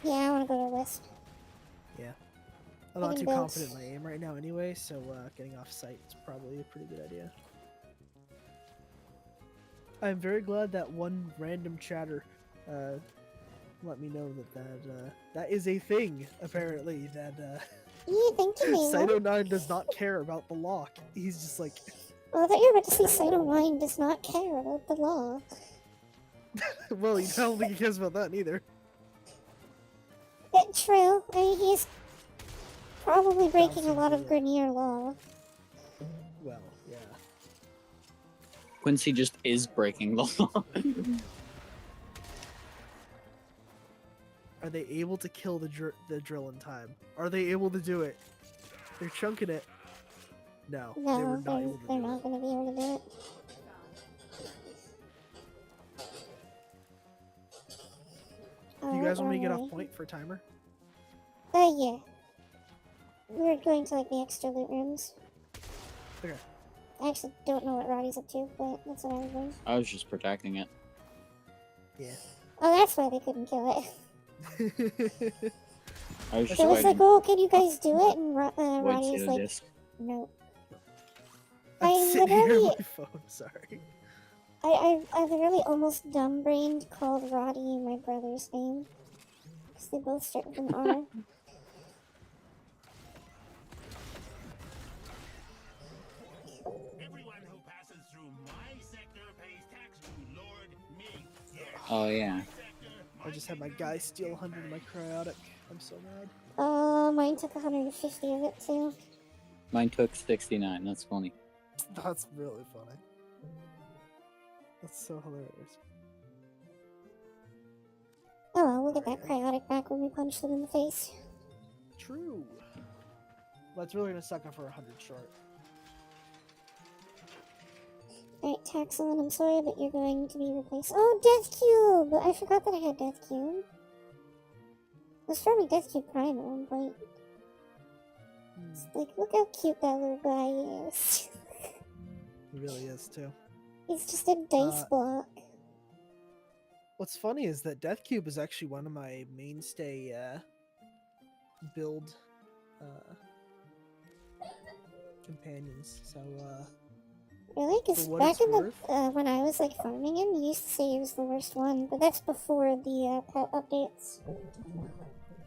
Yeah, I want to go to Wisp. Yeah. I'm not can too build- confident in my aim right now anyway, so getting off site is probably a pretty good idea. I'm very glad that one random chatter let me know that is a thing, apparently, that Yeah, thank you, Mela. Cyto9 does not care about the lock. He's just like, Oh, I thought you were about to say Cyto9 does not care about the law. well, I don't think he cares about that either. True. I mean, he's probably breaking a Bouncing lot of through it. Grenier law. Well, yeah. Quincy just is breaking the law. Are they able to kill the drill in time? Are they able to do it? They're chunking it. No, they were No, not able to they're do not it. going to be able to do it. Do you guys want me to get Alright. off point for timer? Yeah. We're going to like the extra loot rooms. Okay. I actually don't know what Roddy's up to, but that's what I was doing. I was just protecting it. Yeah. Oh, that's why they couldn't kill it. I was just So it's like, waiting. oh, can you guys do it? And Wait, see Roddy's the like, disc. no. I'm I sitting here literally- on my phone, sorry. I literally almost dumb-brained called Roddy my brother's name. Because they both start with an R. Everyone who passes through my sector pays tax to Lord Ming. Yes, Oh yeah. sector, I just had my guy steal 100 of my cryotic. I'm so mad. Mine took 150 of it too. Mine took 69. That's funny. That's really funny. That's so hilarious. Oh, we'll get that cryotic back when we punch them in the face. True. But it's really gonna suck up for 100 short. Alright, Taxon, I'm sorry, but you're going to be replaced. Oh, Death Cube! I forgot that I had Death Cube. I was throwing Death Cube Prime at one point. It's like, look how cute that little guy is. He really is too. He's just a dice block. What's funny is that Death Cube is actually one of my mainstay build companions. So Really? Because for what back it's in the worth- when I was like farming him, you used to say he was the worst one, but that's before the pet updates.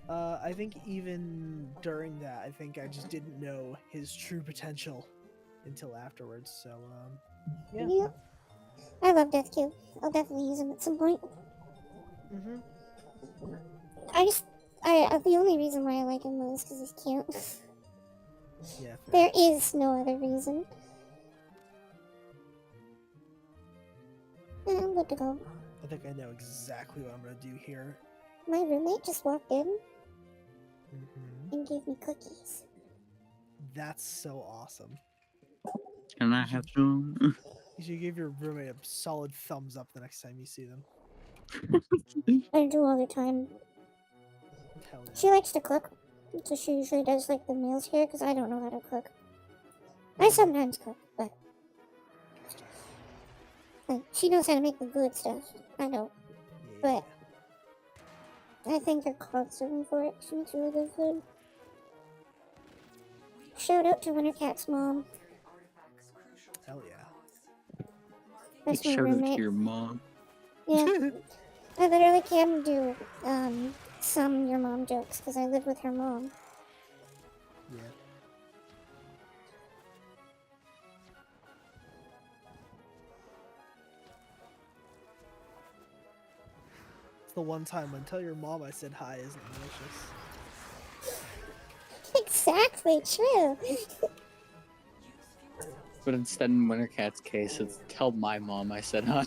I think even during that, I think I just didn't know his true potential until afterwards. So yeah. Yeah. I love Death Cube. I'll definitely use him at some point. Mm-hmm. The only reason why I like him is because he's cute. Yeah. Fair. There is no other reason. I'm good to go. I think I know exactly what I'm gonna do here. My roommate just walked in Mm-hmm. and gave me cookies. That's so awesome. Can I have some? You should give your roommate a solid thumbs up the next time you see them. I do all the time. Hell yeah. She likes to cook, so she usually does like the meals here because I don't know how to cook. I sometimes cook, but like, she knows how to make the good stuff. I don't, Yeah. but I think her clock's serving for it. She makes really good food. Shout out to Winter Cat's mom. Hell yeah. That's my Shout out roommate. to your mom. Yeah, I literally can do some your mom jokes because I live with her mom. Yeah. It's the one time when tell your mom I said hi isn't malicious. Exactly true. But instead, in Wintercat's case, it's tell my mom I said hi.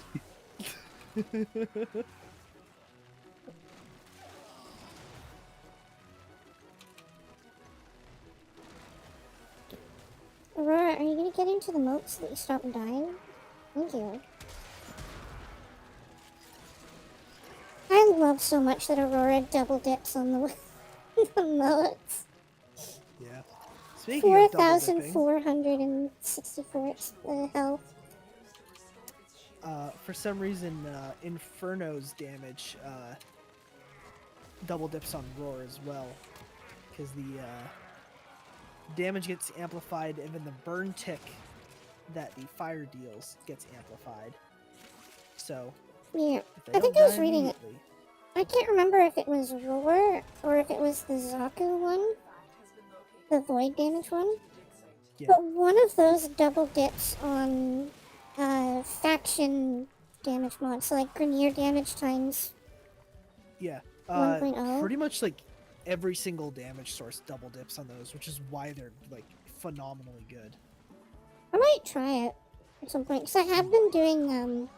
Aurora, are you gonna get into the moat so that you stop dying? Thank you. I love so much that Aurora double dips on the, the moats. Yeah. Speaking of double dipping, 4,464 health. for some reason, Inferno's damage double dips on Roar as well, because the damage gets amplified, and then the burn tick that the fire deals gets amplified. So, Yeah, if they I think don't I was die reading it. immediately- I can't remember if it was Roar or if it was the Zaku one, the void damage one. Yeah. But one of those double dips on faction damage mod, so like Grenier damage times. Yeah, 1.0? pretty much like every single damage source double dips on those, which is why they're like phenomenally good. I might try it at some point, because I have been doing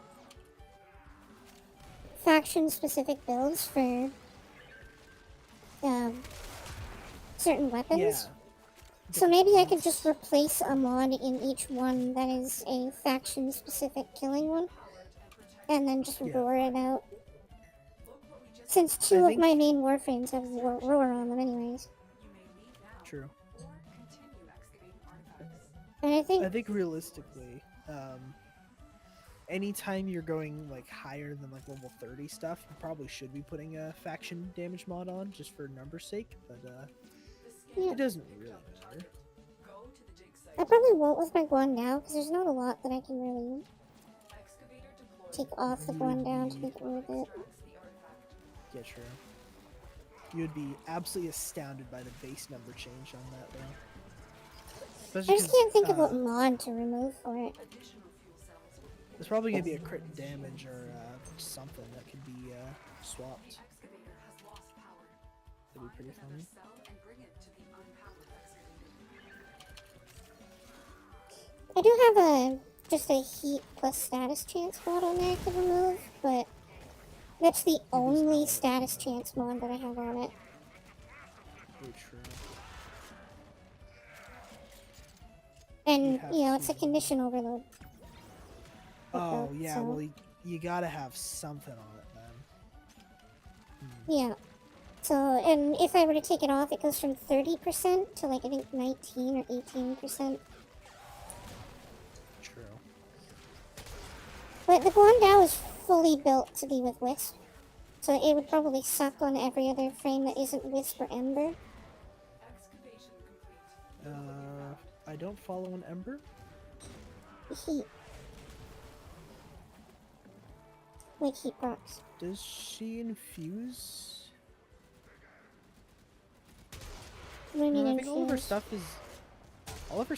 faction-specific builds for certain weapons. Yeah. So maybe I could just replace a mod in each one that is a faction-specific killing one, and then just Yeah. roar it out. Since I two of think- my main warframes have roar on them anyways. True. And I think I think realistically, anytime you're going like higher than like level 30 stuff, you probably should be putting a faction damage mod on just for numbers sake, but Yeah. it doesn't really matter. I probably won't with my Guan now, because there's not a lot that I can really take off the Guan down to make it worth it. Yeah, true. You would be absolutely astounded by the base number change on that though. I Especially just can't think of 'cause, what mod to remove for it. there's probably gonna be a crit damage or something that could be swapped. That'd be pretty funny. I do have just a heat plus status chance mod on there I could remove, but That's the It is only not. status chance mod that I have on it. Very true. And, have you know, it's a to- condition overload. Oh, Okay, yeah, so- well, you gotta have something on it then. Yeah. So, and if I were to take it off, it goes from 30% to like, I think 19 or 18%. True. But the Guandao is fully built to be with Wisp. So it would probably suck on every other frame that isn't Wisp or Ember. Excavation complete. I don't follow an Ember. Heat. Like heat rocks. Does she infuse? What do you No, mean I think all of her infuse?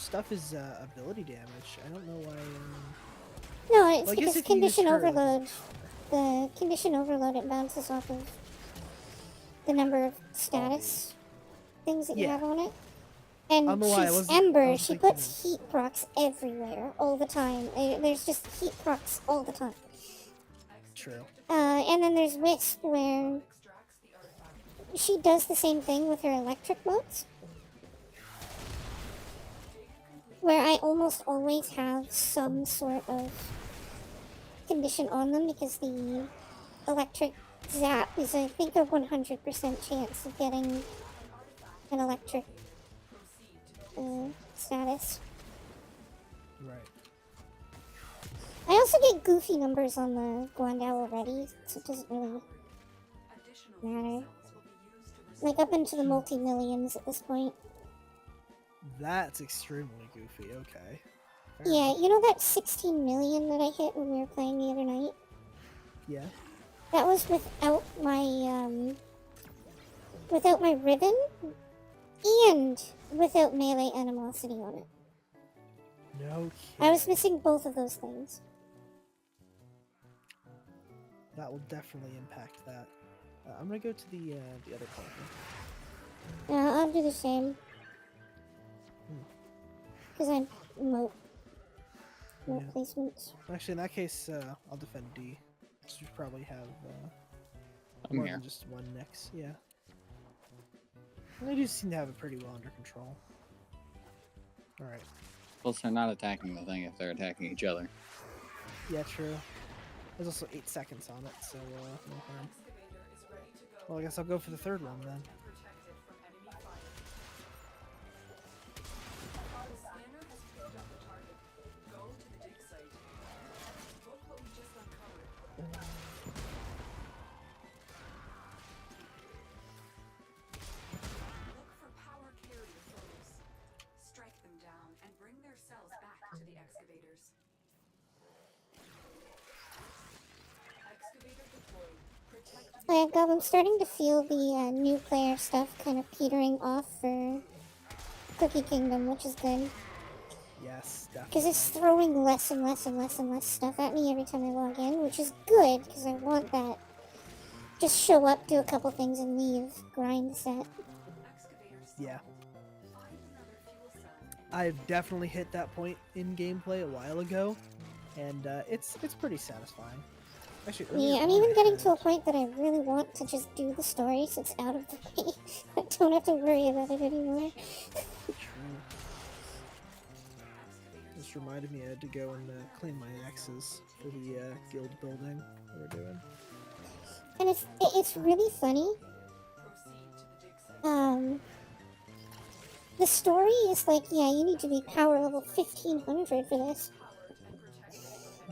stuff is ability damage. I don't know why. No, it's Well, I guess because if you use condition her, like, overload. The condition overload, it bounces off of the number of status things that you Yeah. have on it. And I don't know why, I she's wasn't- I Ember, was she thinking puts heat procs everywhere, all the time. There's just heat procs all the time. True. And then there's Wisp, where she does the same thing with her electric modes. Where I almost always have some sort of condition on them because the electric zap is, I think, a 100% chance of getting an electric status. Right. I also get goofy numbers on the Guandao already, so it doesn't really matter. Like up into the multi-millions at this point. That's extremely goofy. Okay. Fair Yeah, enough. you know that 16 million that I hit when we were playing the other night? Yeah. That was without my ribbon and without melee animosity on it. No I was kidding. missing both of those things. That will definitely impact that. I'm gonna go to the other partner. Yeah, I'll do the same. Because I'm moat Yeah. placements. Actually, in that case, I'll defend D. So we probably have I'm more here. than just one Nyx. Yeah. And they do seem to have it pretty well under control. All right. Plus, they're not attacking the thing if they're attacking each other. Yeah, true. There's also 8 seconds on it, so no harm. Well, I guess I'll go for the third one then. Look for power carrier foes. Strike them down and bring their cells back to the excavators. Excavator deployed. Protect the Yeah, Gov, I'm starting to feel the new player stuff kind of petering off for Cookie Kingdom, which is good. Yes, Because definitely. it's throwing less and less and less and less stuff at me every time I log in, which is good, because I want that. Just show up, do a couple things, and leave. Grind set. excavators. Yeah. Find another fuel cell. I've definitely hit that point in gameplay a while ago, and it's pretty satisfying. Actually, earlier Yeah, I'm on even I getting to a had- point that I really want to just do the story so it's out of the way. I don't have to worry about it anymore. True. This reminded me I had to go and clean my axes for the guild building that we're doing. And it's really funny. The story is like, yeah, you need to be power level 1500 for this.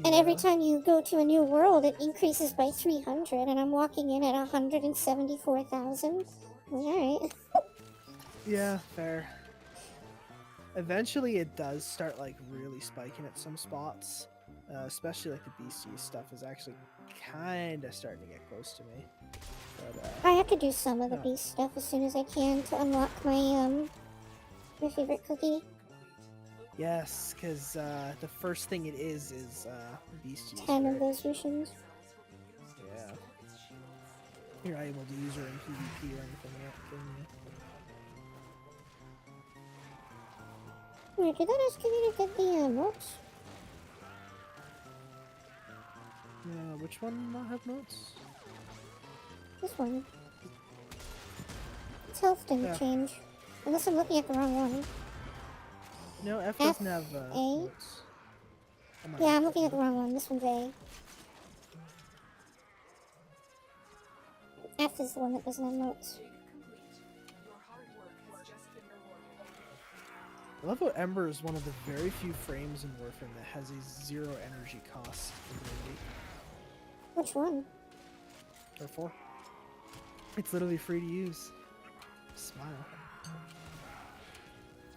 And every time you go to a new world, it increases by 300, and I'm walking in at 174,000. Alright. Yeah, fair. Eventually it does start like really spiking at some spots. Especially like the BC stuff is actually kind of starting to get close to me. But I have to do some of the Yeah. beast stuff as soon as I can to unlock my favorite cookie. yes, because the first thing it is beasties. 10 right? of those missions. Yeah. You're not able to use her in PvP or anything yet, can you? Wait, did that excavator get the moats? Which one not have notes? This one. Its health didn't Yeah. change. Unless I'm looking at the wrong one. No, F doesn't have A? notes. I might Yeah, have I'm looking at to- the wrong one. This one's A. F is the one that doesn't have notes. Dig complete. Your hard work has just been rewarded. I love how Ember is one of the very few frames in Warframe that has a 0 energy cost ability. Which one? Or 4. It's literally free to use. Smile.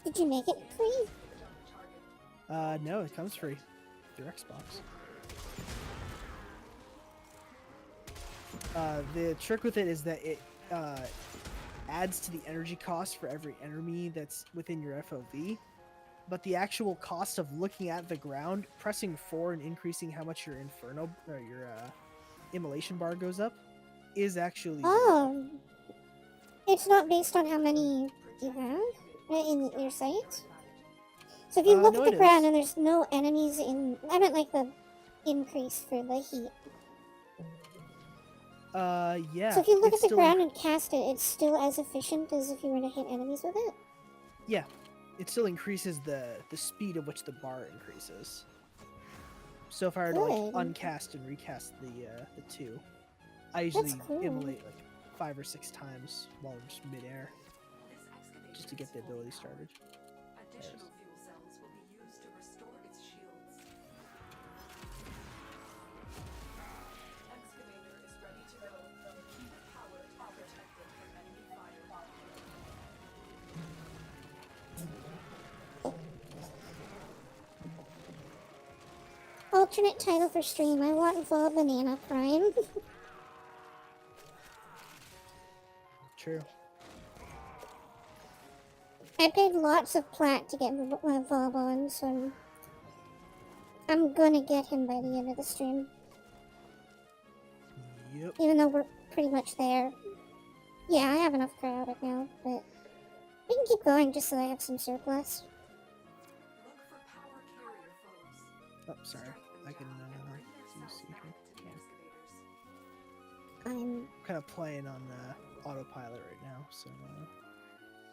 Did you make it free? No, it comes free through Xbox. The trick with it is that it adds to the energy cost for every enemy that's within your FOV, but the actual cost of looking at the ground, pressing 4 and increasing how much your Inferno or your immolation bar goes up, is actually zero. Oh. It's not based on how many you have in your sight? So if you look no, at the it ground is. and there's no enemies in... I meant like the increase for the heat. Yeah. So if you look it's at the still ground and cast it, it's still as efficient as if you were to hit enemies with it? Yeah, it still increases the speed at which the bar increases. So if I were to like Good. uncast and recast the 2, I usually cool. immolate like 5 or 6 times while I'm just midair, This excavation just to get is the fully ability powered. started. Additional fuel cells will be used to restore its shields. Excavator is ready to go. Keep it powered and protected from enemy fire. Alternate title for stream. I want the Banana Prime. True. I paid lots of plat to get Vob on, so I'm gonna get him by the end of the stream. Yep. Even though we're pretty much there. Yeah, I have enough crowd now, but we can keep going just so I have some surplus. Look for power carrier foes. Oh, sorry. I can Bring their see sight here. back to the excavators. I'm Kind of playing on autopilot right now, so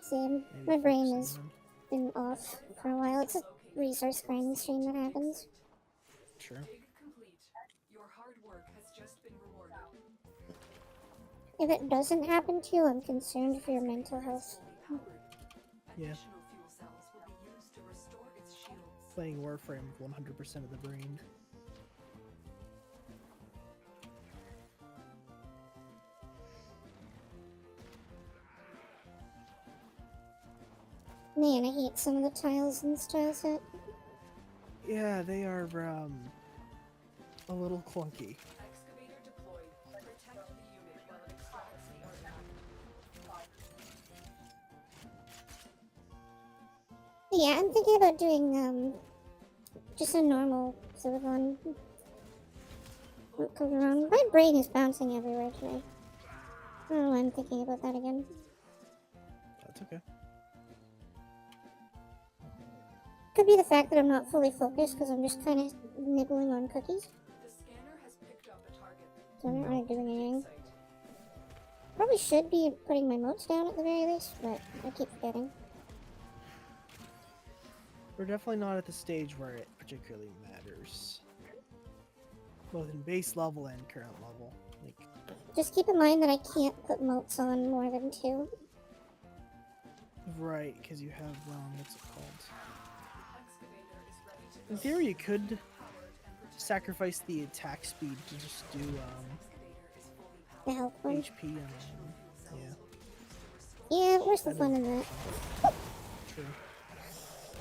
same. maybe My brain focusing has on- been off for a while. It's a resource grinding stream that happens. True. Dig complete. Your hard work has just been rewarded. If it doesn't happen to you, I'm concerned for your mental health. Fully powered. Yeah. Additional fuel cells will be used to restore its shields. Playing Warframe with 100% of the brain. Man, I hate some of the tiles in this tile set. Yeah, they are a little clunky. Excavator deployed. Protect the unit while it extracts the artifact. Yeah, I'm thinking about doing just a normal Zilligon. What goes around? My brain is bouncing everywhere today. I don't know why I'm thinking about that again. That's okay. Could be the fact that I'm not fully focused because I'm just kind of nibbling on cookies. The scanner has picked up a target. So I'm not really doing anything. Site. Probably should be putting my notes down at the very least, but I keep forgetting. We're definitely not at the stage where it particularly matters. Both in base level and current level. Like, Just keep in mind that I can't put motes on more than 2. right, because you have, what's it called? Excavator is ready to In go. theory, you could Powered and protected. sacrifice the attack speed to just do Excavator is fully powered. The health one. HP and yeah, Yeah, where's the fun in that? true.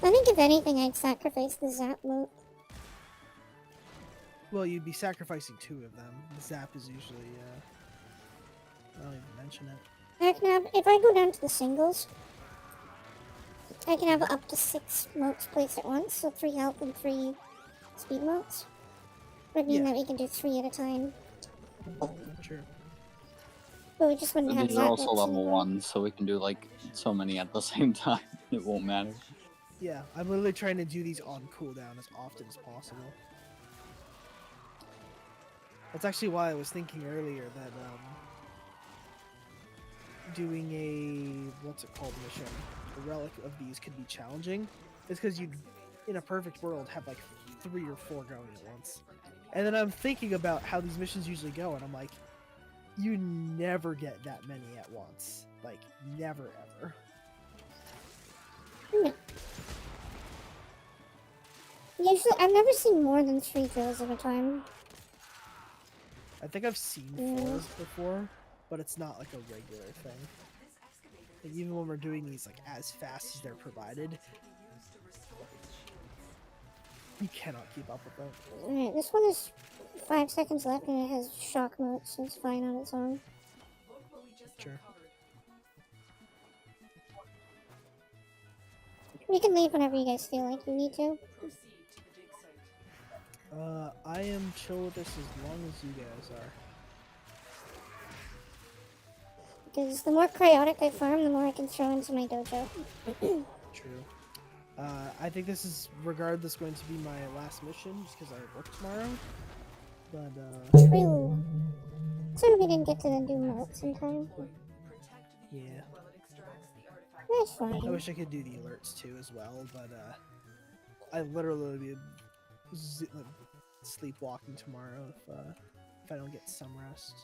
I think if anything, I'd sacrifice the zap mote. Well, you'd be sacrificing 2 of them. The zap is usually, I don't even mention it. I can have, if I go down to the singles, I can have up to 6 motes placed at once, so 3 health and 3 speed motes. Would mean Yeah. that we can do 3 at a time, True. but we just wouldn't And have these are zap also motes level anymore. 1, so we can do like so many at the same time. It won't matter. Yeah, I'm literally trying to do these on cooldown as often as possible. That's actually why I was thinking earlier that doing a what's it called mission, a relic of these could be challenging, is because you'd, in a perfect world, have like 3 or 4 going at once. And then I'm thinking about how these missions usually go, and I'm like, you never get that many at once. Like, never ever. No. Usually, I've never seen more than 3 drills at a time. I think I've seen 4s before, but it's not like a regular thing. And even when we're doing these like as fast as they're provided, you cannot keep up with them. Alright, this one is 5 seconds left and it has shock mode, so it's fine on its own. Sure. We can leave whenever you guys feel like you need to. I am chill with this as long as you guys are. Because the more cryotic I farm, the more I can throw into my dojo. True. I think this is regardless going to be my last mission just because I work tomorrow. But True. Sorry we didn't get to do moats in time. yeah. That's fine. I wish I could do the alerts too as well, but I literally would be sleepwalking tomorrow if I don't get some rest.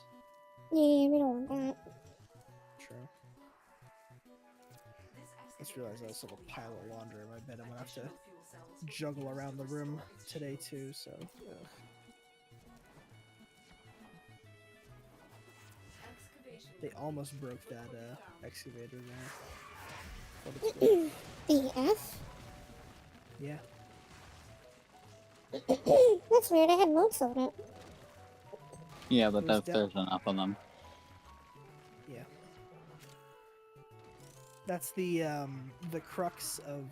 Yeah, we don't want that. True. Just realized I also have a pile of laundry in my bed. I'm gonna have to juggle around the room today too, so they almost broke that excavator there. But it's good. The F? Yeah. That's weird, I had moats on it. Yeah, but It was there's enough of them. Yeah. That's the crux of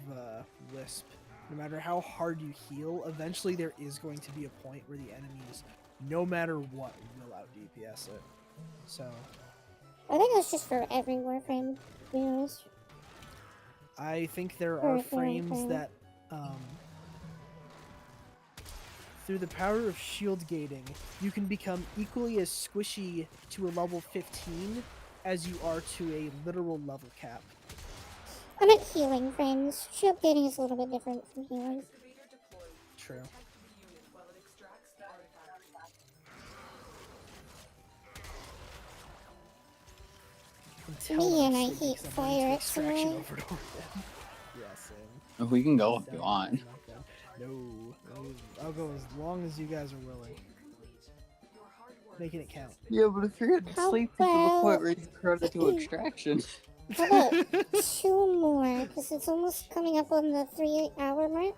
Wisp. No matter how hard you heal, eventually there is going to be a point where the enemies, no matter what, will out DPS it. So I think that's just for every Warframe, to be honest. I think there are Right. frames that through the power of shield gating, you can become equally as squishy to a level 15 as you are to a literal level cap. I meant healing frames. Shield gating is a little bit different from healing. True. Me and I hate fire extraction XML. over and over again. Yeah, same. We can go if you want. No, I'll go as long as you guys are willing. Making it count. Yeah, but if you're getting How sleepy to the point about- where you turn it to extraction. How about 2 more? Because it's almost coming up on the 3-hour mark.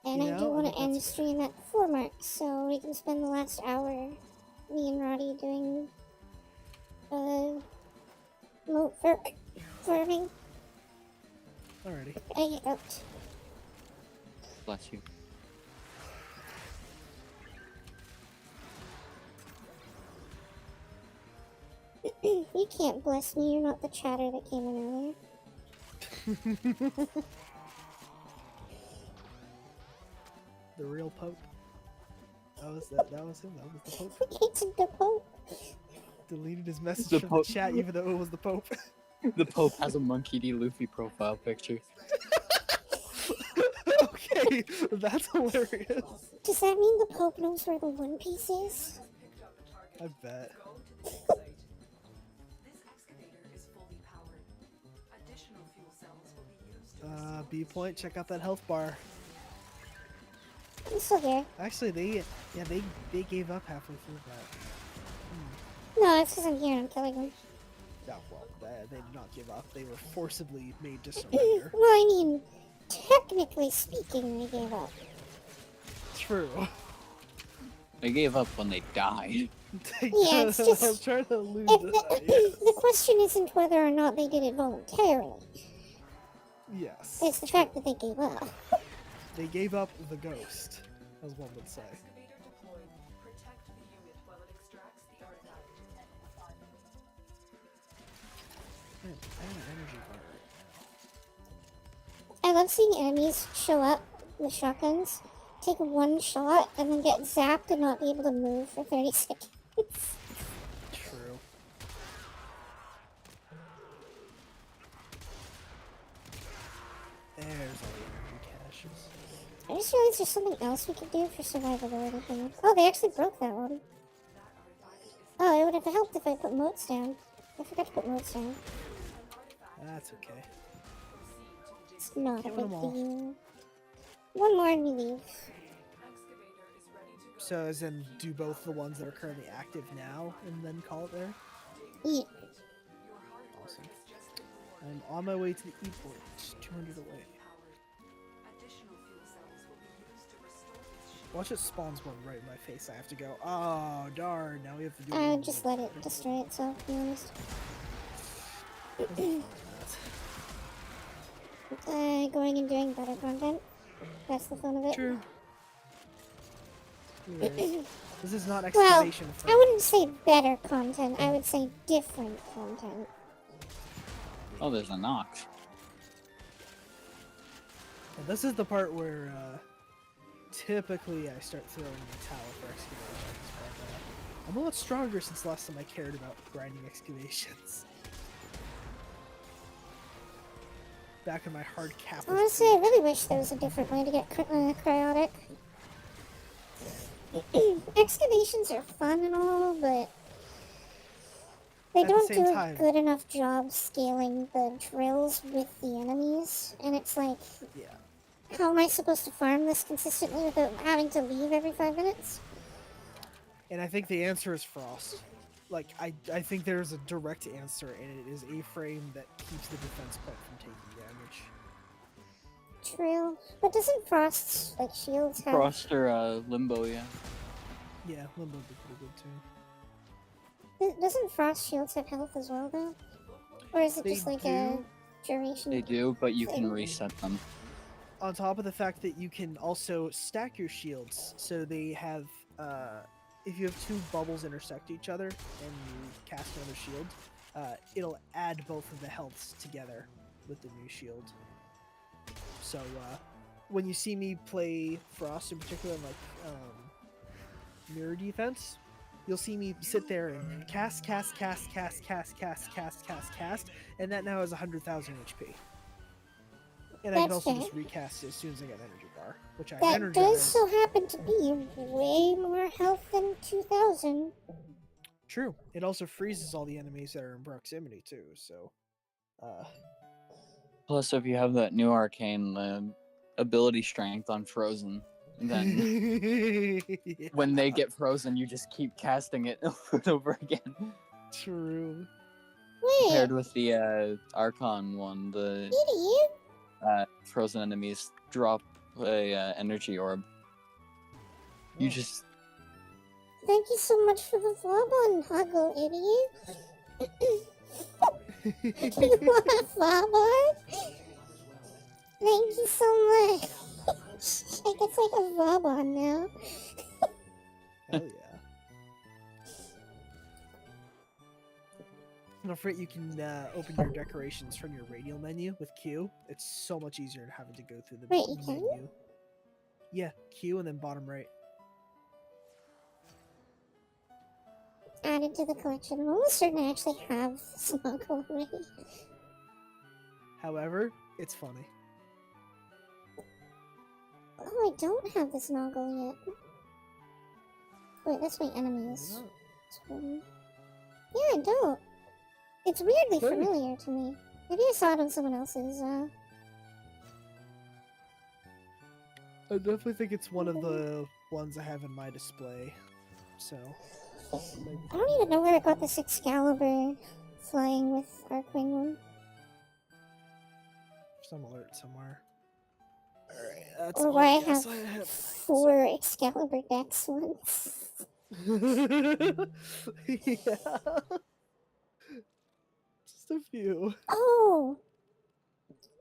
And You I do know, I want think to end the that's stream at 4 mark, so we can spend the last hour, me and Roddy, doing moat farming. Alrighty. I get out. Bless you. You can't bless me, you're not the chatter that came in earlier. The real Pope. That was him. That was the Pope. It's the Pope. Deleted his message The from Pope. the chat even though it was the Pope. The Pope has a Monkey D. Luffy profile picture. Okay, that's hilarious. Does that mean the Pope knows where the One Piece is? I bet. This excavator is fully powered. Additional fuel cells will be used to restore B point, check out that health bar. I'm still here. Actually, they gave up halfway through that. No, it's because I'm here and I'm killing them. No, well, they did not give up. They were forcibly made to surrender. Well, I mean, technically speaking, they gave up. True. They gave up when they died. Yeah, it's just- I'm trying to lose If that. the question isn't whether or not they did it voluntarily. Yes. It's the fact that they gave up. They gave up the ghost, as one would say. excavator deployed. Protect the unit while it extracts the artifact. Man, I have an energy bar. I love seeing enemies show up with shotguns, take 1 shot, and then get zapped and not be able to move for 30 seconds. True. There's all the energy caches. I just realized there's something else we could do for survivability things. Oh, they actually broke that one. Oh, it would have helped if I put moats down. I forgot to put moats down. That's okay. It's not a Can't big win 'em all. deal. One more and we leave. So as in, do both the ones that are currently active now, and then call it there? Yeah. Awesome. I'm on my way to the E-port, 200 away. Watch it spawns one right in my face. I have to go, oh, darn, now we have to do it. Just let it destroy itself, to be honest. Going and doing better content. That's the fun of it. True. Anyways, this is not Well, excavation I wouldn't say better content, I would say different content. Oh, there's a knock. And this is the part where typically I start throwing in the towel for excavations, but I'm a lot stronger since the last time I cared about grinding excavations. Back in my hard cap. Honestly, I really wish there was a different way to get cryotic. Excavations are fun and all, but they At the don't same do time- a good enough job scaling the drills with the enemies, and it's like, Yeah. how am I supposed to farm this consistently without having to leave every 5 minutes? And I think the answer is frost. Like, I think there's a direct answer, and it is a frame that keeps the defense point from taking damage. True, but doesn't Frost's like shields have? Frost or Limbo, yeah. Yeah, Limbo would be pretty good too. Doesn't Frost shields have health as well though? Or is it They just like a do. duration? They do, but you can thing? reset them. On top of the fact that you can also stack your shields, so they have, if you have 2 bubbles intersect each other and you cast another shield, it'll add both of the healths together with the new shield. So, when you see me play Frost in particular, in, like, mirror defense, you'll see me sit there and cast, and that now has 100,000 HP. And I can That's also fair. just recast it as soon as I get an energy bar, which I have That energy does bar. so happen to be way more health than 2,000. True. It also freezes all the enemies that are in proximity too, so Plus, if you have that new arcane, the ability strength on Frozen, then yeah, when they get frozen, you just keep casting it over and over again. true. Wait, Paired with the Archon one, the idiot! frozen enemies drop a energy orb. You Oh. just Thank you so much for the Vauban, Huggle, idiot. You want a Vauban? Thank you so much. I guess like a Vauban now. Hell yeah. Don't forget you can open your decorations from your radial menu with Q. It's so much easier than having to go through the Wait, you can? menu. Yeah, Q and then bottom right. Added to the collection. I'm almost certain I actually have this logo already. However, it's funny. Oh, I don't have this Noggle yet. Wait, that's my enemies. Yeah, I don't. It's weirdly Hey. familiar to me. Maybe I saw it on someone else's, I definitely think it's one of the ones I have in my display. So, maybe. I don't even know where I got this Excalibur flying with Arcwing one. Some alert somewhere. Alright, that's Or all why I guess have 4 Excalibur decks ones. Yeah. Just a few. Oh!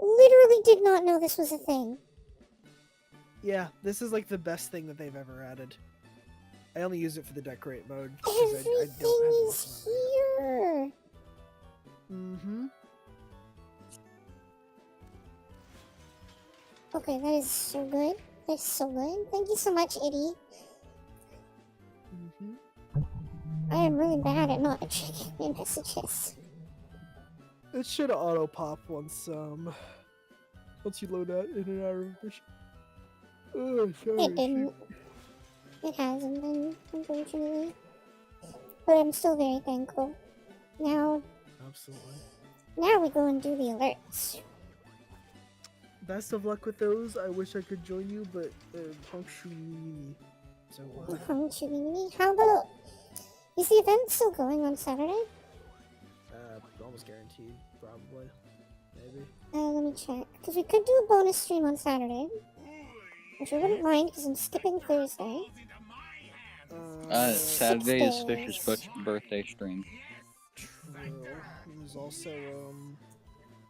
Literally did not know this was a thing. Yeah, this is like the best thing that they've ever added. I only use it for the decorate mode. 'cause I Everything don't have is here! Mm-hmm. Okay, that is so good. That's so good. Thank you so much, Itty. Mm-hmm. I am really bad at not checking my messages. It should auto pop once once you load out in an hour of mission. Oh, sorry. It didn't. It hasn't been, unfortunately. But I'm still very thankful. Now Absolutely. we go and do the alerts. Best of luck with those. I wish I could join you, but punk me. So How about... Is the event still going on Saturday? almost guaranteed, probably. Maybe. Let me check. Because we could do a bonus stream on Saturday. Which I wouldn't mind, because I'm skipping Thursday. Saturday is 6 Fish's days. birthday stream. True. There's also,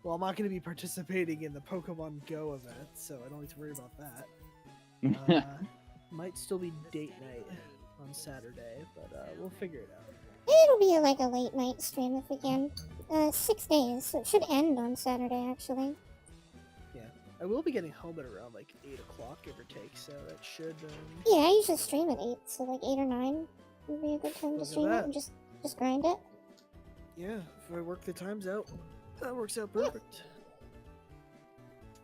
well, I'm not going to be participating in the Pokemon Go event, so I don't need to worry about that. Might still be date night on Saturday, but we'll figure it out. It'll be like a late night stream if we can. 6 days, so it should end on Saturday, actually. Yeah. I will be getting home at around, like, 8 o'clock, give or take, so that should, Yeah, I usually stream at 8, so like 8 or 9 would be a good time Look to at stream it that. and just grind it. Yeah, if I work the times out, that works out perfect.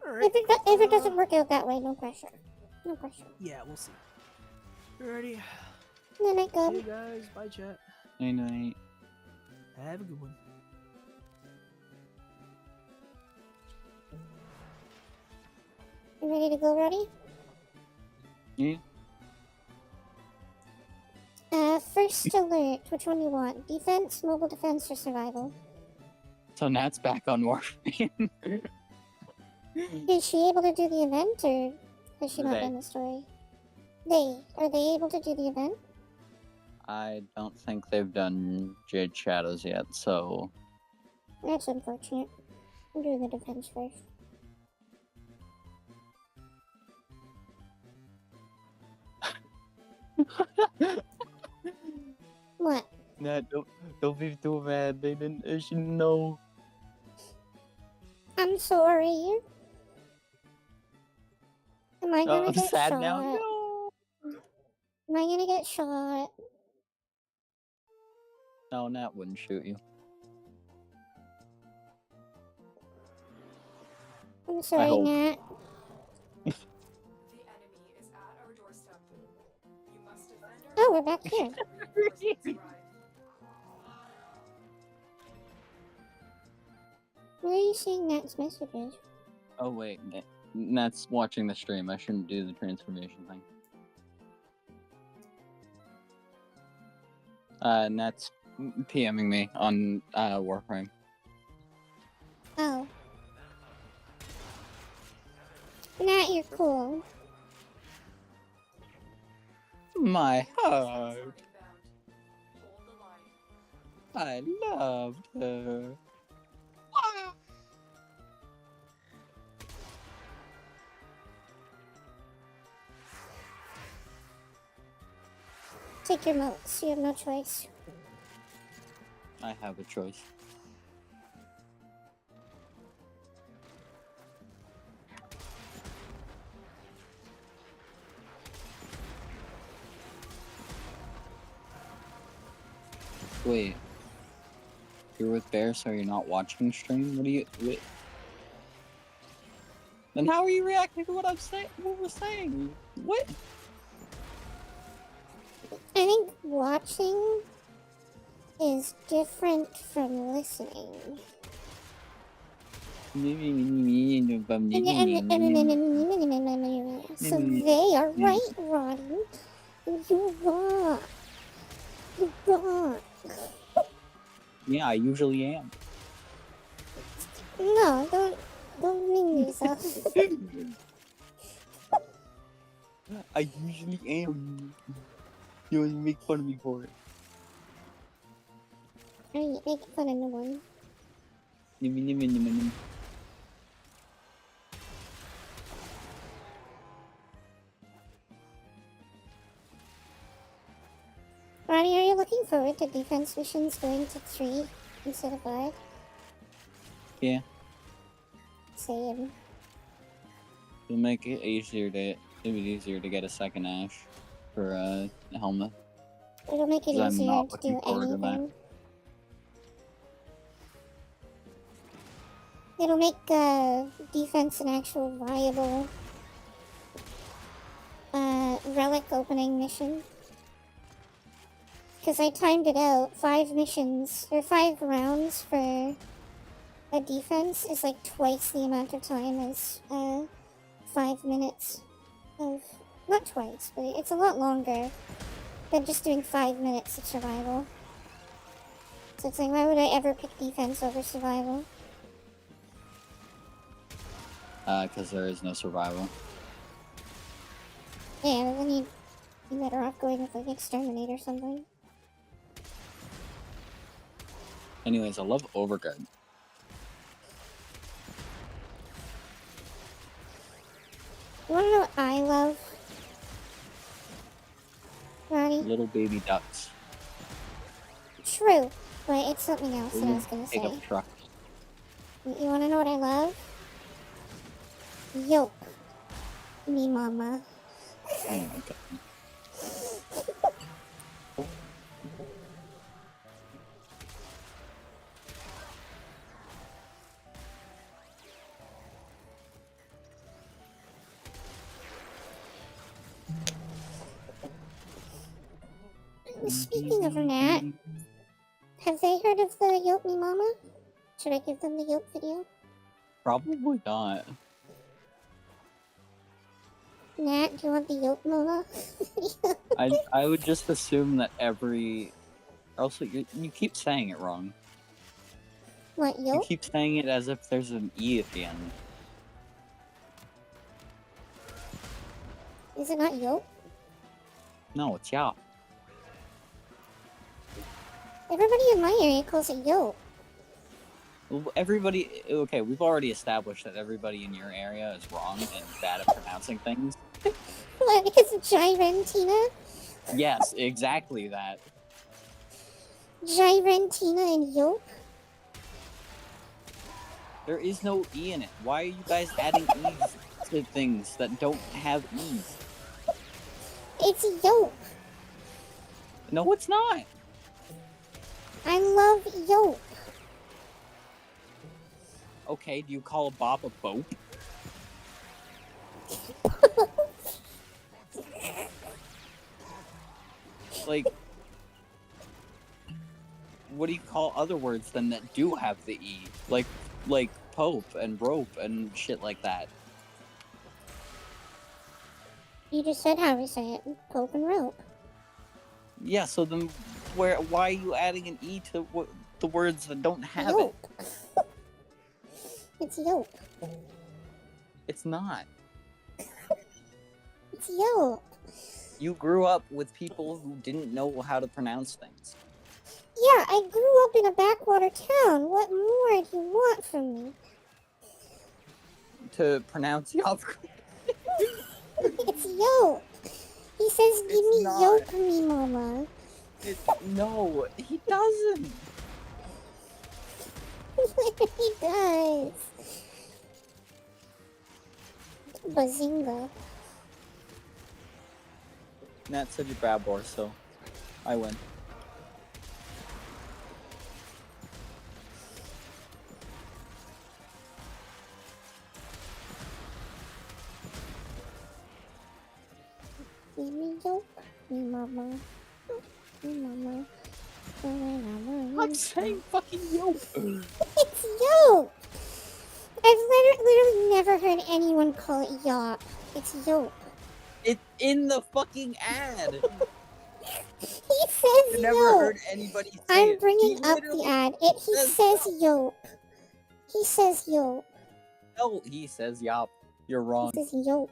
Alright. If it doesn't work out that way, no pressure. No pressure. Yeah, we'll see. Alrighty. Then I See go. you guys. Bye, chat. Night night. Have a good one. You ready to go, Roddy? Yeah. First alert. Which one do you want? Defense, mobile defense, or survival? So Nat's back on Warframe. Is she able to do the event, or has she not They. done the story? Are they able to do the event? I don't think they've done Jade Shadows yet, so That's unfortunate. I'm doing the defense first. What? Nat, don't be too mad. They shouldn't know. I'm sorry. Am I gonna I'm get sad shot? now. No. Am I gonna get shot? No, Nat wouldn't shoot you. I'm sorry, hope. Nat. The enemy is at our doorstep. You must defend our Oh, we're back here. reinforcements arrive. Where are you seeing Nat's messages? Oh wait, Nat's watching the stream. I shouldn't do the transformation thing. Nat's PMing me on Warframe. Oh. Nat, you're cool. My heart. Inbound. Hold the line. I loved her. Take your motes. You have no choice. I have a choice. Wait. You're with Bear, so you're not watching stream? What do you... Wait. Then how are you reacting to what I'm saying? What we're saying? What? I think watching is different from listening. So they are right, Roddy. You're wrong. You're wrong. Yeah, I usually am. No, don't mean yourself. I usually am. You always make fun of me for it. I ain't making fun of no one. Roddy, are you looking forward to defense missions going to 3 instead of 5? Yeah, Same. it'll make it easier to get a second Ash for Helma. It'll make it 'Cause I'm easier not to do looking forward to that. anything. it'll make defense an actual viable relic opening mission. Because I timed it out, 5 missions, or 5 rounds for a defense is like twice the amount of time as 5 minutes of, not twice, but it's a lot longer than just doing 5 minutes of survival. So it's like, why would I ever pick defense over survival? Because there is no survival. Yeah, but then you're better off going with like exterminate or something. Anyways, I love Overguard. You wanna know what I love? Roddy? Little baby ducks. True, but it's something else that I was gonna Pick say. up trucks. You wanna know what I love? Yoke. Me mama. Oh my god. Speaking of Nat, have they heard of the Yoke Me Mama? Should I give them the Yoke video? Probably not. Nat, do you want the Yoke Mama? I would just assume that every. Also, you keep saying it wrong. What, You Yoke? keep saying it as if there's an E at the end. Is it not Yoke? No, it's yeah. Everybody in my area calls it Yoke. Well, everybody. Okay, we've already established that everybody in your area is wrong and bad at pronouncing things. What, because of Gyrentina? Yes, exactly that. Gyrentina and Yoke? There is no E in it. Why are you guys adding E's to things that don't have E's? It's Yoke. No, it's not. I love Yoke. Okay, do you call a bop a bope? Like, what do you call other words then that do have the E? Like pope and rope and shit like that. You just said how we say it. Pope and rope. Yeah, so then why are you adding an E to the words that don't have it? Yoke. It's Yoke. It's not. It's Yoke. You grew up with people who didn't know how to pronounce things. Yeah, I grew up in a backwater town. What more do you want from me? To pronounce Yop. It's Yoke. He says, give It's me not. Yoke me, mama. No, he doesn't. He does. Bazinga. Nat said you grab war, so I win. Give me Yoke me, mama. Me, mama. I'm saying fucking yo. It's Yoke. I've literally never heard anyone call it Yacht. It's Yoke. It's in the fucking ad. He says I never Yoke. heard anybody say I'm it. bringing He up the literally ad. He says Yoke. He says Yoke. No, he says yop. You're wrong. He says Yoke.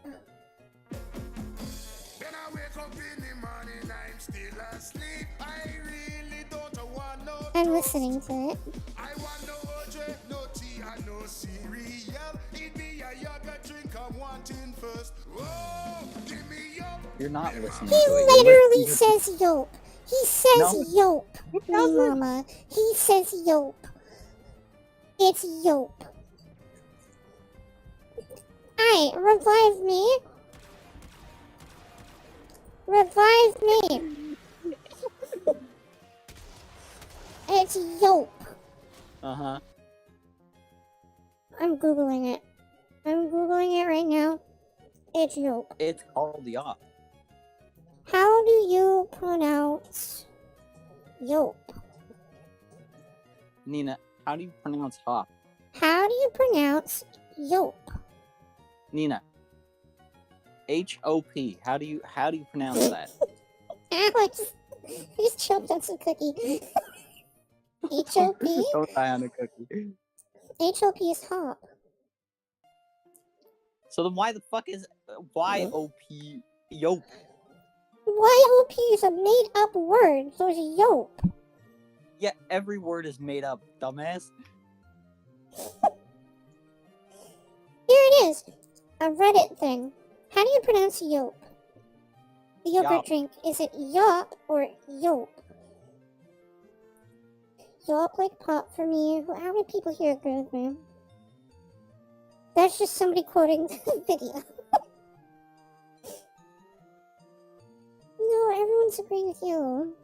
Then I wake up in the morning, I'm still asleep. I really don't want no. I'm listening to it. I want no OJ, no tea, and no cereal. Eat me a yogurt drink, I'm wanting first. Whoa, give me up. You're not listening He to it. literally You're says Yoke. He says No, Yoke. he Me doesn't. mama. He says Yoke. It's Yoke. Aye, revive me. Revive me. It's Yoke. Uh-huh. I'm googling it. I'm googling it right now. It's Yope. It's called Yop. How do you pronounce Yope? Nina, how do you pronounce hop? How do you pronounce Yope? Nina. H-O-P. How do you pronounce that? Alex, he's choked on some cookie. H-O-P? Don't die on a cookie. H-O-P is hop. So then why the fuck is Y-O-P Yope? Y-O-P is a made-up word, so it's Yope. Yeah, every word is made up, dumbass. Here it is. A Reddit thing. How do you pronounce Yope? The yogurt Yop. drink. Is it Yop or Yope? Yop like pop for me. How many people here agree with me? That's just somebody quoting the video. No, everyone's agreeing with you.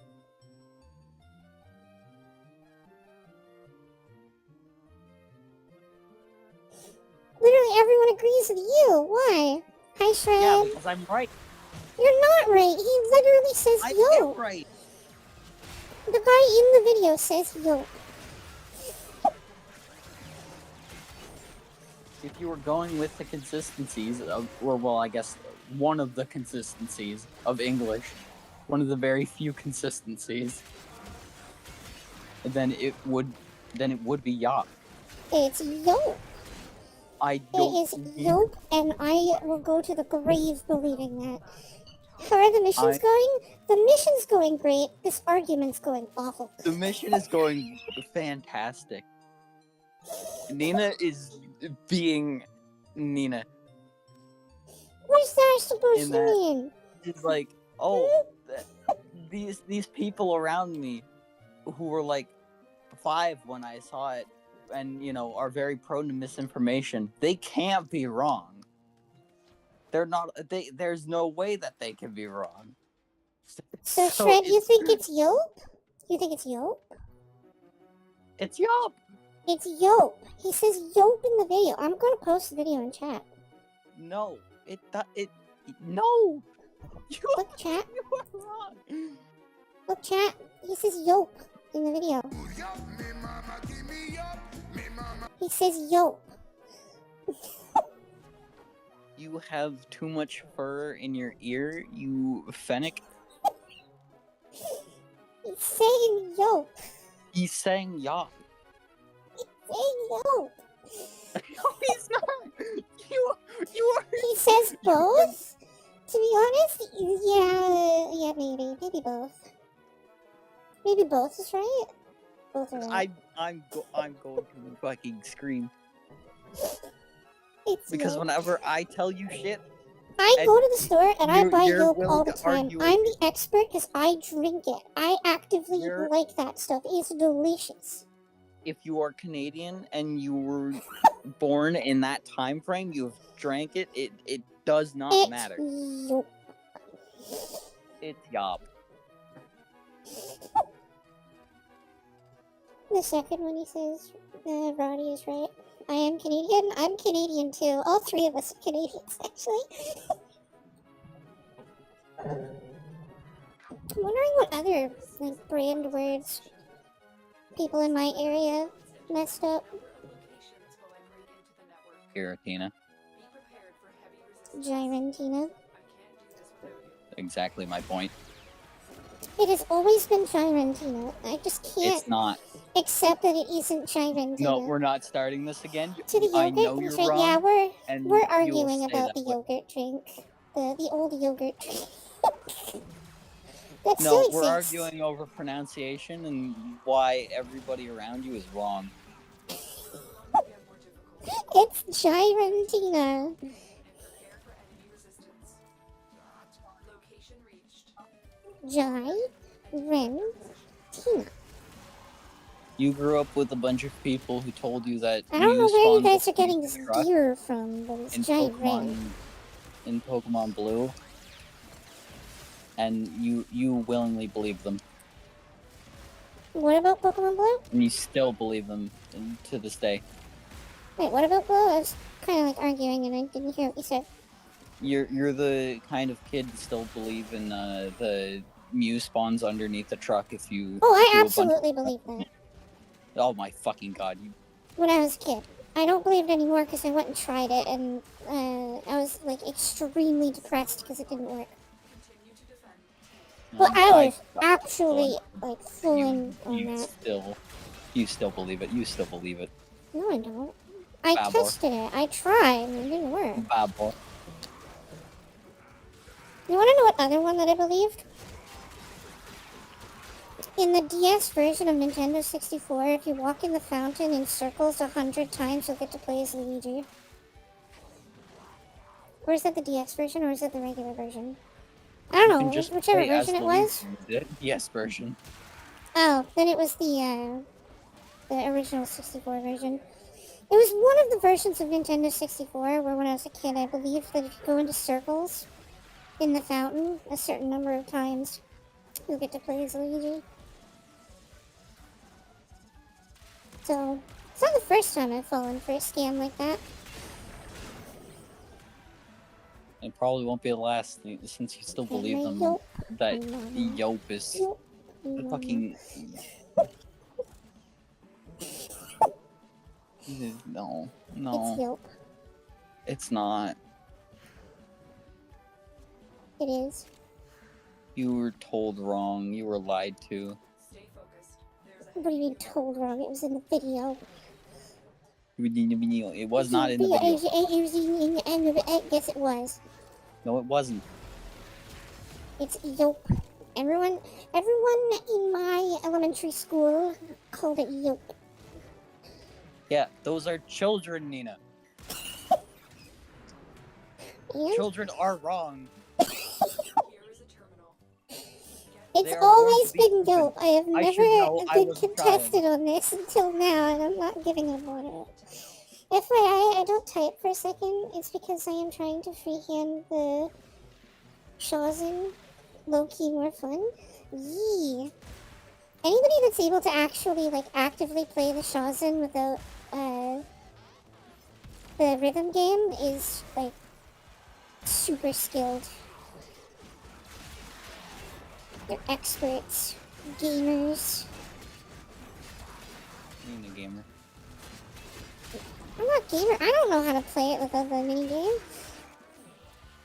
Literally everyone agrees with you. Why? Hi, Shred. Yeah, because I'm right. You're not right. He literally says I yo. am right. The guy in the video says yo. If you were going with the consistencies of, or well, I guess one of the consistencies of English, one of the very few consistencies, then it would be Yop. It's Yope. I It don't. is Yope, and I will go to the grave believing that. How are the missions going? The mission's going great. This argument's going awful. The mission is going fantastic. Nina is being Nina. What is that supposed In to that- mean? She's like, oh, these people around me who were like 5 when I saw it, and are very prone to misinformation. They can't be wrong. They're not. There's no way that they can be wrong. So, Shred, you think it's Yope? You think it's Yope? It's Yop. It's Yope. He says Yope in the video. I'm going to post the video in chat. No, no. Look, chat. You are wrong. Look, chat. He says Yope in the video. Yup, me mama, give me up, me mama. He says Yope. You have too much fur in your ear, you fennec. He's saying Yope. He's saying Yop. Saying Yope. No, he's not. You are. He says both? To be honest, yeah, maybe both. Maybe both is right. Both are right. I'm going to fucking scream It's because Yope. whenever I tell you shit, I and go to the store and I buy you're Yope willing all the to time. argue with I'm me. the expert because I drink it. I actively You're- like that stuff. It's delicious. if you are Canadian and you were born in that time frame, you've drank it. It does not It's matter. Yope. It's Yop. The second one he says, Roddy is right. I am Canadian. I'm Canadian too. All three of us are Canadians, actually. I'm wondering what other brand words people in my area messed up. Giratina. Gyrantina. Exactly my point. It has always been Gyrantina. I just can't It's not. accept that it isn't Gyrantina. No, we're not starting this again. To the I yogurt know you're drink, wrong. yeah, and we're you'll arguing say about that the way. yogurt drink. The old yogurt drink. That No, still we're exists. arguing over pronunciation and why everybody around you is wrong. It's Gyrantina. Gyrantina. You grew up with a bunch of people who told you that I don't know where you spawned guys are the getting this truck gear from, but it's in Gyran. Pokemon Blue, and you willingly believe them, What about Pokemon Blue? and you still believe them to this day. Wait, what about Blow? I was kind of like arguing and I didn't hear what you said. You're the kind of kid to still believe in the Mew spawns underneath the truck if you Oh, I do a absolutely believe that. Oh my fucking god, you When I was a kid. I don't believe it anymore because I went and tried it and I was like extremely depressed because it didn't work. Continue to defend. But I was I- actually like full in on you that. still believe it. You still believe it. No, I don't. I Babble. tested it. I tried and it didn't work. Babble. You want to know what other one that I believed? In the DS version of Nintendo 64, if you walk in the fountain in circles 100 times, you'll get to play as Luigi. Or is that the DS version, or is it the regular version? I don't You can know, just whichever play as version it Luigi was. with it. Yes, version. Oh, then it was the original 64 version. It was one of the versions of Nintendo 64 where when I was a kid, I believed that if you go into circles in the fountain a certain number of times, you'll get to play as Luigi. So, it's not the first time I've fallen for a scam like that. It probably won't be the last thing, since you still believe them Yope. that Mama. Yope is Yope. Mama. fucking. No, It's no, Yope. it's not. It is. You were told wrong. You were lied to. Stay focused. There's a What do you mean told wrong? It was in the video. It was not in the video. Yes, it was. No, it wasn't. It's Yope. Everyone in my elementary school called it Yope. Yeah, those are children, Nina. And Children are wrong. here is a terminal. it's They are always going to been be- Yope. I have I should never know, I been wasn't contested on this until now, and I'm not giving up on it. FYI, I don't type for a second. It's because I am trying to freehand the Shawzen low-key more fun. Yee. Anybody that's able to actually like actively play the Shawzen without the rhythm game is like super skilled. They're experts, gamers. Nina gamer. I'm not gamer. I don't know how to play it without the mini game.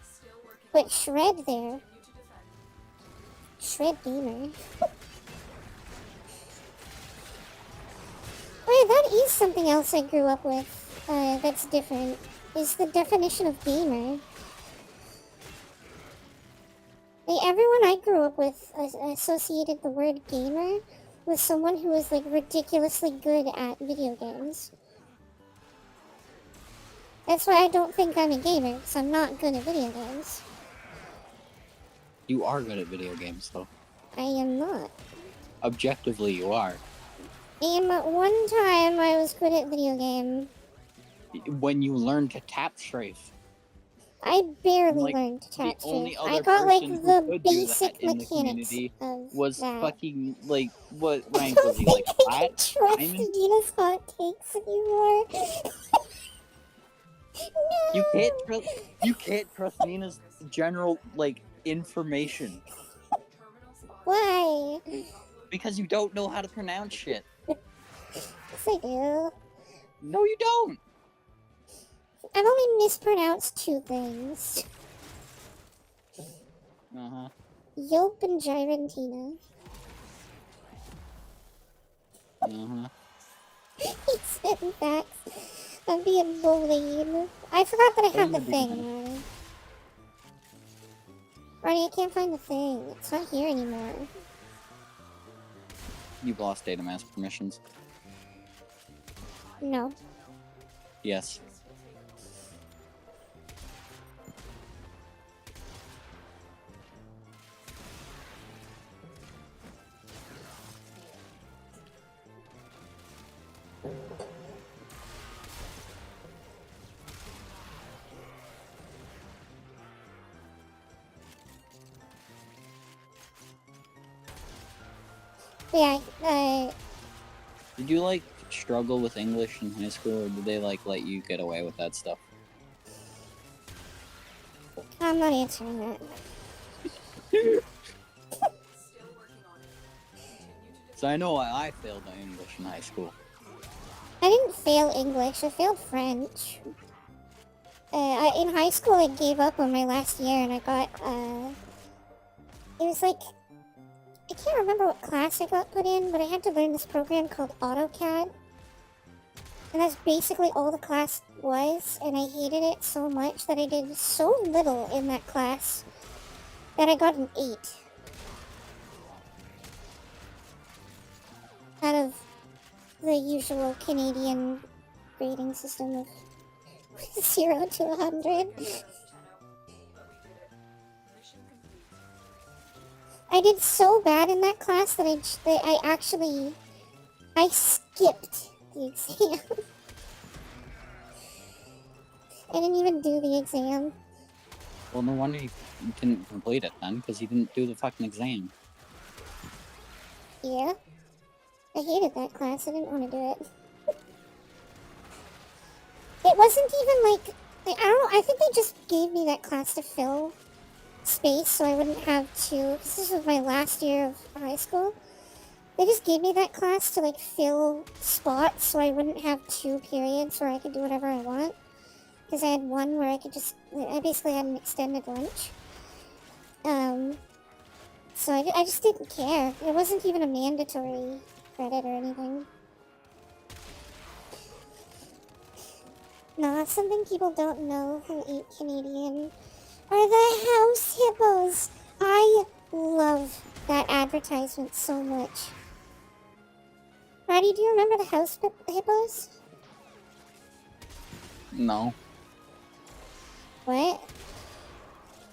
Still working. But Shred there. Continue to defend. Shred gamer. Oh yeah, that is something else I grew up with. That's different. Is the definition of gamer. Everyone I grew up with associated the word gamer with someone who was like ridiculously good at video games. That's why I don't think I'm a gamer, because I'm not good at video games. You are good at video games, though. I am not. Objectively, you are. And one time I was good at video game. When you learn to tap strafe. I barely Like, learned to tap the only strafe. I other got like person who the could do basic that in the mechanics community of was that. fucking, like, what I rank don't was he? think Like, I can flat? trust Diamond? Dina's hot takes anymore. You No. you can't trust Nina's general, like, information. Terminal spot. Why? Because you don't know how to pronounce shit. Yes, I do. No, you don't. I've only mispronounced two things. Uh-huh. Yope and Girantina. Uh-huh. He said facts. I'm being bullied. I forgot that I had the Bullied thing, again. Ronnie. Ronnie, I can't find the thing. It's not here anymore. You've lost data mask permissions. No. Yes. Yeah, Did you, like, struggle with English in high school, or did they like let you get away with that stuff? I'm not answering that. Still working on it. Continue to So I know I failed English in high school. I didn't fail English. I failed French. In high school, I gave up on my last year, and I got it was like, I can't remember what class I got put in, but I had to learn this program called AutoCAD. And that's basically all the class was, and I hated it so much that I did so little in that class that I got an 8. Out of the usual Canadian grading system of 0 to 100. but we did it. Mission complete. I did so bad in that class that I skipped the exam. I didn't even do the exam. Well, no wonder you didn't complete it then, because you didn't do the fucking exam. Yeah. I hated that class. I didn't want to do it. It wasn't even like, I don't know, I think they just gave me that class to fill space so I wouldn't have to, because this was my last year of high school. They just gave me that class to like fill spots so I wouldn't have 2 periods where I could do whatever I want. Because I had one where I basically had an extended lunch. So I just didn't care. It wasn't even a mandatory credit or anything. No, that's something people don't know who eat Canadian are the house hippos. I love that advertisement so much. Roddy, do you remember the house hippos? No, What?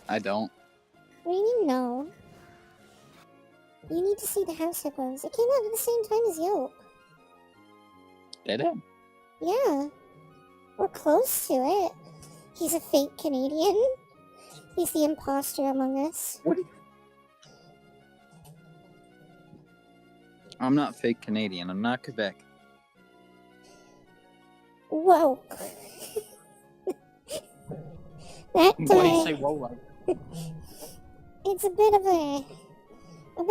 I don't. What do you mean no? You need to see the house hippos. It came out at the same time as Yope. Did it? Yeah. We're close to it. He's a fake Canadian. He's the imposter among us. I'm not fake Canadian. I'm not Quebec. Whoa. Why do you That, say whoa like? it's a bit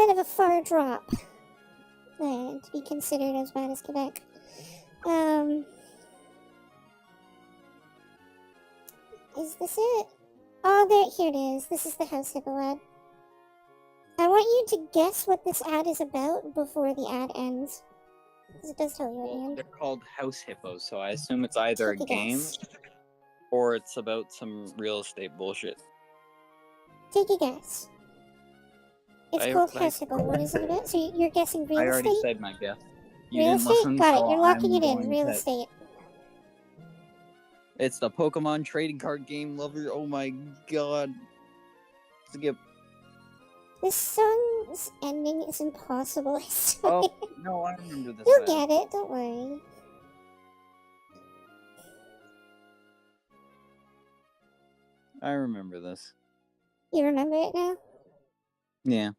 of a far drop to be considered as bad as Quebec. Is this it? Oh, here it is. This is the house hippo ad. I want you to guess what this ad is about before the ad ends. Because it does tell you at the end. They're called house hippos, so I assume it's either a Take a game guess. or it's about some real estate bullshit. Take a guess. It's I- called I- House Hippo. What is it about? So you're guessing real I estate? already said my guess. You Real didn't estate? listen, Got it. so You're locking I'm it in. going Real to- estate. It's the Pokemon trading card game lover. Oh my god. Skip. This song's ending is impossible. Oh, no, I remember this. You'll ad. get it. Don't worry. I remember this. You remember it now? Yeah.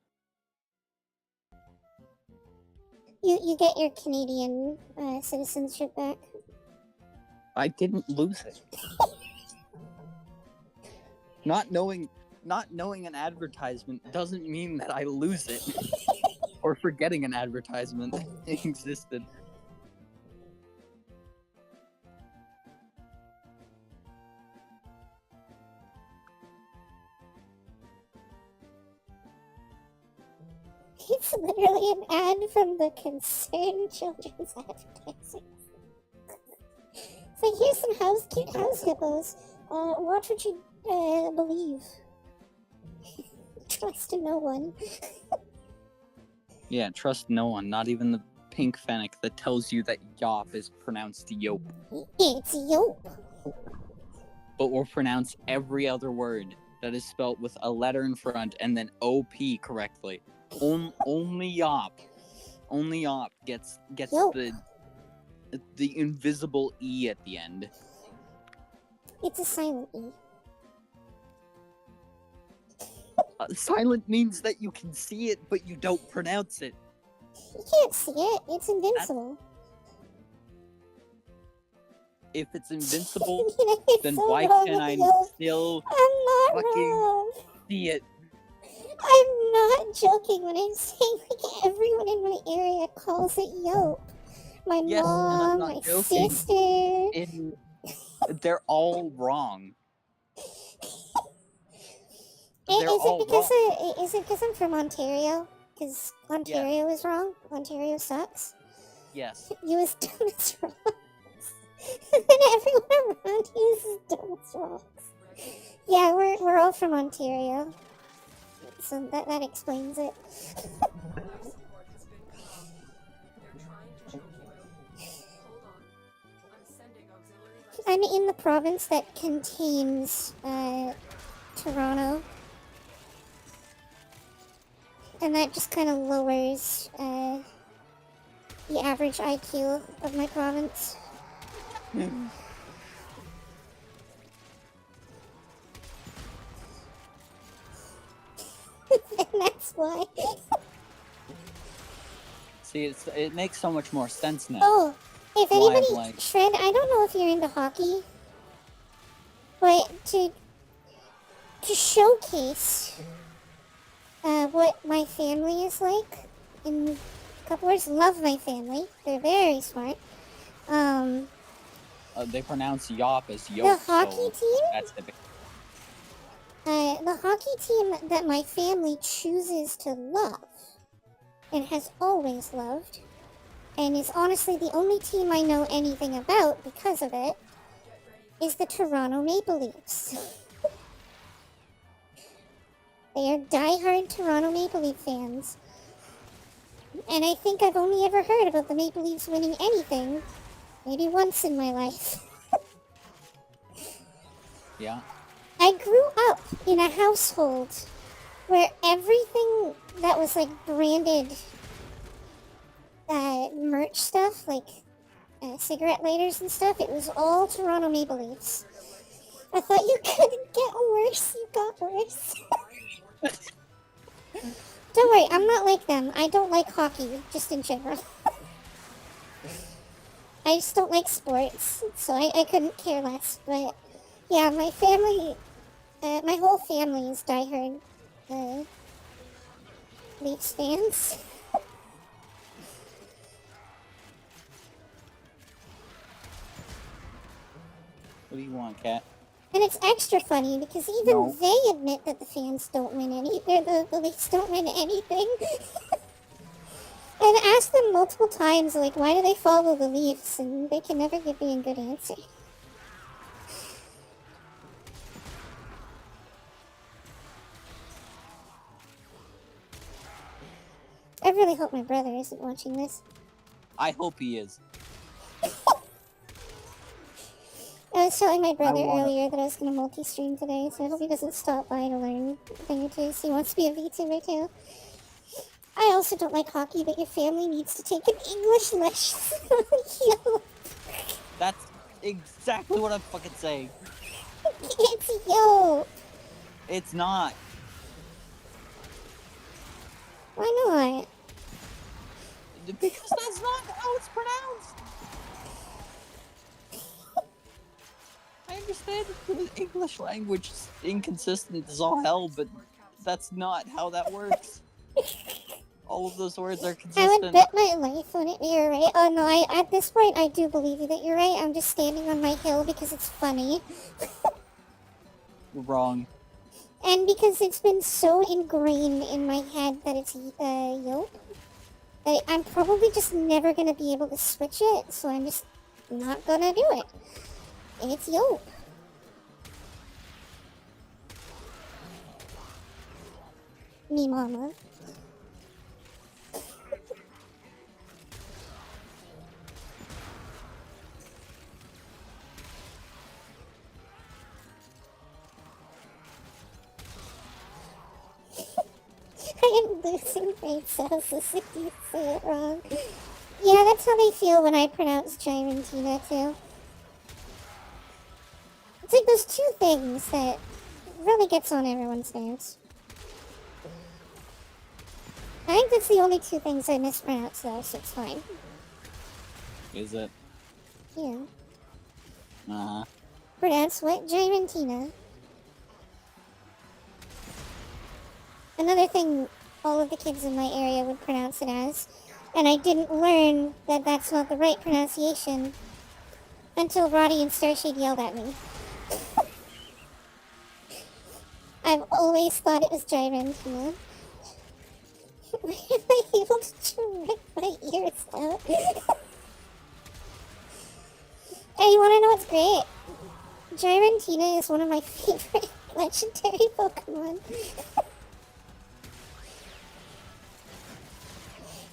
You get your Canadian citizenship back. I didn't lose it. Not knowing an advertisement doesn't mean that I lose it. Or forgetting an advertisement existed. It's literally an ad from the Concerned Children's Advertising. It's like, here's some cute house hippos. Watch what you believe. Trust in no one. Yeah, trust no one, not even the pink fennec that tells you that yop is pronounced yope, It's Yope. but will pronounce every other word that is spelt with a letter in front and then OP correctly. Only yop gets Yope. the invisible E at the end. It's a silent E. Silent means that you can see it, but you don't pronounce it. You can't see it. It's invincible. if it's invincible, You know, it's then so why wrong can't with I the Yope. still I'm not fucking wrong. see it? I'm not joking when I'm saying like everyone in my area calls it Yope. My Yes, and I'm mom, not my joking. sister. They're all wrong. They're Is it all because wrong. is it because I'm from Ontario? Because Yes. Ontario is wrong. Ontario sucks. Yes. You as dumb as rocks. And then everyone around you is as dumb as rocks. Yeah, we're all from Ontario. So that explains it. Support has been cut off. They're trying to choke you out. Hold on. I'm sending auxiliary I'm in the province that contains Toronto. And that just kind of lowers the average IQ of my province. And that's why. See, it makes so much more sense now. Oh, if Why I'm anybody, like- Shred, I don't know if you're into hockey, but to showcase what my family is like, in a couple words, love my family. They're very smart. They pronounce Yop as The Yope, hockey so team? that's the big... The hockey team that my family chooses to love, and has always loved, and is honestly the only team I know anything about because of it, is the Toronto Maple Leafs. They are diehard Toronto Maple Leaf fans. And I think I've only ever heard about the Maple Leafs winning anything maybe once in my life. Yeah. I grew up in a household where everything that was like branded merch stuff, like cigarette lighters and stuff, it was all Toronto Maple Leafs. I thought you couldn't get worse. You got worse. Don't worry, I'm not like them. I don't like hockey, just in general. I just don't like sports, so I couldn't care less. But yeah, my family, my whole family is diehard Leafs fans. What do you want, Cat? And it's extra funny because even No. they admit that the fans don't win the Leafs don't win anything. I've asked them multiple times, like, why do they follow the Leafs? And they can never give me a good answer. I really hope my brother isn't watching this. I hope he is. I was telling my brother wanna- earlier that I was going to multi-stream today, so I hope he doesn't stop by to learn a thing or two. So he wants to be a VTuber too. I also don't like hockey, but your family needs to take an English lesson. Yo, That's exactly what I'm fucking saying. it's yo. It's not. Why not? Because that's not how it's pronounced. I understand the English language is inconsistent as all hell, but that's not how that works. All of those words are I consistent. would bet my life on it you're right. Oh no, at this point I do believe you that you're right. I'm just standing on my hill because it's funny. You're wrong. And because it's been so ingrained in my head that it's Yope, that I'm probably just never going to be able to switch it, so I'm just not going to do it. It's Yope. Me mama. I am losing brain cells listening to you say it wrong. Yeah, that's how they feel when I pronounce Gyrantina too. It's like those two things that really gets on everyone's nerves. I think that's the only two things I mispronounce though, so it's fine. Is it? Yeah. Uh-huh. Pronounced what? Girantina. Another thing all of the kids in my area would pronounce it as, and I didn't learn that that's not the right pronunciation until Roddy and Starshade yelled at me. I've always thought it was Girantina. Why am I able to rip my ears out? Hey, you wanna know what's great? Girantina is one of my favorite legendary Pokemon.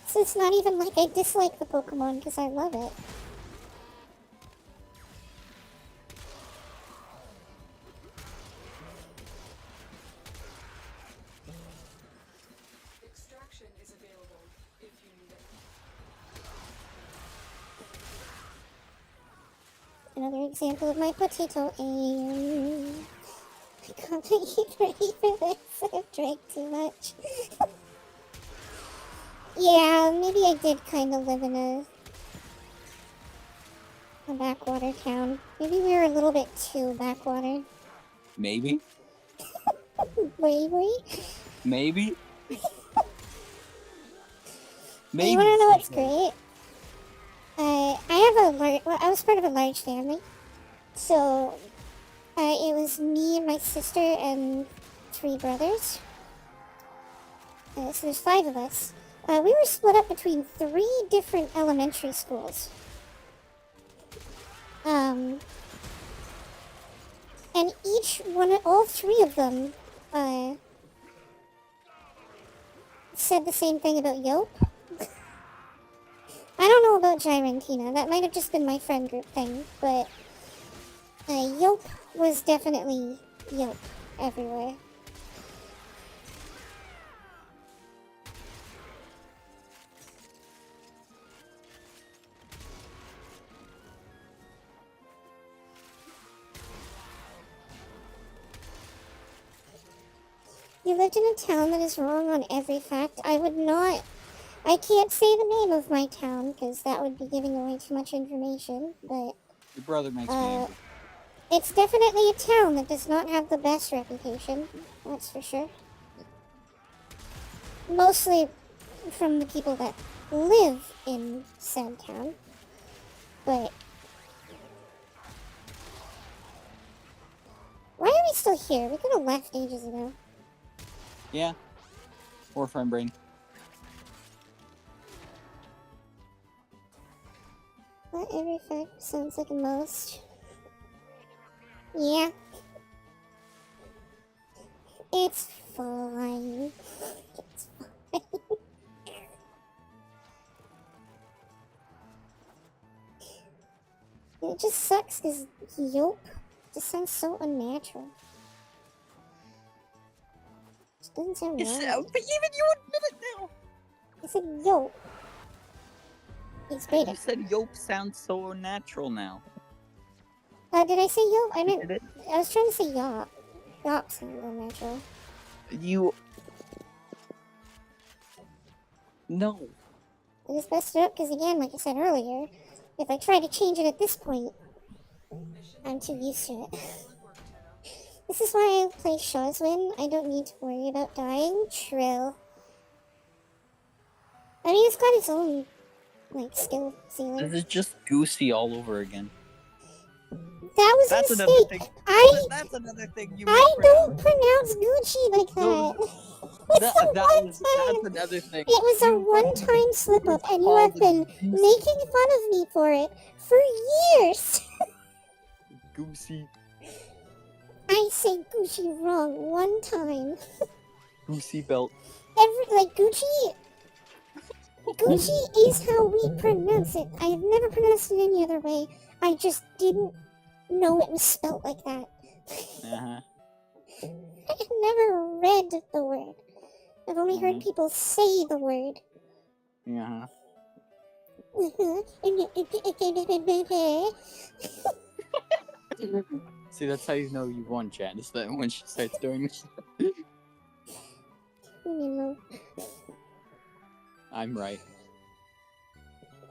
So it's not even like I dislike the Pokemon because I love it. Extraction is available if you need it. Another example of my potato aim. I can't eat ready for this. I've drank too much. Yeah, maybe I did kind of live in a backwater town. Maybe we were a little bit too backwater. Maybe? Maybe? Maybe? Hey, you wanna know what's great? I was part of a large family. So, it was me and my sister and 3 brothers. So there's 5 of us. We were split up between 3 different elementary schools. And all 3 of them, said the same thing about Yope. I don't know about Girantina. That might have just been my friend group thing, but Yope was definitely Yope everywhere. You lived in a town that is wrong on every fact. I can't say the name of my town because that would be giving away too much information, but Your brother makes me angry. it's definitely a town that does not have the best reputation, that's for sure. Mostly from the people that live in said town, but why are we still here? We could have left ages ago. Yeah. Warframe brain. Not every fact sounds like a most. Yeah. It's fine. It's fine. It just sucks because Yope just sounds so unnatural. It doesn't sound right. But even you admit it now! I said Yope. It's great. You said Yope sounds so unnatural now. Did I say Yope? I meant. Did it? I was trying to say Yop. Yop sounds unnatural. You... No. I just messed it up because, again, like I said earlier, if I try to change it at this point, I'm too used to it. This is why I play Shawswin. I don't need to worry about dying. Trill. I mean, it's got its own, like, skill ceiling. This is just Goosey all over again. That was That's a another mistake. thing. That's another thing you I don't mispronounce. pronounce Gucci like No, that. It's a That's one-time. another thing. It was a one-time slip-up, and you have been making fun of me for it for years. Goosey. I say Gucci wrong one time. Goosey belt. Gucci is how we pronounce it. I have never pronounced it any other way. I just didn't know it was spelled like that. Uh-huh. I've never read the word. I've only heard people say the word. Uh-huh. See, that's how you know you won, Chad. Is that when she starts doing this? I'm right.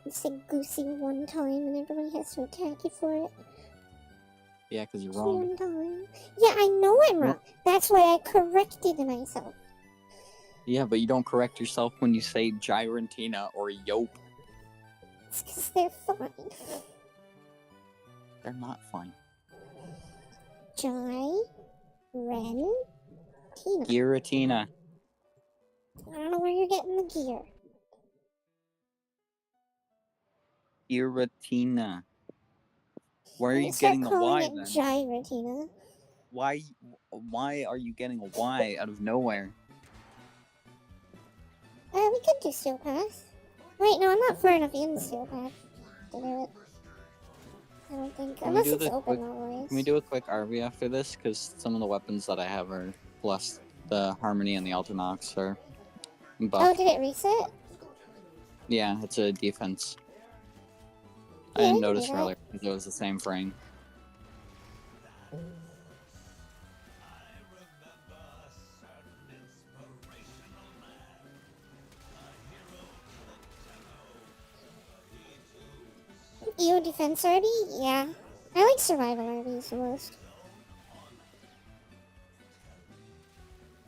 You say goosey one time and everybody has to attack you for it. Yeah, because you're wrong. One time. Yeah, I know I'm wrong. That's why I corrected myself. Yeah, but you don't correct yourself when you say Gyrantina or Yope. It's because they're fine. They're not fine. Ren, Tina. Giratina. I don't know where you're getting the gear. Giratina. Where are I'm you gonna start getting the calling Y it then? Gyratina. Why are you getting a Y out of nowhere? We could do Steel Path. Wait, no, I'm not far enough in Steel Path to do it. I don't think. Can we Unless do it's the open quick- always. Can we do a quick RV after this? Because some of the weapons that I have are plus the Harmony and the Alternox are buffed. Oh, did it reset? Yeah, it's a defense. I Yeah, didn't we can do notice that. earlier because it was the same frame. EO defense RV? Yeah. I like survival RVs the most.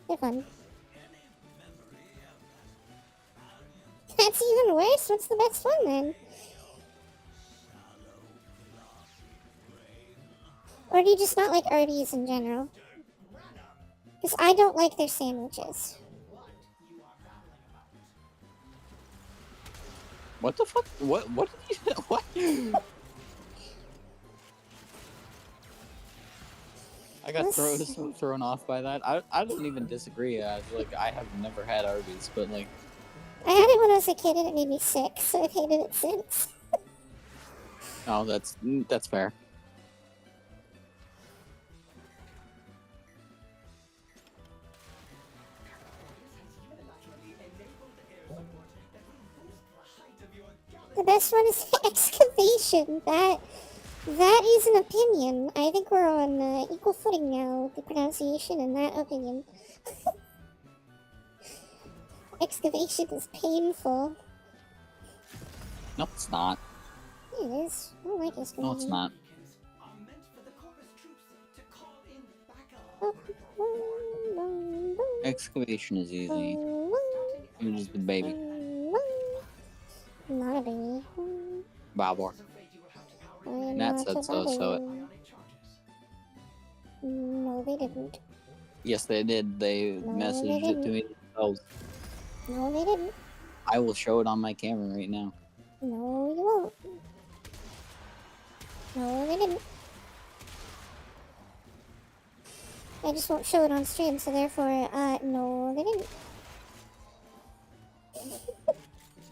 They're fun. That's even worse. What's the best one then? Or do you just not like RVs in general? Because I don't like their sandwiches. What the fuck? What did you... What? I got thrown off by that. I don't even disagree. Like, I have never had Arby's, but like... I had it when I was a kid and it made me sick, so I've hated it since. Oh, that's fair. The best one is excavation. That is an opinion. I think we're on equal footing now with the pronunciation and that opinion. Excavation is painful. No, it's not. Yeah, it is. I don't like excavation. No, it's not. Excavation is easy. You're just the baby. Not a baby. Babor. I am Nat not said a so, so it... baby. No, they didn't. Yes, they did. They No, messaged they it to me themselves. No, they didn't. I will show it on my camera right now. No, you won't. No, they didn't. I just won't show it on stream, so therefore, no, they didn't.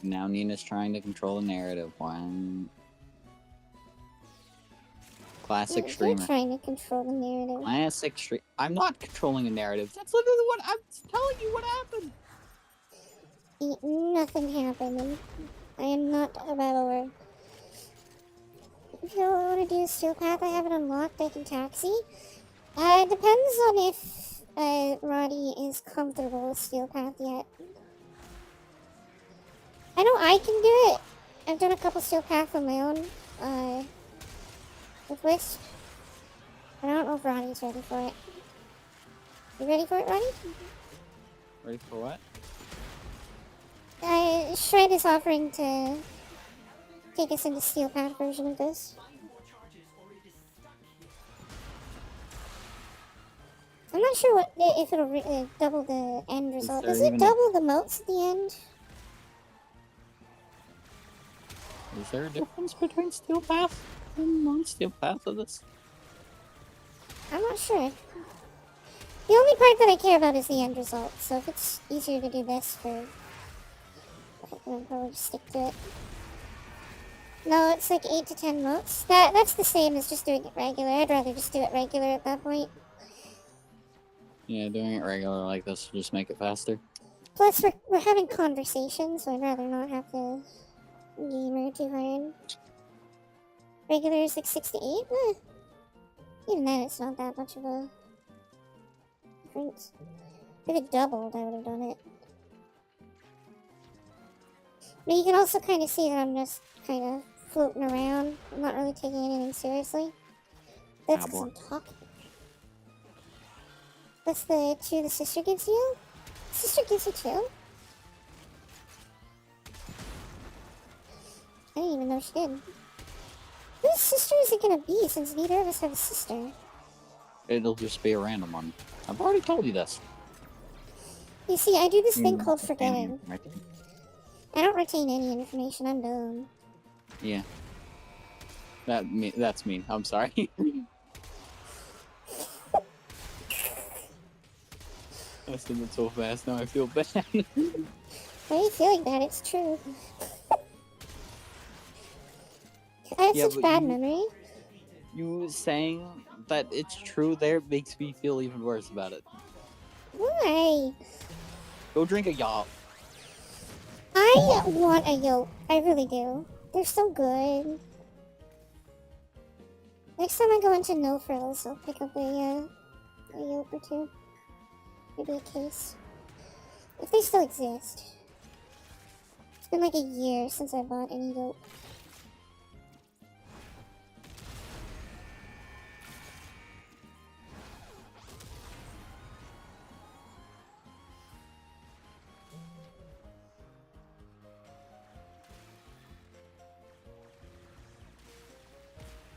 Now Nina's trying to control the narrative. One. Classic You're streamer. trying to control the narrative. Classic stream. I'm not controlling a narrative. That's literally what I'm telling you what happened. Nothing happened. I am not a babbler. If you want to do Steel Path, I have it unlocked. I can taxi. It depends on if Roddy is comfortable with Steel Path yet. I know I can do it. I've done a couple Steel Path on my own. With Wisp. I don't know if Roddy's ready for it. You ready for it, Roddy? Ready for what? Shred is offering to take us into Steel Path version of this. I'm not sure what if it'll double the end result. Does it double the motes at the end? Is there a difference between Steel Path and non-Steel Path of this? I'm not sure. The only part that I care about is the end result, so if it's easier to do this for... I'll probably just stick to it. No, it's like 8 to 10 motes. That's the same as just doing it regular. I'd rather just do it regular at that point. Yeah, doing it regular like this will just make it faster. Plus, we're having conversations, so I'd rather not have to gamer too hard. Regular is like 6 to 8? Even then, it's not that much of a difference. If it doubled, I would have done it. But you can also kind of see that I'm just kind of floating around. I'm not really taking anything seriously. That's because boy. I'm talking. That's the 2 the sister gives you? Sister gives you 2? I didn't even know she did. Whose sister is it gonna be since neither of us have a sister? It'll just be a random one. I've already told you this. You see, I do this thing Mm, called family, forgetting. right? I don't retain any information, I'm dumb. Yeah. That's me. I'm sorry. I said it so fast. Now I feel bad. Why are you feeling bad? It's true. I have Yeah, such but bad you- memory. You saying that it's true there makes me feel even worse about it. Why? Go drink a yacht. I want a yolk. I really do. They're so good. Next time I go into No Frills, I'll pick up a yolk or 2. Maybe a case. If they still exist. It's been like a year since I bought any yolk.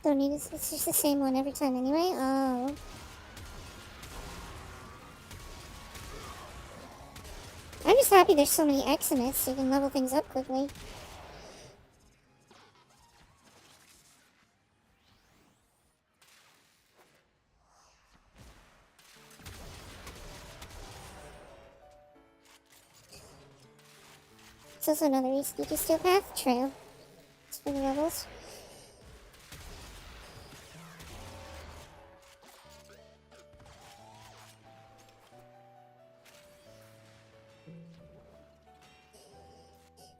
Don't need it. It's just the same one every time anyway. Oh. I'm just happy there's so many Xmas so you can level things up quickly. It's also another reason you just do a path trail. It's for the levels.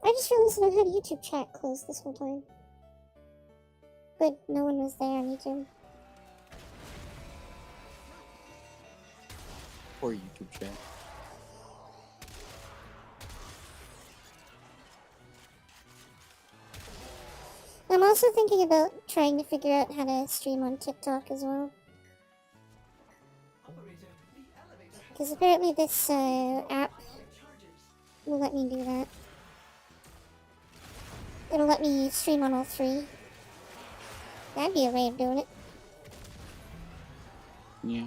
I just realized I had YouTube chat closed this whole time. But no one was there on YouTube. Or YouTube chat. I'm also thinking about trying to figure out how to stream on TikTok as well. Because apparently this app will let me do that. It'll let me stream on all 3. That'd be a way of doing it. Yeah.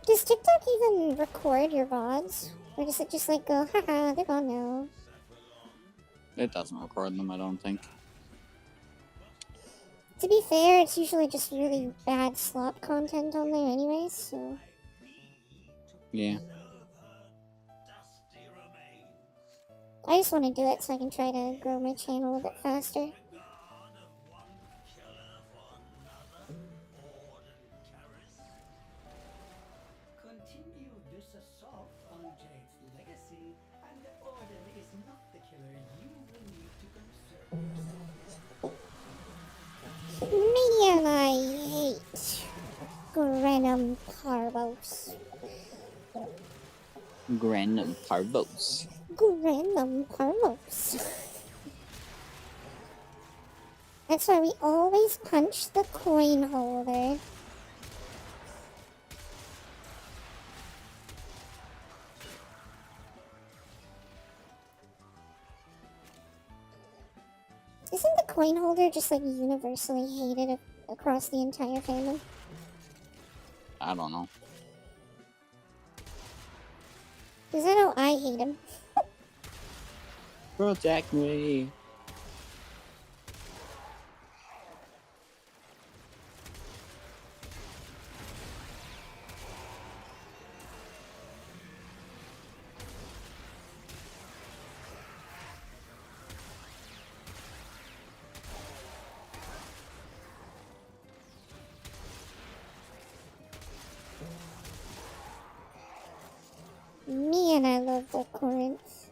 Does TikTok even record your VODs? Or does it just like go, haha, they're gone now? It doesn't record them, I don't think. To be fair, it's usually just really bad slop content on there anyways, so... Yeah. I just want to do it so I can try to grow my channel a bit faster. Continue this assault on Jade's legacy, and the Order is not the killer you will need to concern yourself. Me and I hate Grenum Parvos. Granum Parvos. Grenum Parvos. That's why we always punch the coin holder. Isn't the coin holder just like universally hated across the entire fandom? I don't know. Because I know I hate him. Protect me. Me and I love the Corinth.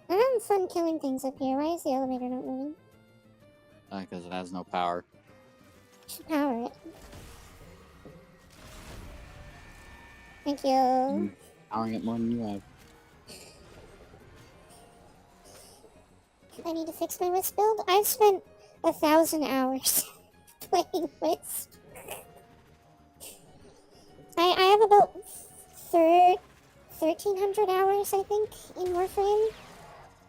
I'm having fun killing things up here. Why is the elevator not moving? Because it has no power. Should power it. Thank you. Powering it more than you have. I need to fix my Wisp build. I've spent 1,000 hours playing Wisp. I have about 1,300 hours, I think, in Warframe,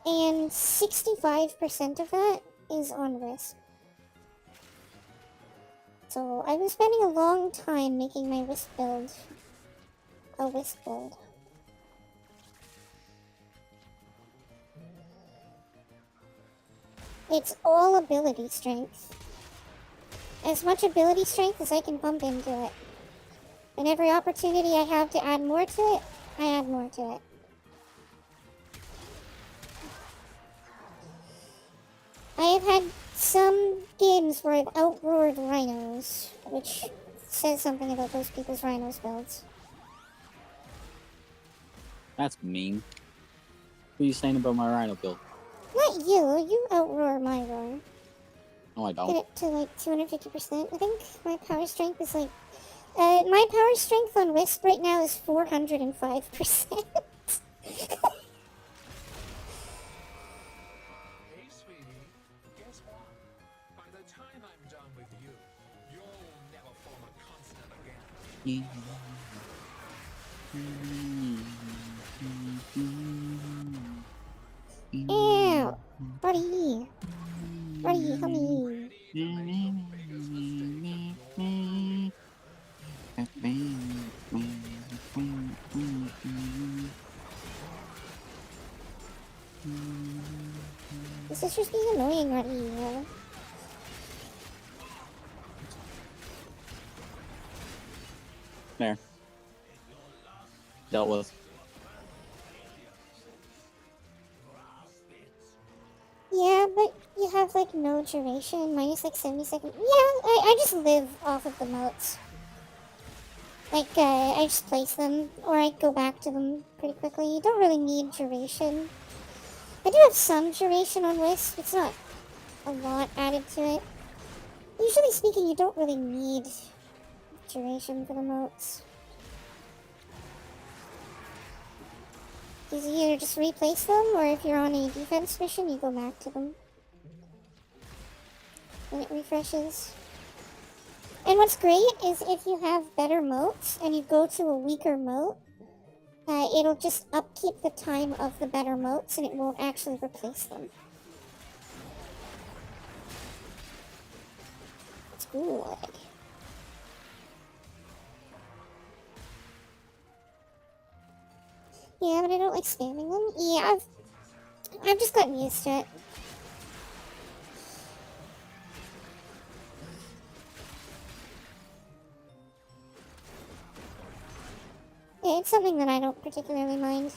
and 65% of that is on Wisp. So I was spending a long time making my Wisp build a Wisp build. It's all ability strength. As much ability strength as I can pump into it. And every opportunity I have to add more to it, I add more to it. I have had some games where I've outroared rhinos, which says something about those people's rhinos builds. That's mean. What are you saying about my rhino build? Not you, you outroar my roar. No, I Get don't. it to like 250%. I think my power strength is like... my power strength on Wisp right now is 405%. Hey, sweetie, guess what? By the time I'm done with you, you'll never form a consonant again. Ew! Buddy! Buddy, help me! This is just being annoying already. There. Dealt with. Yeah, but you have like no duration, minus like 70 seconds. Yeah, I just live off of the moats. Like, I just place them, or I go back to them pretty quickly. You don't really need duration. I do have some duration on Wisp, it's not a lot added to it. Usually speaking, you don't really need duration for the moats. Because you either just replace them, or if you're on a defense mission, you go back to them. And it refreshes. And what's great is if you have better moats, and you go to a weaker moat, it'll just upkeep the time of the better moats, and it won't actually replace them. It's good. Yeah, but I don't like spamming them. Yeah, I've just gotten used to it. Yeah, it's something that I don't particularly mind.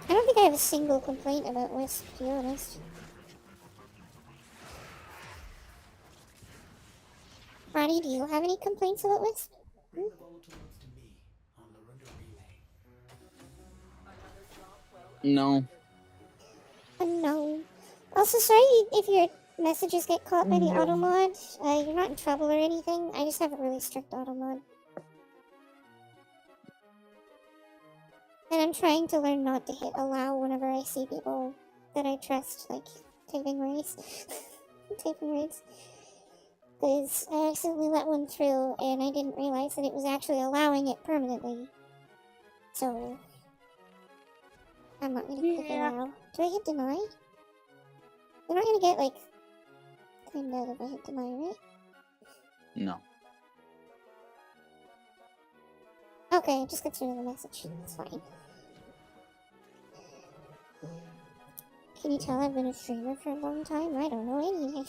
I don't think I have a single complaint about Wisp, to be honest. Ronnie, do you have any complaints about Wisp? Bring the Volatiles to me on the Runda Relay. No. Oh, no. Also, sorry if your messages get caught by the auto mod. You're not in trouble or anything. I just have a really strict auto mod. And I'm trying to learn not to hit allow whenever I see people that I trust, like, typing raids. Typing raids. Because I accidentally let one through, and I didn't realize that it was actually allowing it permanently. So, I'm not gonna click allow. Do I hit deny? You're not gonna get, like, timed out if I hit deny, right? No. Okay, just get through the message. It's fine. Can you tell I've been a streamer for a long time? I don't know anything.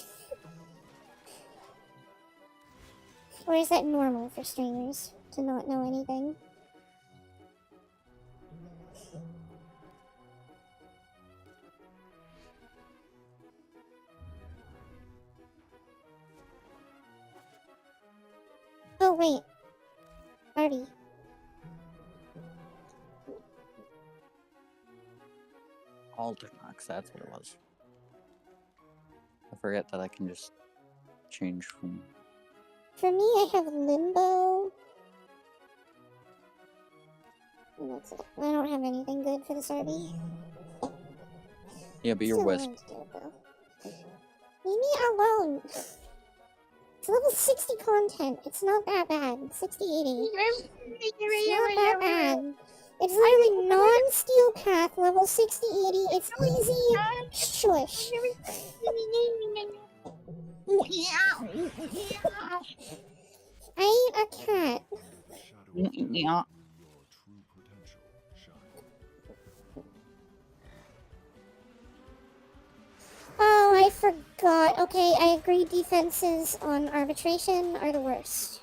Or is that normal for streamers to not know anything? Oh, wait. Artie. Alternox, that's what it was. I forget that I can just change from... For me, I have Limbo. And that's it. I don't have anything good for this RB. Yeah, but you're Still Wisp. wanted to do it, though. Leave me alone. It's level 60 content. It's not that bad. 60, 80. It's not that bad. It's literally non-steel path, level 60, 80. It's easy. Shush. I ain't a cat. Yeah. Oh, I forgot. Okay, I agree defenses on arbitration are the worst.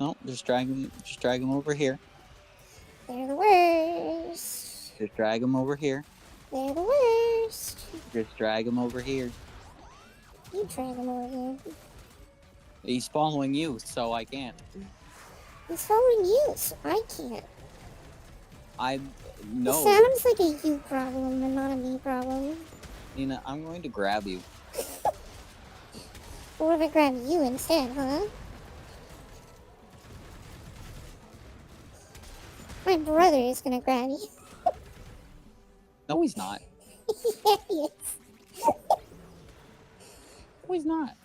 No, just drag him over here. They're the worst. Just drag him over here. They're the worst. Just drag him over here. You drag him over here. He's following you, so I can't. He's following you, so I can't. No. It sounds like a you problem and not a me problem. Nina, I'm going to grab you. What if I grab you instead, huh? My brother is gonna grab you. No, he's not. Yeah, he is. No, he's not.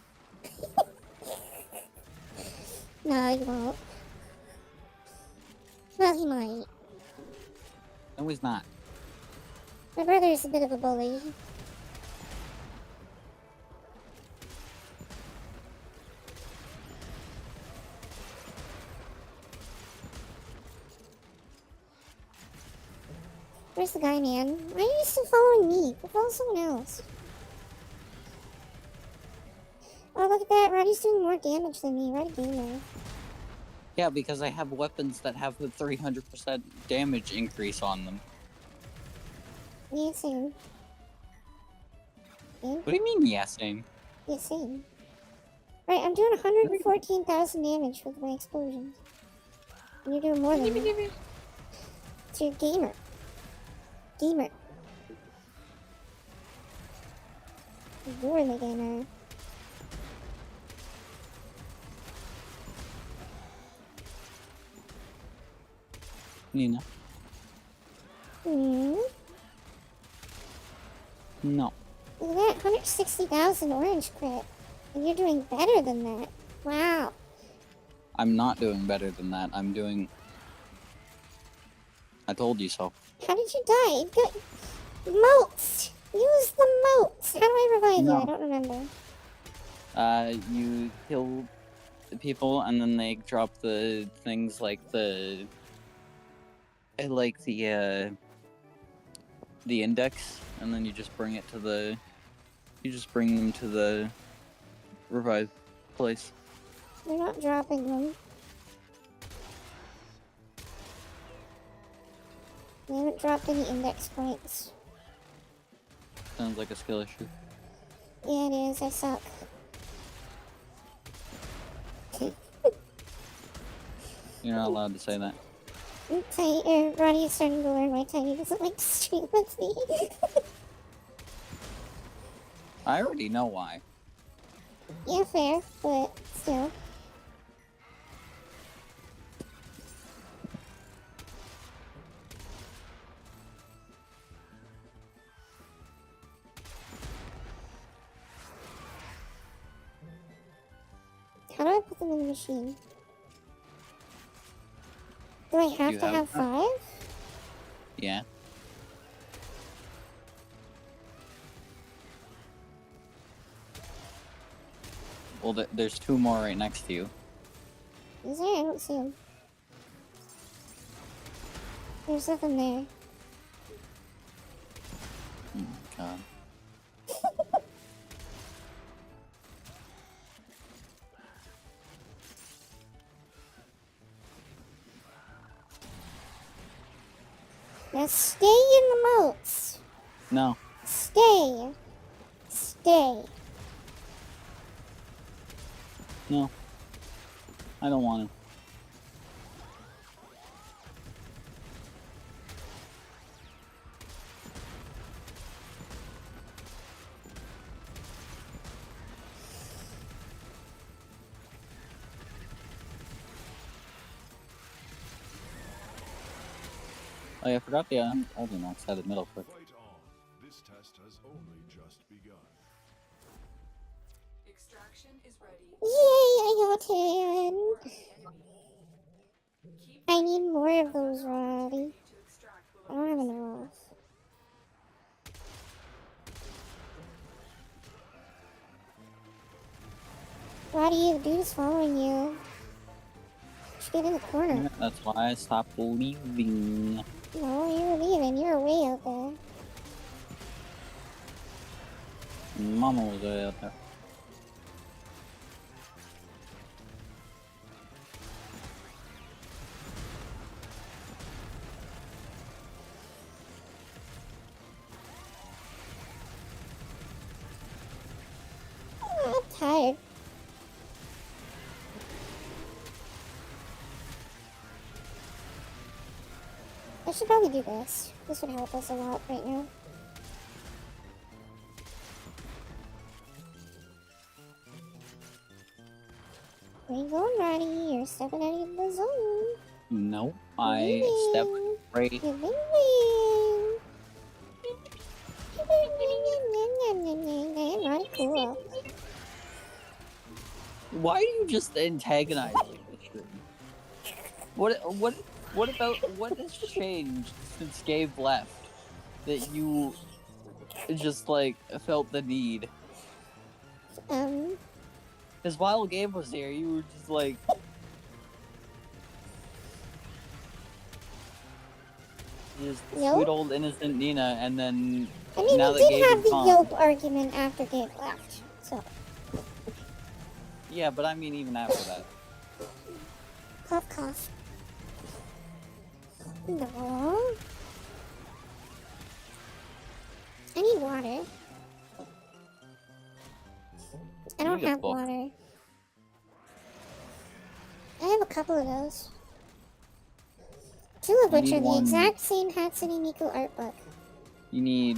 No, he won't. Well, he might. No, he's not. My brother is a bit of a bully. Where's the guy, man? Why are you still following me? Go follow someone else. Oh, look at that. Roddy's doing more damage than me. Roddy gamer. Yeah, because I have weapons that have the 300% damage increase on them. Yeah, same. And? What do you mean, yeah, same? Yeah, same. Right, I'm doing 114,000 damage with my explosions. And you're doing more than me. So you're gamer. Gamer. You're the gamer. Nina. Hmm? No. Look at that, 160,000 orange crit. And you're doing better than that. Wow. I'm not doing better than that. I'm doing... I told you so. How did you die? You got moats. Use the moats. How do I revive you? I don't remember. You kill the people and then they drop the things like the index, and then you just bring it to the... You just bring them to the revive place. You're not dropping them. You haven't dropped any index points. Sounds like a skill issue. Yeah, it is. I suck. You're not allowed to say that. Roddy is starting to learn why Tiny doesn't like to stream with me. I already know why. Yeah, fair, but still. How do I put them in the machine? Do I have You to have 5? Yeah. Well, there's 2 more right next to you. Is there? I don't see them. There's nothing there. Oh my god. Now stay in the moats. No. Stay. Stay. No. I don't want to. Oh yeah, I forgot the Ultimox had the middle click. Fight on. This test has extraction is ready. Yay, I got it! Keep I need more of those, Roddy. to extract I don't have enough. Roddy, the dude's following you. Just get in the corner. Yeah, that's why I stopped leaving. No, you're leaving. You're way out there. Mama was way out there. Oh, I'm tired. I should probably do this. This would help us a lot right now. Where you going, Roddy? You're stepping out of the zone. No, I stepped right. You're leaving. Roddy, cool. Why are you just antagonizing this room? What has changed since Gabe left that you just like felt the need? Because while Gabe was here, you were just like, just Nope. sweet old innocent Nina, and then I mean, now we that did Gabe have is the gone. Yelp argument after Gabe left, so. Yeah, but I mean even after that. Cough, cough. No. I need water. I don't need a have book. water. I have a couple of those. Two of You which need are the one- exact same Hatsune Miku art book. You need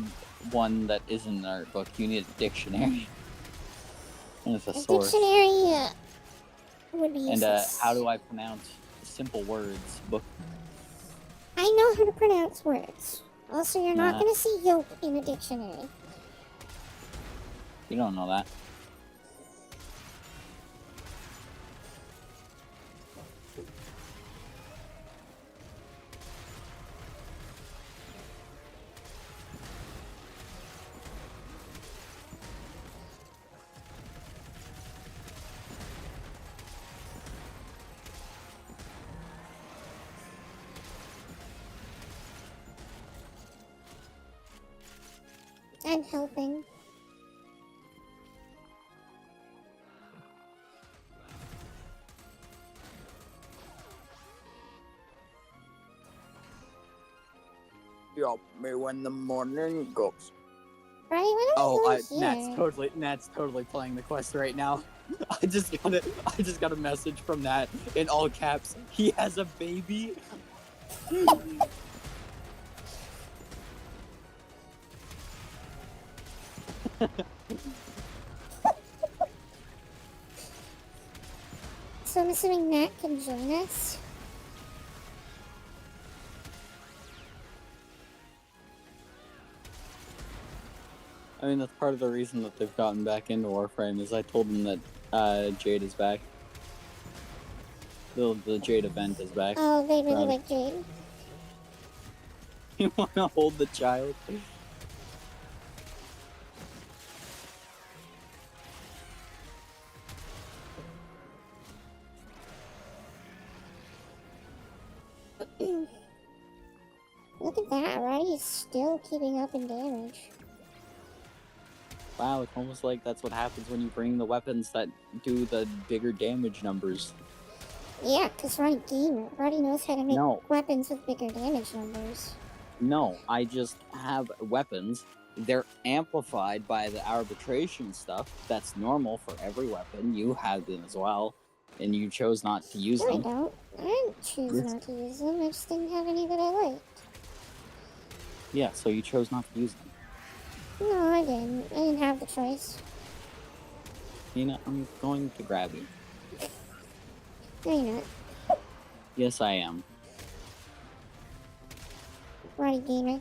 one that isn't an art book. You need a dictionary and a A thesaurus. dictionary would be And useless. how do I pronounce simple words? Book. I know how to pronounce words. Also, you're not Nah. going to see Yelp in a dictionary. You don't know that. I'm helping. Help me when the morning goes. Right? Why don't we go here? Nat's totally playing the quest right now. I just got a message from Nat in all caps. He has a baby. So I'm assuming Nat can join us. I mean, that's part of the reason that they've gotten back into Warframe is I told them that Jade is back. The Jade event is back. Oh, they really Got it. like Jade. You want to hold the child? Look at that, right? He's still keeping up in damage. Wow, it's almost like that's what happens when you bring the weapons that do the bigger damage numbers. Yeah, because Roddy gamer. Roddy knows how to make No. weapons with bigger damage numbers. No, I just have weapons. They're amplified by the arbitration stuff. That's normal for every weapon. You have them as well, and you chose not to use No, I them. don't. I didn't choose Yes. not to use them. I just didn't have any that I liked. Yeah, so you chose not to use them. No, I didn't. I didn't have the choice. Nina, I'm going to grab you. No, you're not. Yes, I am. Roddy gamer. Your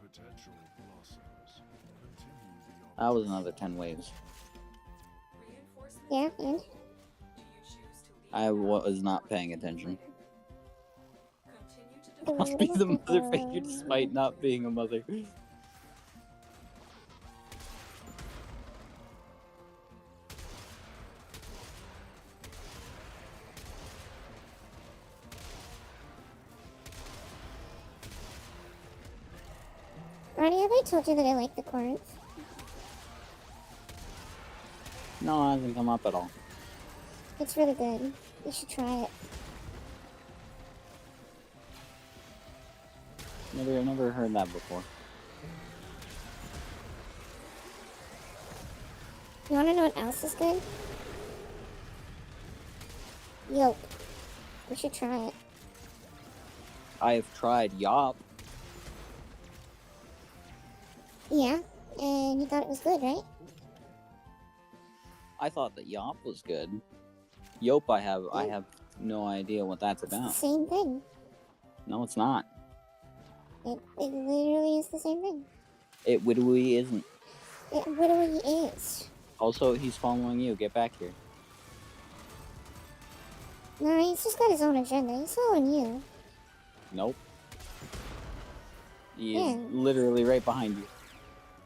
potential blossoms. Continue beyond. That was another 10 waves. Yeah, and? Do you choose to leave I now was or not paying attention. continue to The I'll be the little mother figure despite not being a mother. Ronnie, have I told you that I like the Corinth? No, it hasn't come up at all. It's really good. You should try it. Never heard that before. You wanna know what else is good? Yolk. You should try it. I have tried Yop. Yeah, and you thought it was good, right? I thought that Yop was good. Yop, I have no idea what that's It's the about. same thing. No, it's not. It literally is the same thing. It literally isn't. It literally is. Also, he's following you. Get back here. No, he's just got his own agenda. He's following you. Nope. He Yeah. is literally right behind you.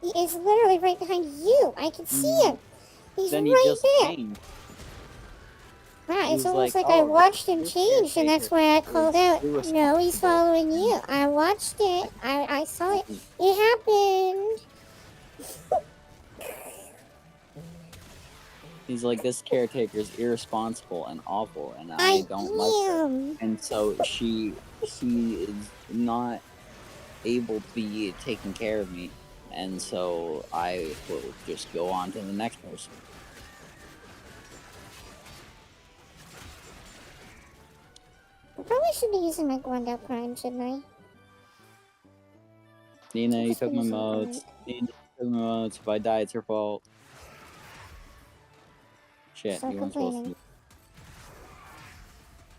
He is literally right behind you. I can see him. He's Then he right just there. changed. Wow, he it's was almost like, like I "Oh, watched him this change, and that's caretaker why I called is out. irresponsible." No, he's following you. I watched it. I saw it. It happened. He's like, this caretaker is irresponsible and awful, and I don't like her. am. And so she is not able to be taking care of me, and so I will just go on to the next person. I probably should be using my Gwendal Prime, shouldn't I? Nina, you Just took my using modes. Nina, you took my modes. If I die, it's your fault. Shit, Stop you weren't supposed complaining.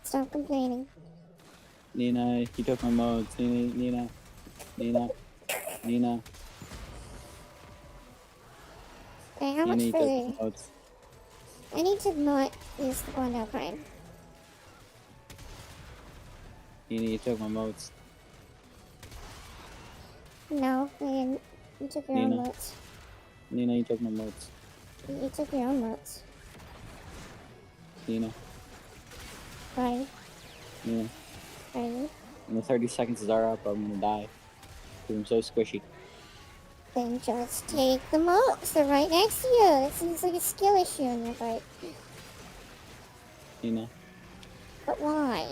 to. Stop complaining. Nina, you took my modes. Nina. Okay, how much Nina, you took further? my modes. I need to not use the Gwendal Prime. Nina, you took my modes. No, I didn't. You took your own Nina. notes. Nina, you took my modes. You took your own notes. Nina. Right? Nina. Right? When the 30 seconds are up, I'm gonna die. Because I'm so squishy. Then just take them out. They're right next to you. It seems like a skill issue on your part. Nina. But why?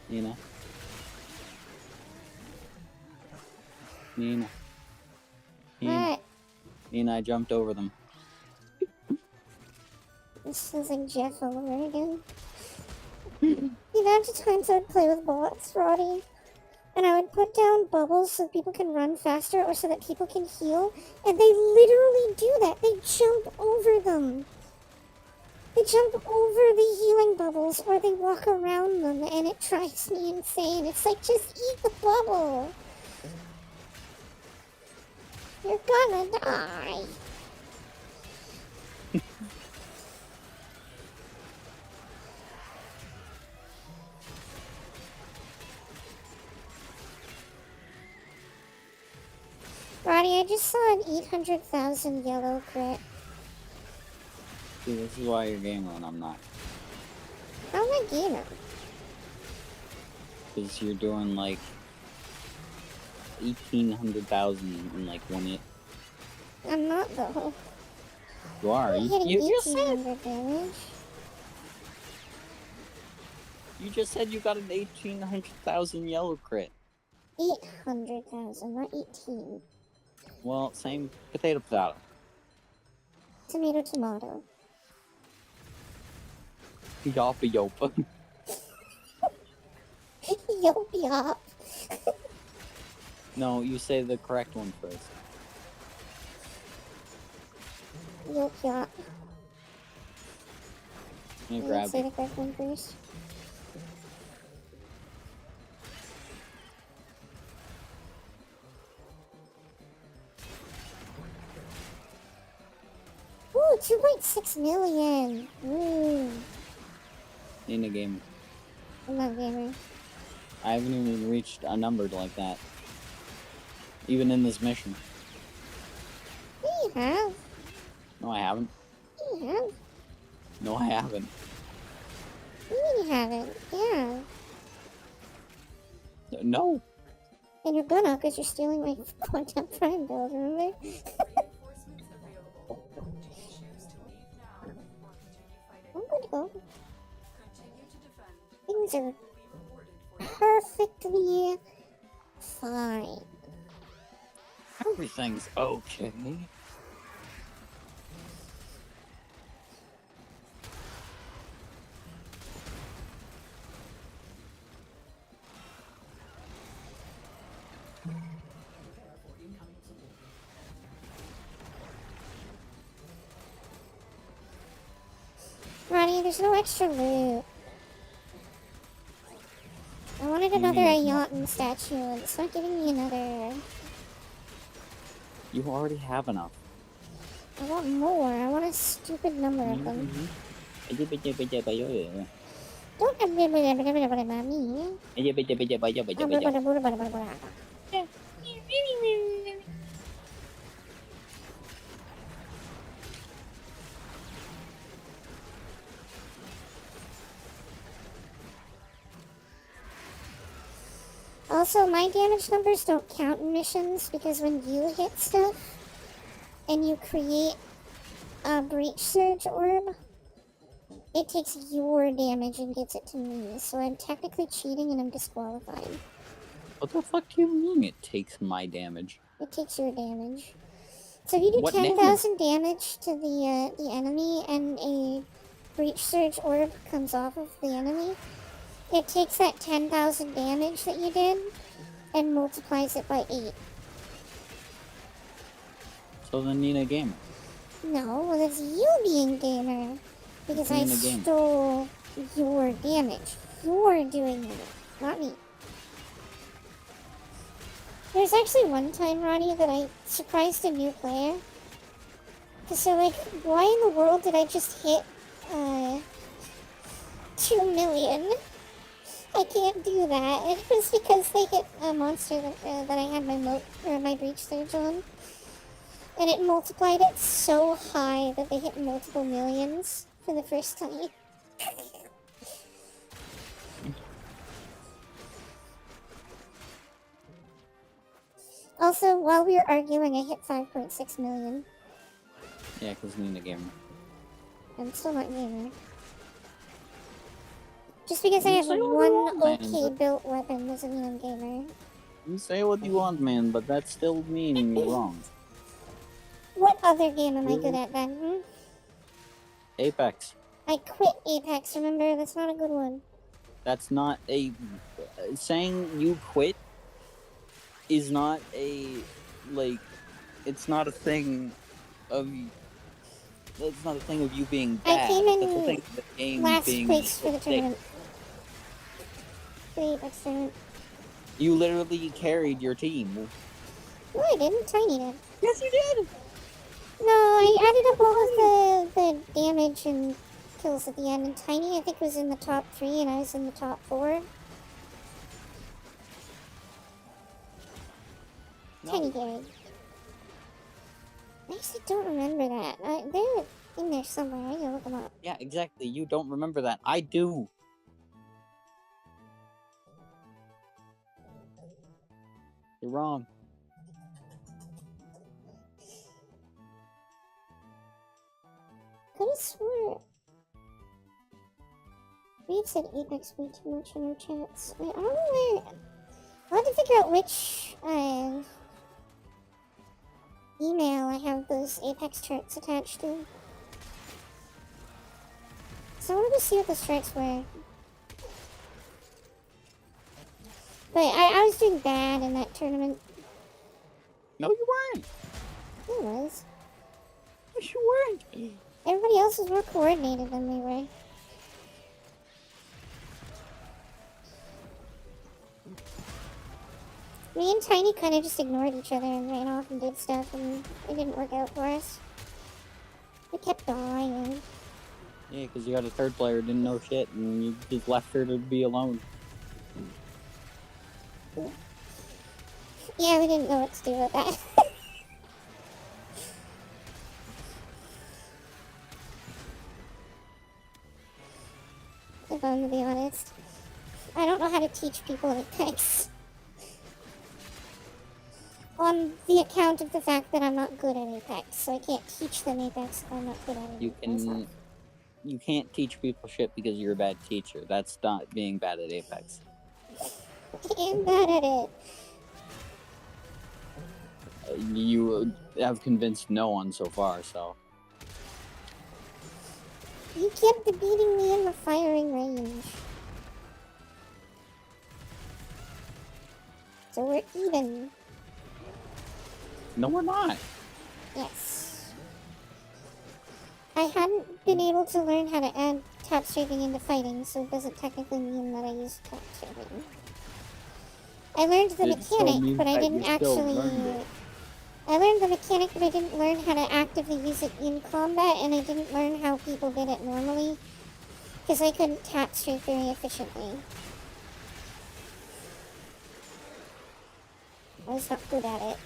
Nina. Nina. What? Nina, I jumped over them. This sounds like Jeff all over again. The amount of times I would play with bots, Roddy, and I would put down bubbles so people can run faster or so that people can heal, and they literally do that. They jump over them. They jump over the healing bubbles or they walk around them, and it drives me insane. It's like, just eat the bubble. You're gonna die. Roddy, I just saw an 800,000 yellow crit. See, this is why you're gamer and I'm not. How am I gamer? Because you're doing like 1,800,000 in like 1 hit. I'm not though. You are. I'm You hitting just said. 1800 damage. You just said you got an 1,800,000 yellow crit. 800,000, not 18. Well, same potato. Tomato, tomato. Yoppa yopa. Yop yop. No, you say the correct one first. Yop yop. Let me You grab say it. the correct one first. Ooh, Ooh, 2.6 million. Ooh. In a game. I'm not gamer. I haven't even reached a number like that. Even in this mission. You have. No, I haven't. You have. No, I haven't. You mean you haven't? Yeah. No. And you're gonna, because you're stealing my Quantum Prime build, remember? Reinforcements available. Do you choose to leave now or continue fighting? I'm good to go. Continue to defend. Things are Will be rewarded for your perfectly fine. Everything's okay. Ronnie, there's no extra loot. I wanted You another mean it's not- Ayatan statue, and it's not giving me another. You already have enough. I want more. I want a stupid number of them. Don't Also, my damage numbers don't count in missions because when you hit stuff and you create a breach surge orb, it takes your damage and gives it to me. So I'm technically cheating and I'm disqualified. What the fuck do you mean it takes my damage? It takes your damage. So if you do What 10,000 damage to the enemy and a breach surge orb comes off of the enemy, it takes that 10,000 damage that you did and multiplies it by 8. So then Nina Gamer. No, well, it's you being gamer. Because I In the game. stole your damage. You're doing it, not me. There's actually one time, Ronnie, that I surprised a new player. Cause they're like, why in the world did I just hit 2 million? I can't do that. It was because they hit a monster that I had my breach surge on. And it multiplied it so high that they hit multiple millions for the first time. Also, while we were arguing, I hit 5.6 million. Yeah, because Nina Gamer. I'm still not gamer. Just because I You have say what you one want, man, okay but- built weapon doesn't mean I'm gamer. You say what you want, man, but that still means you're wrong. What other game am I good at then? Hmm? Apex. I quit Apex, remember? That's not a good one. That's not a... saying you quit is not a... like... it's not a thing of... it's not a thing of you being I bad. came in That's a thing of the game last being place for the sick. tournament. For the Apex tournament. You literally carried your team. No, I didn't. Tiny did. Yes, you did! No, I added up all of the damage and kills at the end, and Tiny, I think, was in the top 3, and I was in the top 4. No. Tiny did. I actually don't remember that. They're in there somewhere. I gotta look them up. Yeah, exactly. You don't remember that. I do. You're wrong. Could have swore. We've said Apex way too much in our chats. Wait, I don't know where. I'll have to figure out which email I have those Apex charts attached to. So I wanted to see what the strikes were. But I was doing bad in that tournament. No, you weren't. I was. Yes, you weren't. Everybody else was more coordinated than we were. Me and Tiny kind of just ignored each other and ran off and did stuff, and it didn't work out for us. I kept dying. Yeah, because you got a third player who didn't know shit, and you just left her to be alone. Yeah, we didn't know what to do with that. If I'm to be honest. I don't know how to teach people Apex. On the account of the fact that I'm not good at Apex, so I can't teach them Apex if I'm not good at it myself. You can't teach people shit because you're a bad teacher. That's not being bad at Apex. I'm bad at it. You have convinced no one so far, so. You kept beating me in the firing range. So we're even. No, we're not. Yes. I hadn't been able to learn how to add tap strafing into fighting, so it doesn't technically mean that I use tap strafing. I learned the It still mechanic, means but I that didn't you still learned actually. it. I learned the mechanic, but I didn't learn how to actively use it in combat, and I didn't learn how people did it normally, because I couldn't tap strafe very efficiently. I was not good at it.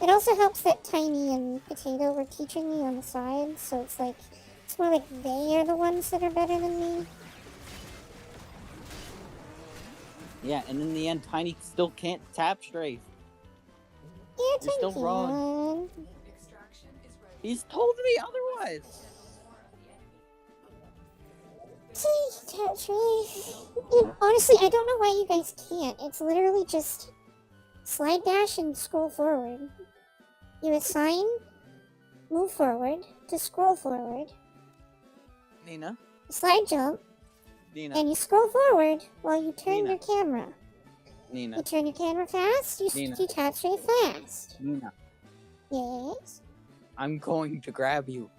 It also helps that Tiny and Potato were teaching me on the side, so it's like, it's more like they are the ones that are better than me. Yeah, and in the end, Tiny still can't tap strafe. Yeah, You're Tiny still wrong. can. Extraction is ready. He's told me otherwise. See, tap strafe. And honestly, I don't know why you guys can't. It's literally just slide dash and scroll forward. You assign move forward to scroll forward. Nina, Slide jump, Nina, and you scroll forward while you turn Nina. your camera. Nina, You turn your camera fast, you Nina. tap straight fast. Nina. Yes? I'm going to grab you.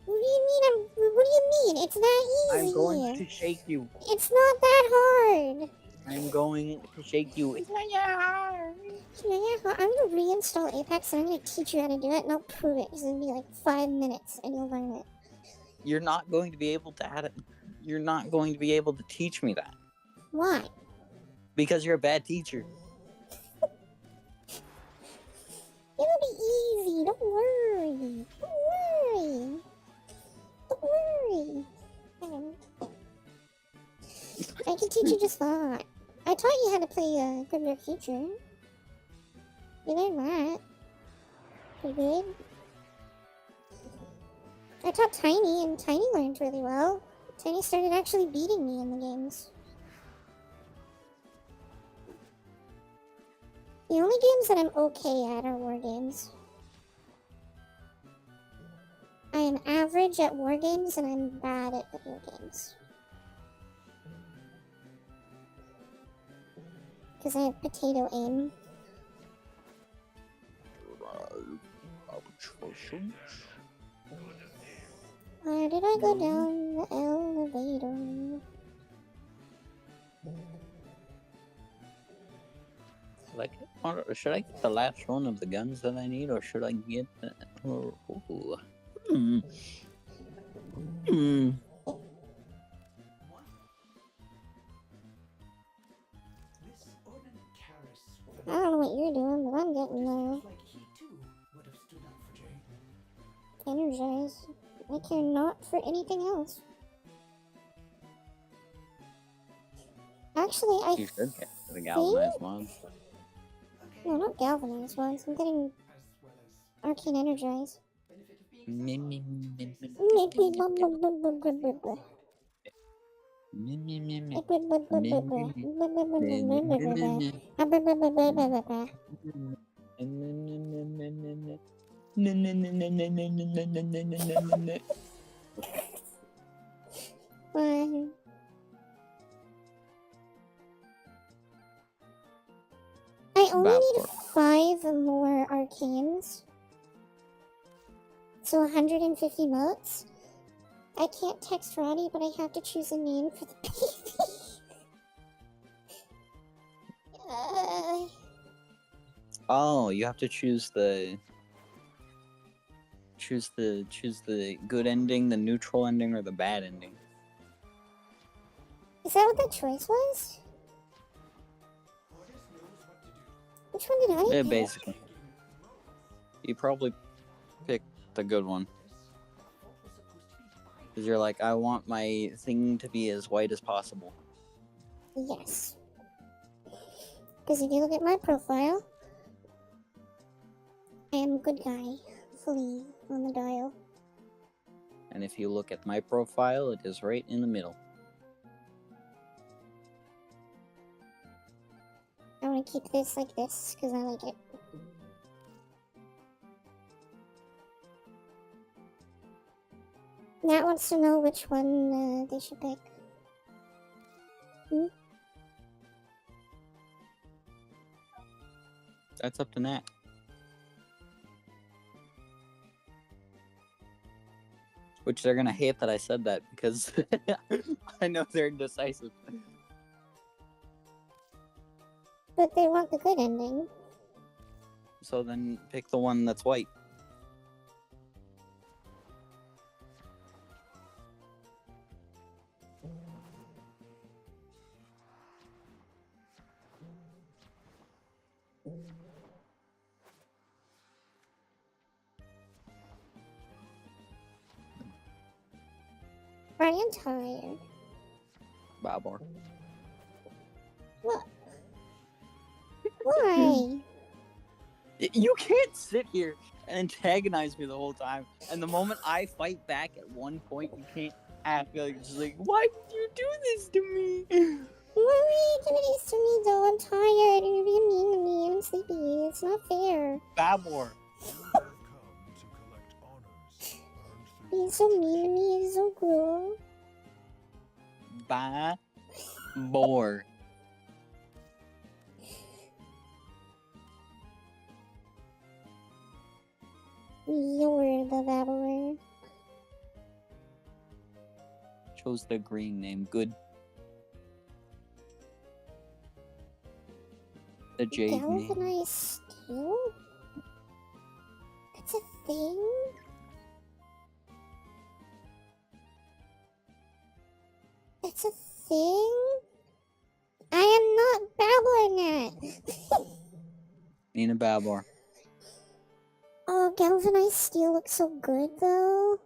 What do you mean? What do you mean? It's that easy. I'm going to shake you. It's not that hard. I'm going to shake you. It's not that hard. Yeah, I'm gonna reinstall Apex and I'm gonna teach you how to do it and I'll prove it. It's gonna be like 5 minutes and you'll learn it. You're not going to be able to add it. You're not going to be able to teach me that. Why? Because you're a bad teacher. It'll be easy. Don't worry. Don't worry. Don't worry. I can teach you just fine. I taught you how to play Good Luck Future. You learned that. Pretty good. I taught Tiny, and Tiny learned really well. Tiny started actually beating me in the games. The only games that I'm okay at are war games. I am average at war games, and I'm bad at video games. Because I have potato aim. Where did I go down the elevator? Like, should I get the last one of the guns that I need, or should I get the... This Odin Karis I don't know what you're doing, but I'm getting there. like he too would have stood up for Jay. Energize. I care not for anything else. Actually, I You should get the galvanized ones. no, not galvanized ones. I'm getting As well as arcane energize. benefit of being Fine. I only need 5 more arcanes. So 150 motes. I can't text Roddy, but I have to choose a name for the baby. Oh, you have to choose the good ending, the neutral ending, or the bad ending. Is that what the choice was? Which one did I Yeah, pick? basically. You probably picked the good one. Because you're like, I want my thing to be as white as possible. Yes. Because if you look at my profile, I am a good guy. Fully on the dial. And if you look at my profile, it is right in the middle. I want to keep this like this because I like it. Nat wants to know which one they should pick. That's up to Nat. Which they're gonna hate that I said that because I know they're indecisive. But they want the good ending. So then pick the one that's white. I am tired. Babor. What? Why? You can't sit here and antagonize me the whole time. And the moment I fight back at one point, you can't act like just like, why would you do this to me? Why are you doing this to me though? I'm tired and you're being mean to me. I'm sleepy. It's not fair. Babor. Being so mean to me is so cruel. Babor. You're the babbler. Chose the green name. Good. The jade name. Galvanized steel? That's a thing? That's a thing? I am not babbling it. Nina Babor. Oh, galvanized steel looks so good though.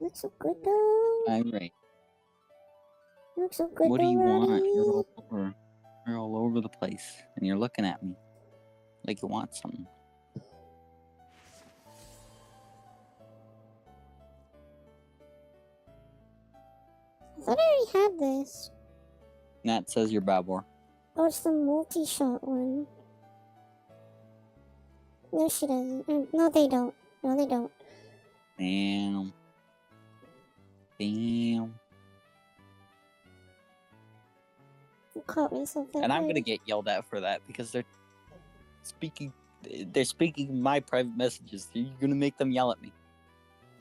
Looks so good though. I'm right. Looks so good What though, do you want? Roddy. You're all over the place, and you're looking at me like you want something. I thought I already had this. Nat says you're Babor. Oh, it's the multi-shot one. No, she doesn't. No, they don't. No, they don't. Damn. Damn. I caught myself that And I'm way. gonna get yelled at for that because they're speaking my private messages. You're gonna make them yell at me.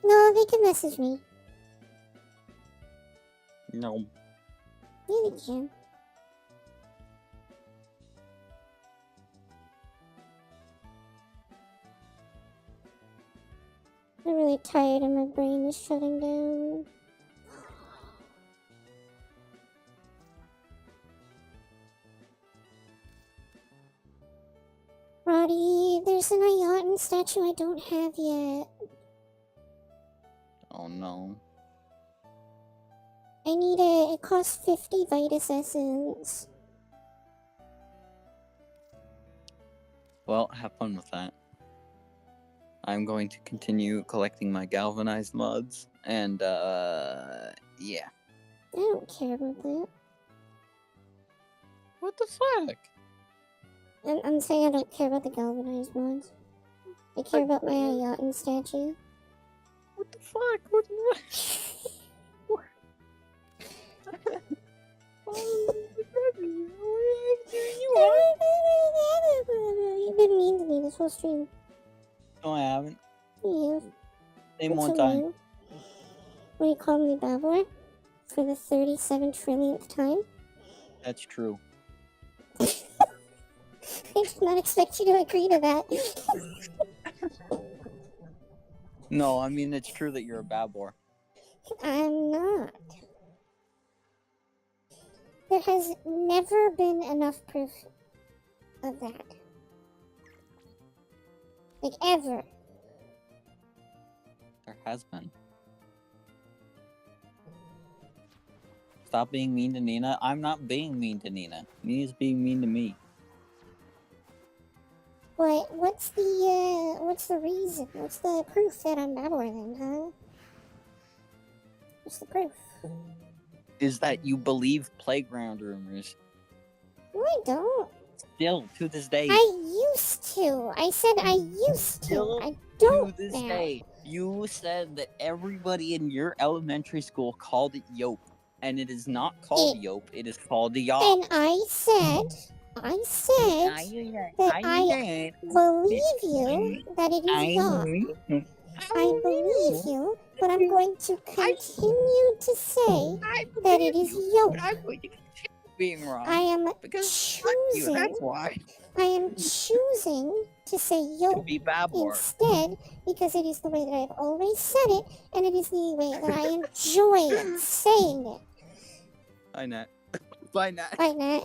No, they can message me. No. Yeah, they can. I'm really tired and my brain is shutting down. Roddy, there's an Ayatan statue I don't have yet. Oh no. I need it. It costs 50 Vitus Essence. Well, have fun with that. I'm going to continue collecting my galvanized mods, and yeah. I don't care about that. What the fuck? I'm saying I don't care about the galvanized mods. I care about my Ayatan statue. What the fuck? What? You've been mean to me this whole stream. No, I haven't. Yeah. Name What's one so time. new? When you call me Babor for the 37 trillionth time? That's true. I did not expect you to agree to that. No, I mean it's true that you're a babor. I'm not. There has never been enough proof of that. Like, ever. There has been. Stop being mean to Nina. I'm not being mean to Nina. Nina's being mean to me. But what's the reason? What's the proof that I'm Babor then, huh? What's the proof? Is that you believe playground rumors? No, I don't. Still, to this day. I used to. I said I used to. Still I don't to this now. day. You said that everybody in your elementary school called it Yope. And it is not called Yope, it is called the Yop. And I said that I believe you that it is Yop. I believe you, but I'm going to continue to say that it is Yope. I'm going to continue being wrong. I am Because fuck you, choosing. that's why. I am choosing to say To Yope be Babor. instead because it is the way that I've always said it, and it is the way that I enjoy saying it. Bye, Nat. Bye, Nat. Bye, Nat.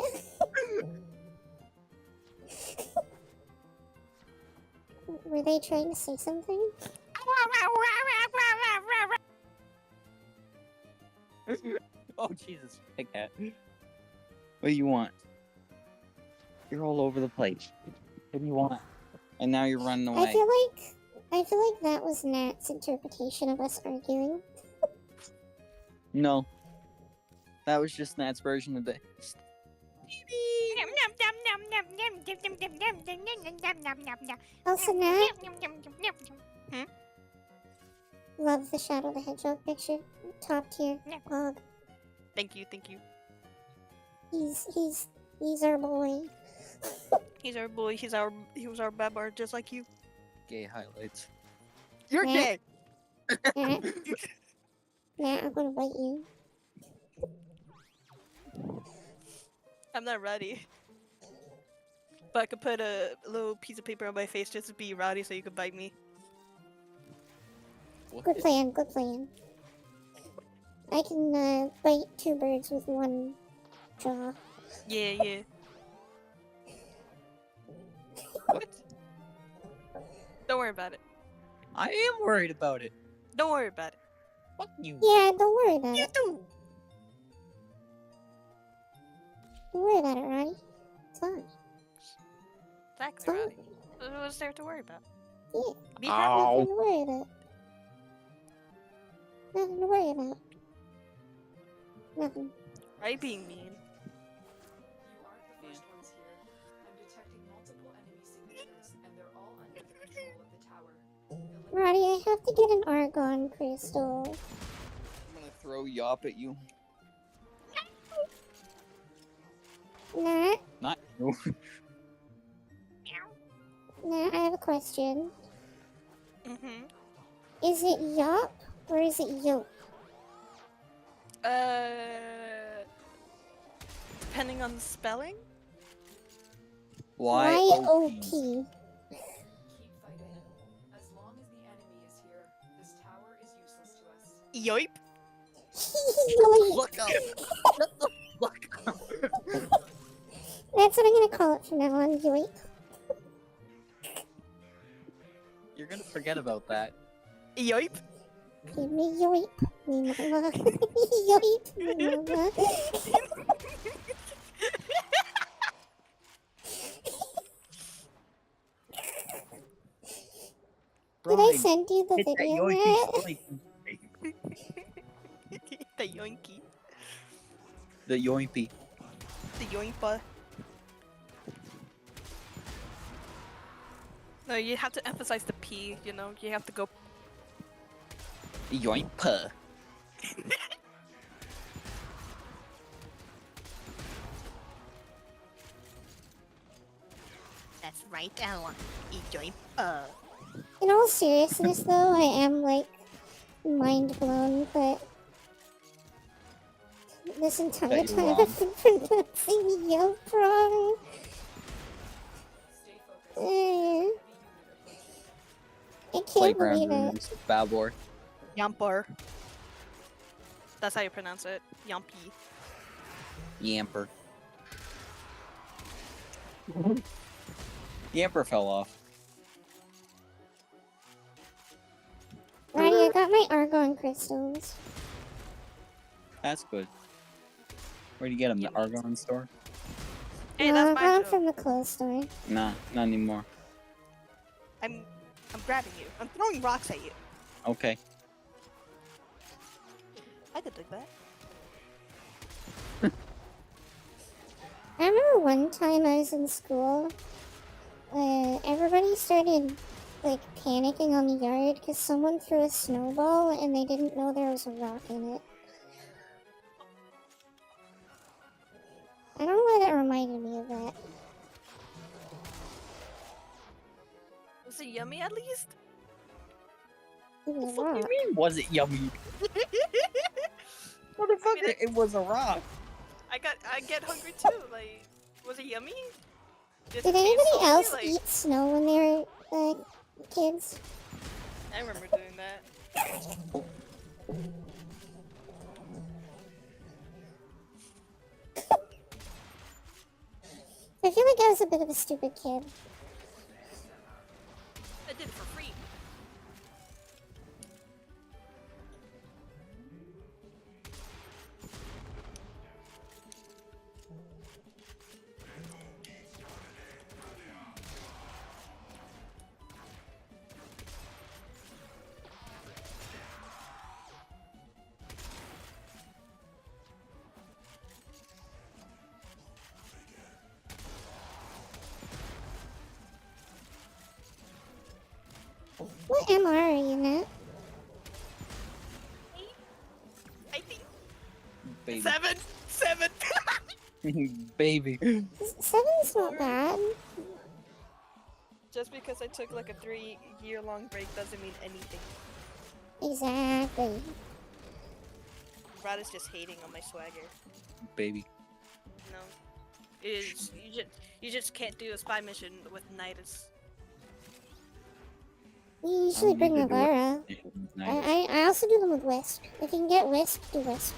Were they trying to say something? Oh, Jesus. Hey, cat. What do you want? You're all over the place. What do you want? And now you're running away. I feel like that was Nat's interpretation of us arguing. No. That was just Nat's version of the... Also, Nat, love the Shadow the Hedgehog picture. Top tier. Og. Thank you, thank you. He's our boy. He's our boy. He was our babbar just like you. Gay highlights. You're Nat. gay! Nat, Nat, I'm gonna bite you. I'm not rowdy. But I could put a little piece of paper on my face just to be rowdy so you could bite me. Good plan, good plan. I can bite two birds with one jaw. Yeah, yeah. What? Don't worry about it. I am worried about it. Don't worry about it. Fuck you. Yeah, don't worry about it. too. Don't worry about it, Ronnie. It's fine. Exactly, Fine. rowdy. What's there to worry about? Yeah, Be happy. nothing to worry about. Nothing to worry about. Nothing. Right being mean. You aren't the first ones here. I'm detecting multiple enemy signatures, and they're all under the control of the tower. Ronnie, I have to get an Argon crystal. I'm gonna throw Yop at you. Nat, Not you. Nat, I have a question. Mm-hmm. Is it Yop or is it Yope? Depending on the spelling? Y-O-P. Keep fighting. As long as the enemy is here, this tower is useless to us. Yoip. Look up. Shut the fuck up. That's what I'm gonna call it from now on, Yoip. You're gonna forget about that. Yoip. Give me Yoip, me mama. Yoip, me mama. Did I send you the Hit that video, yoinky Nat? spike. The yoinky. The yoimpy. The yoimpa. No, you have to emphasize the P, you know? You have to go. Yoimpa. That's right, Ella. Yoimpa. In all seriousness, though, I am like mind blown that This entire Bet you're time wrong. I've been pronouncing Yelp wrong. I can't Playground believe it. rumors, bad boy. Yamper. That's how you pronounce it. Yampy. Yamper. Yamper fell off. Roddy, I got my argon crystals. That's good. Where'd you get them? The Argon store? Hey, No, that's I my got them joke. from the clothes store. Nah, not anymore. I'm grabbing you. I'm throwing rocks at you. Okay. I could dig that. I remember one time I was in school, everybody started like panicking on the yard because someone threw a snowball and they didn't know there was a rock in it. I don't know why that reminded me of that. Was it yummy at least? It was a What do you rock. mean, was it yummy? Motherfucker, it was a rock. I get hungry too. Like, was it yummy? Does Did it taste anybody salty? else Like, eat snow when they were kids? I remember doing that. I feel like I was a bit of a stupid kid. I did it for free. What MR are you at? I think Baby. 7. Baby. 7's not bad. Just because I took like a 3-year-long break doesn't mean anything. Exactly. Rod is just hating on my swagger. Baby. No, it is you just can't do a spy mission with Nidus. You usually bring need to do it. Nagara. I also do them with Wisp. If you can get Wisp, do Wisp.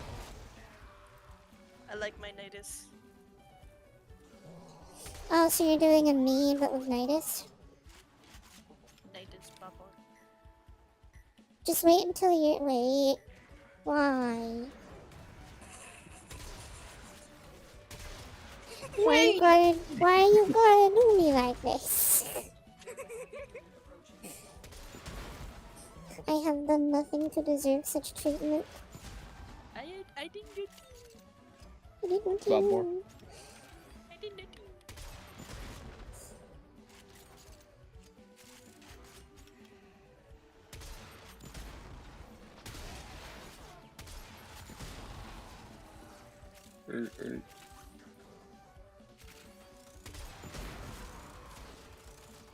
I like my Nidus. Oh, so you're doing a me but with Nidus? Nidus Papa. Just wait until you wait. Why? Wait. Why you gotta do me like this? I have done nothing to deserve such treatment. I didn't do I didn't Bob Moore. do. I didn't do.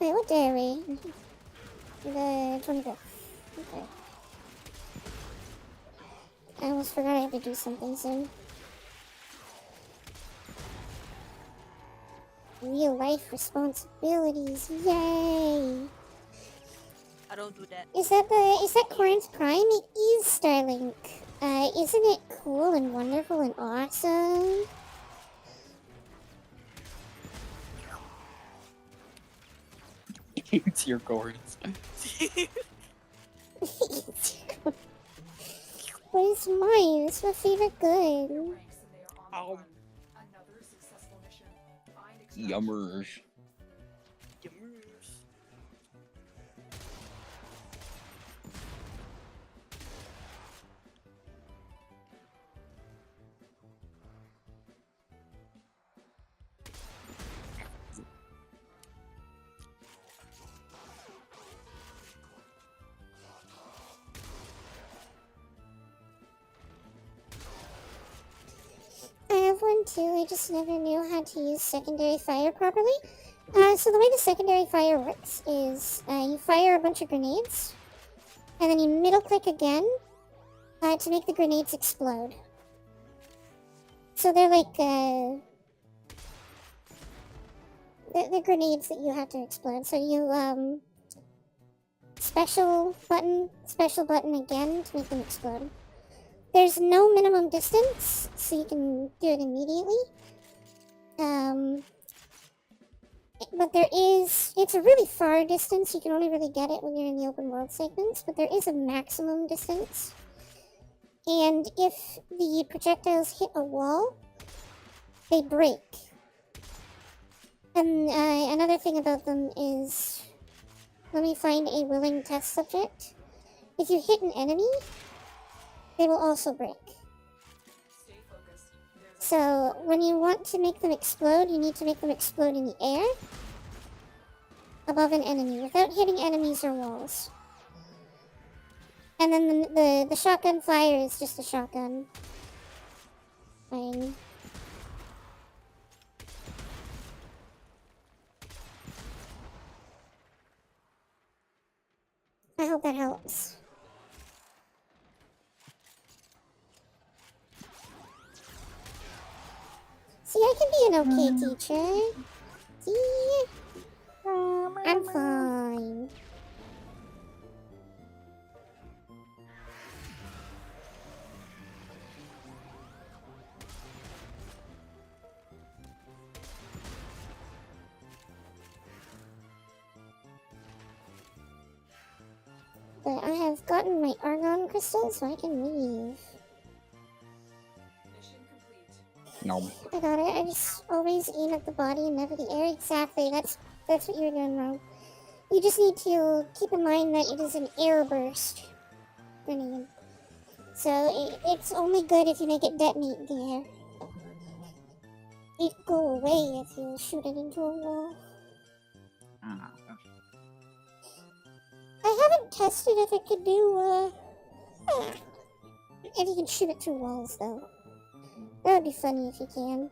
Wait, what day are we? The 25th. Okay. I almost forgot I have to do something soon. Real life responsibilities, yay! I don't do that. Is that Corinth Prime? It is Starlink. Isn't it cool and wonderful and awesome? It's your gourds. But it's mine. It's my favorite good. Ow. Another successful mission. Find extraction. Yummers. Yummers. I have one too. I just never knew how to use secondary fire properly. So the way the secondary fire works is you fire a bunch of grenades, and then you middle click again to make the grenades explode. So they're like, they're grenades that you have to explode. So you, special button again to make them explode. There's no minimum distance, so you can do it immediately. But there is, it's a really far distance, you can only really get it when you're in the open world segments, but there is a maximum distance. And if the projectiles hit a wall, they break. And another thing about them is, let me find a willing test subject. If you hit an enemy, they will also break. Stay focused. There's So when you want to make them explode, you need to make them explode in the air above an enemy without hitting enemies or walls. And then the shotgun fire is just a shotgun. Fine. I hope that helps. See, I can be an okay teacher. See? I'm fine. But I have gotten my argon crystal, so I can leave. mission complete. No. I got it. I just always aim at the body and never the air. Exactly. That's what you're doing wrong. You just need to keep in mind that it is an air burst grenade. So it's only good if you make it detonate in the air. It go away if you shoot it into a wall. I haven't tested if it could do, if you can shoot it through walls, though. That would be funny if you can.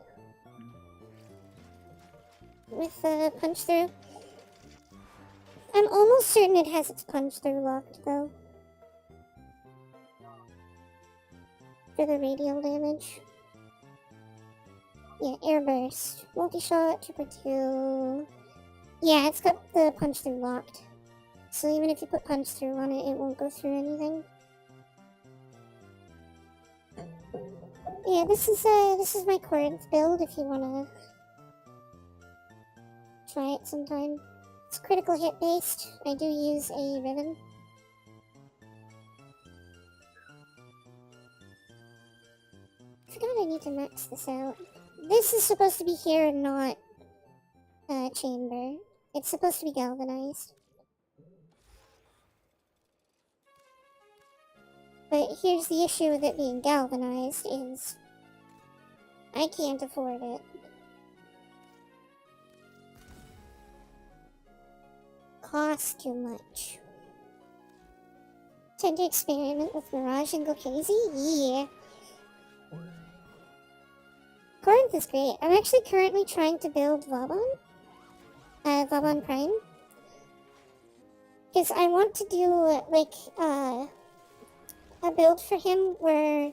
With, punch through. I'm almost certain it has its punch through locked, though. For the radial damage. Yeah, air burst. Multi-shot, trooper 2. Yeah, it's got the punch through locked. So even if you put punch through on it, it won't go through anything. Yeah, this is my Corinth build if you wanna try it sometime. It's critical hit based. I do use a Riven. I forgot I need to max this out. This is supposed to be here and not chamber. It's supposed to be galvanized. But here's the issue with it being galvanized is I can't afford it. Costs too much. Tend to experiment with Mirage and go crazy? Yeah. Corinth is great. I'm actually currently trying to build Vauban. Vauban Prime. Because I want to do, like, a build for him where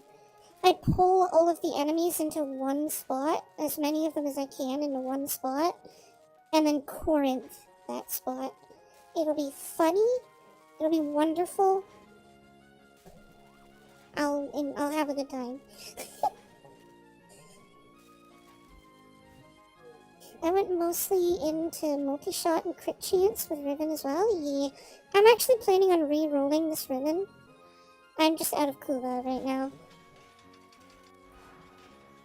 I pull all of the enemies into one spot, as many of them as I can into one spot, and then Corinth that spot. It'll be funny, it'll be wonderful. I'll have a good time. I went mostly into multi-shot and crit chance with Riven as well. Yeah, I'm actually planning on re-rolling this Riven. I'm just out of Kuva right now.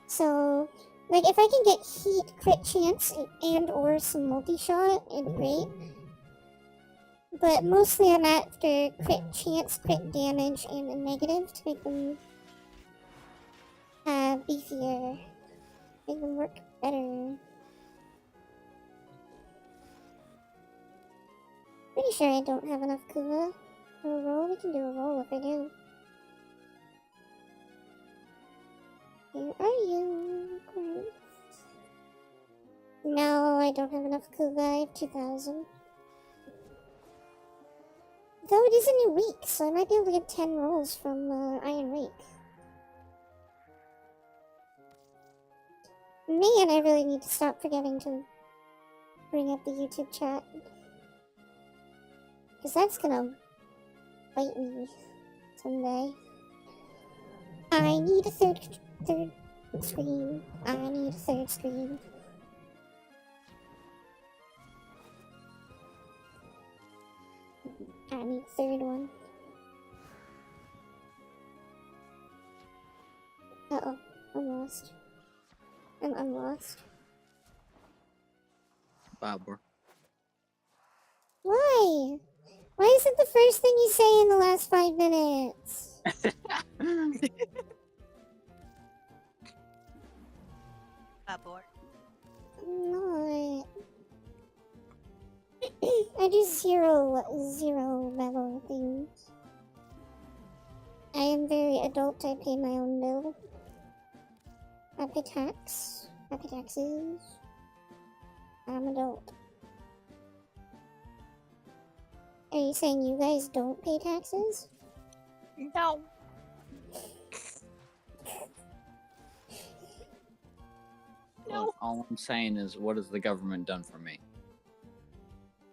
So, like, if I can get heat, crit chance, and or some multi-shot, it'd be great. But mostly I'm after crit chance, crit damage, and a negative to make them beefier. Make them work better. Pretty sure I don't have enough Kuva for a roll. We can do a roll if I do. Where are you? Corinth? No, I don't have enough Kuva. I have 2,000. Though it is a new week, so I might be able to get 10 rolls from Iron Wake. Man, I really need to stop forgetting to bring up the YouTube chat. Because that's gonna bite me someday. I need a third screen. I need a third screen. I need a third one. Uh-oh, I'm lost. I'm lost. Barbara. Why? Why is it the first thing you say in the last 5 minutes? Babor. I'm not. I do zero level things. I am very adult. I pay my own bill. I pay tax. I pay taxes. I'm adult. Are you saying you guys don't pay taxes? No. Look, all I'm saying is, what has the government done for me?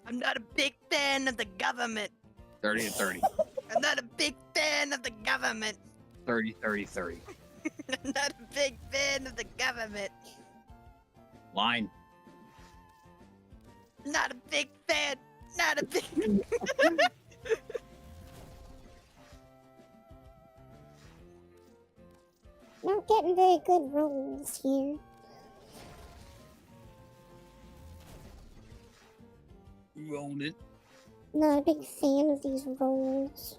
I'm not a big fan of the government. 30 to 30. I'm not a big fan of the government. 30, 30, 30. I'm not a big fan of the government. Line. Not a big fan. Not a big. Not getting very good rolls here. You own it. Not a big fan of these rolls.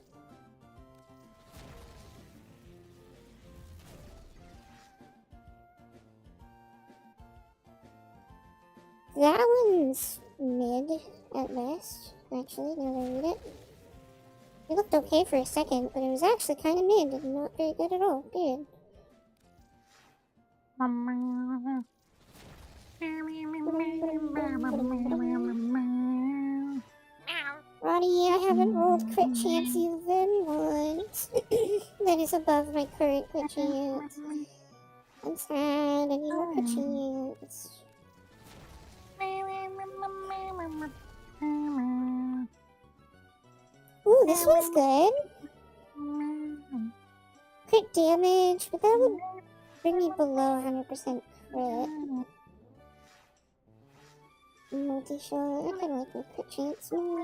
That one's mid at best, actually, now that I read it. It looked okay for a second, but it was actually kind of mid and not very good at all. Period. Roddy, I haven't rolled crit chance even once. That is above my current crit chance. I'm sad, I need more crit chance. Ooh, this one's good. Crit damage, but that would bring me below 100% crit. Multi-shot, I kinda like my crit chance more.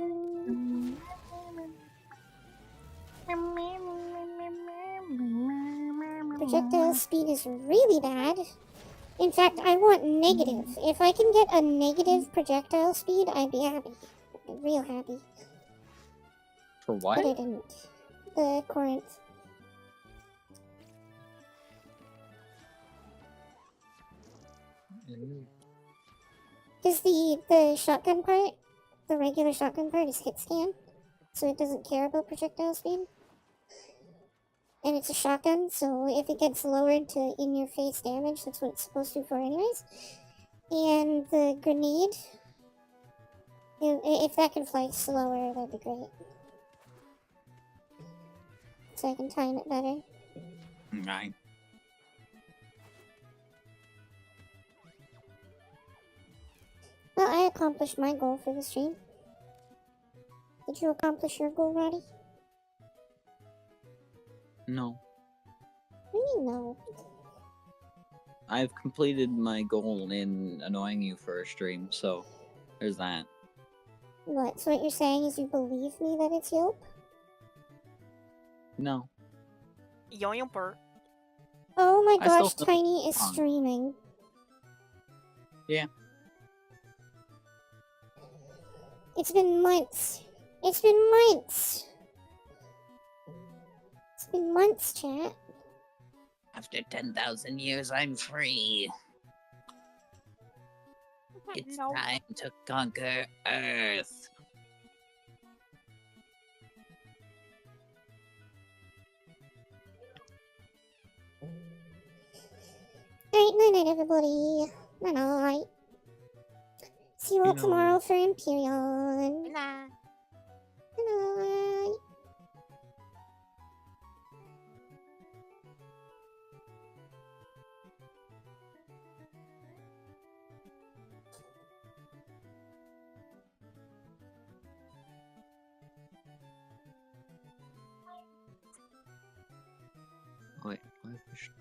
Projectile speed is really bad. In fact, I want negative. If I can get a negative projectile speed, I'd be happy. I'd be real happy. For what? But I didn't. The Corinth. Because the shotgun part, the regular shotgun part is hit scan, so it doesn't care about projectile speed. And it's a shotgun, so if it gets lowered to in-your-face damage, that's what it's supposed to for anyways. And the grenade, if that can fly slower, that'd be great. So I can time it better. 9. Well, I accomplished my goal for the stream. Did you accomplish your goal, Roddy? No. What do you mean no? I've completed my goal in annoying you for a stream, so there's that. What? So what you're saying is you believe me that it's Yelp? No. Yoyomper. Oh my I still gosh, feel Tiny is fun. streaming. Yeah. It's been months. It's been months. It's been months, chat. After 10,000 years, I'm free. It's time to conquer Earth. Night, night, everybody. Night, night. See you all Good tomorrow night. for Imperion. Nah. Good night. 5-ish.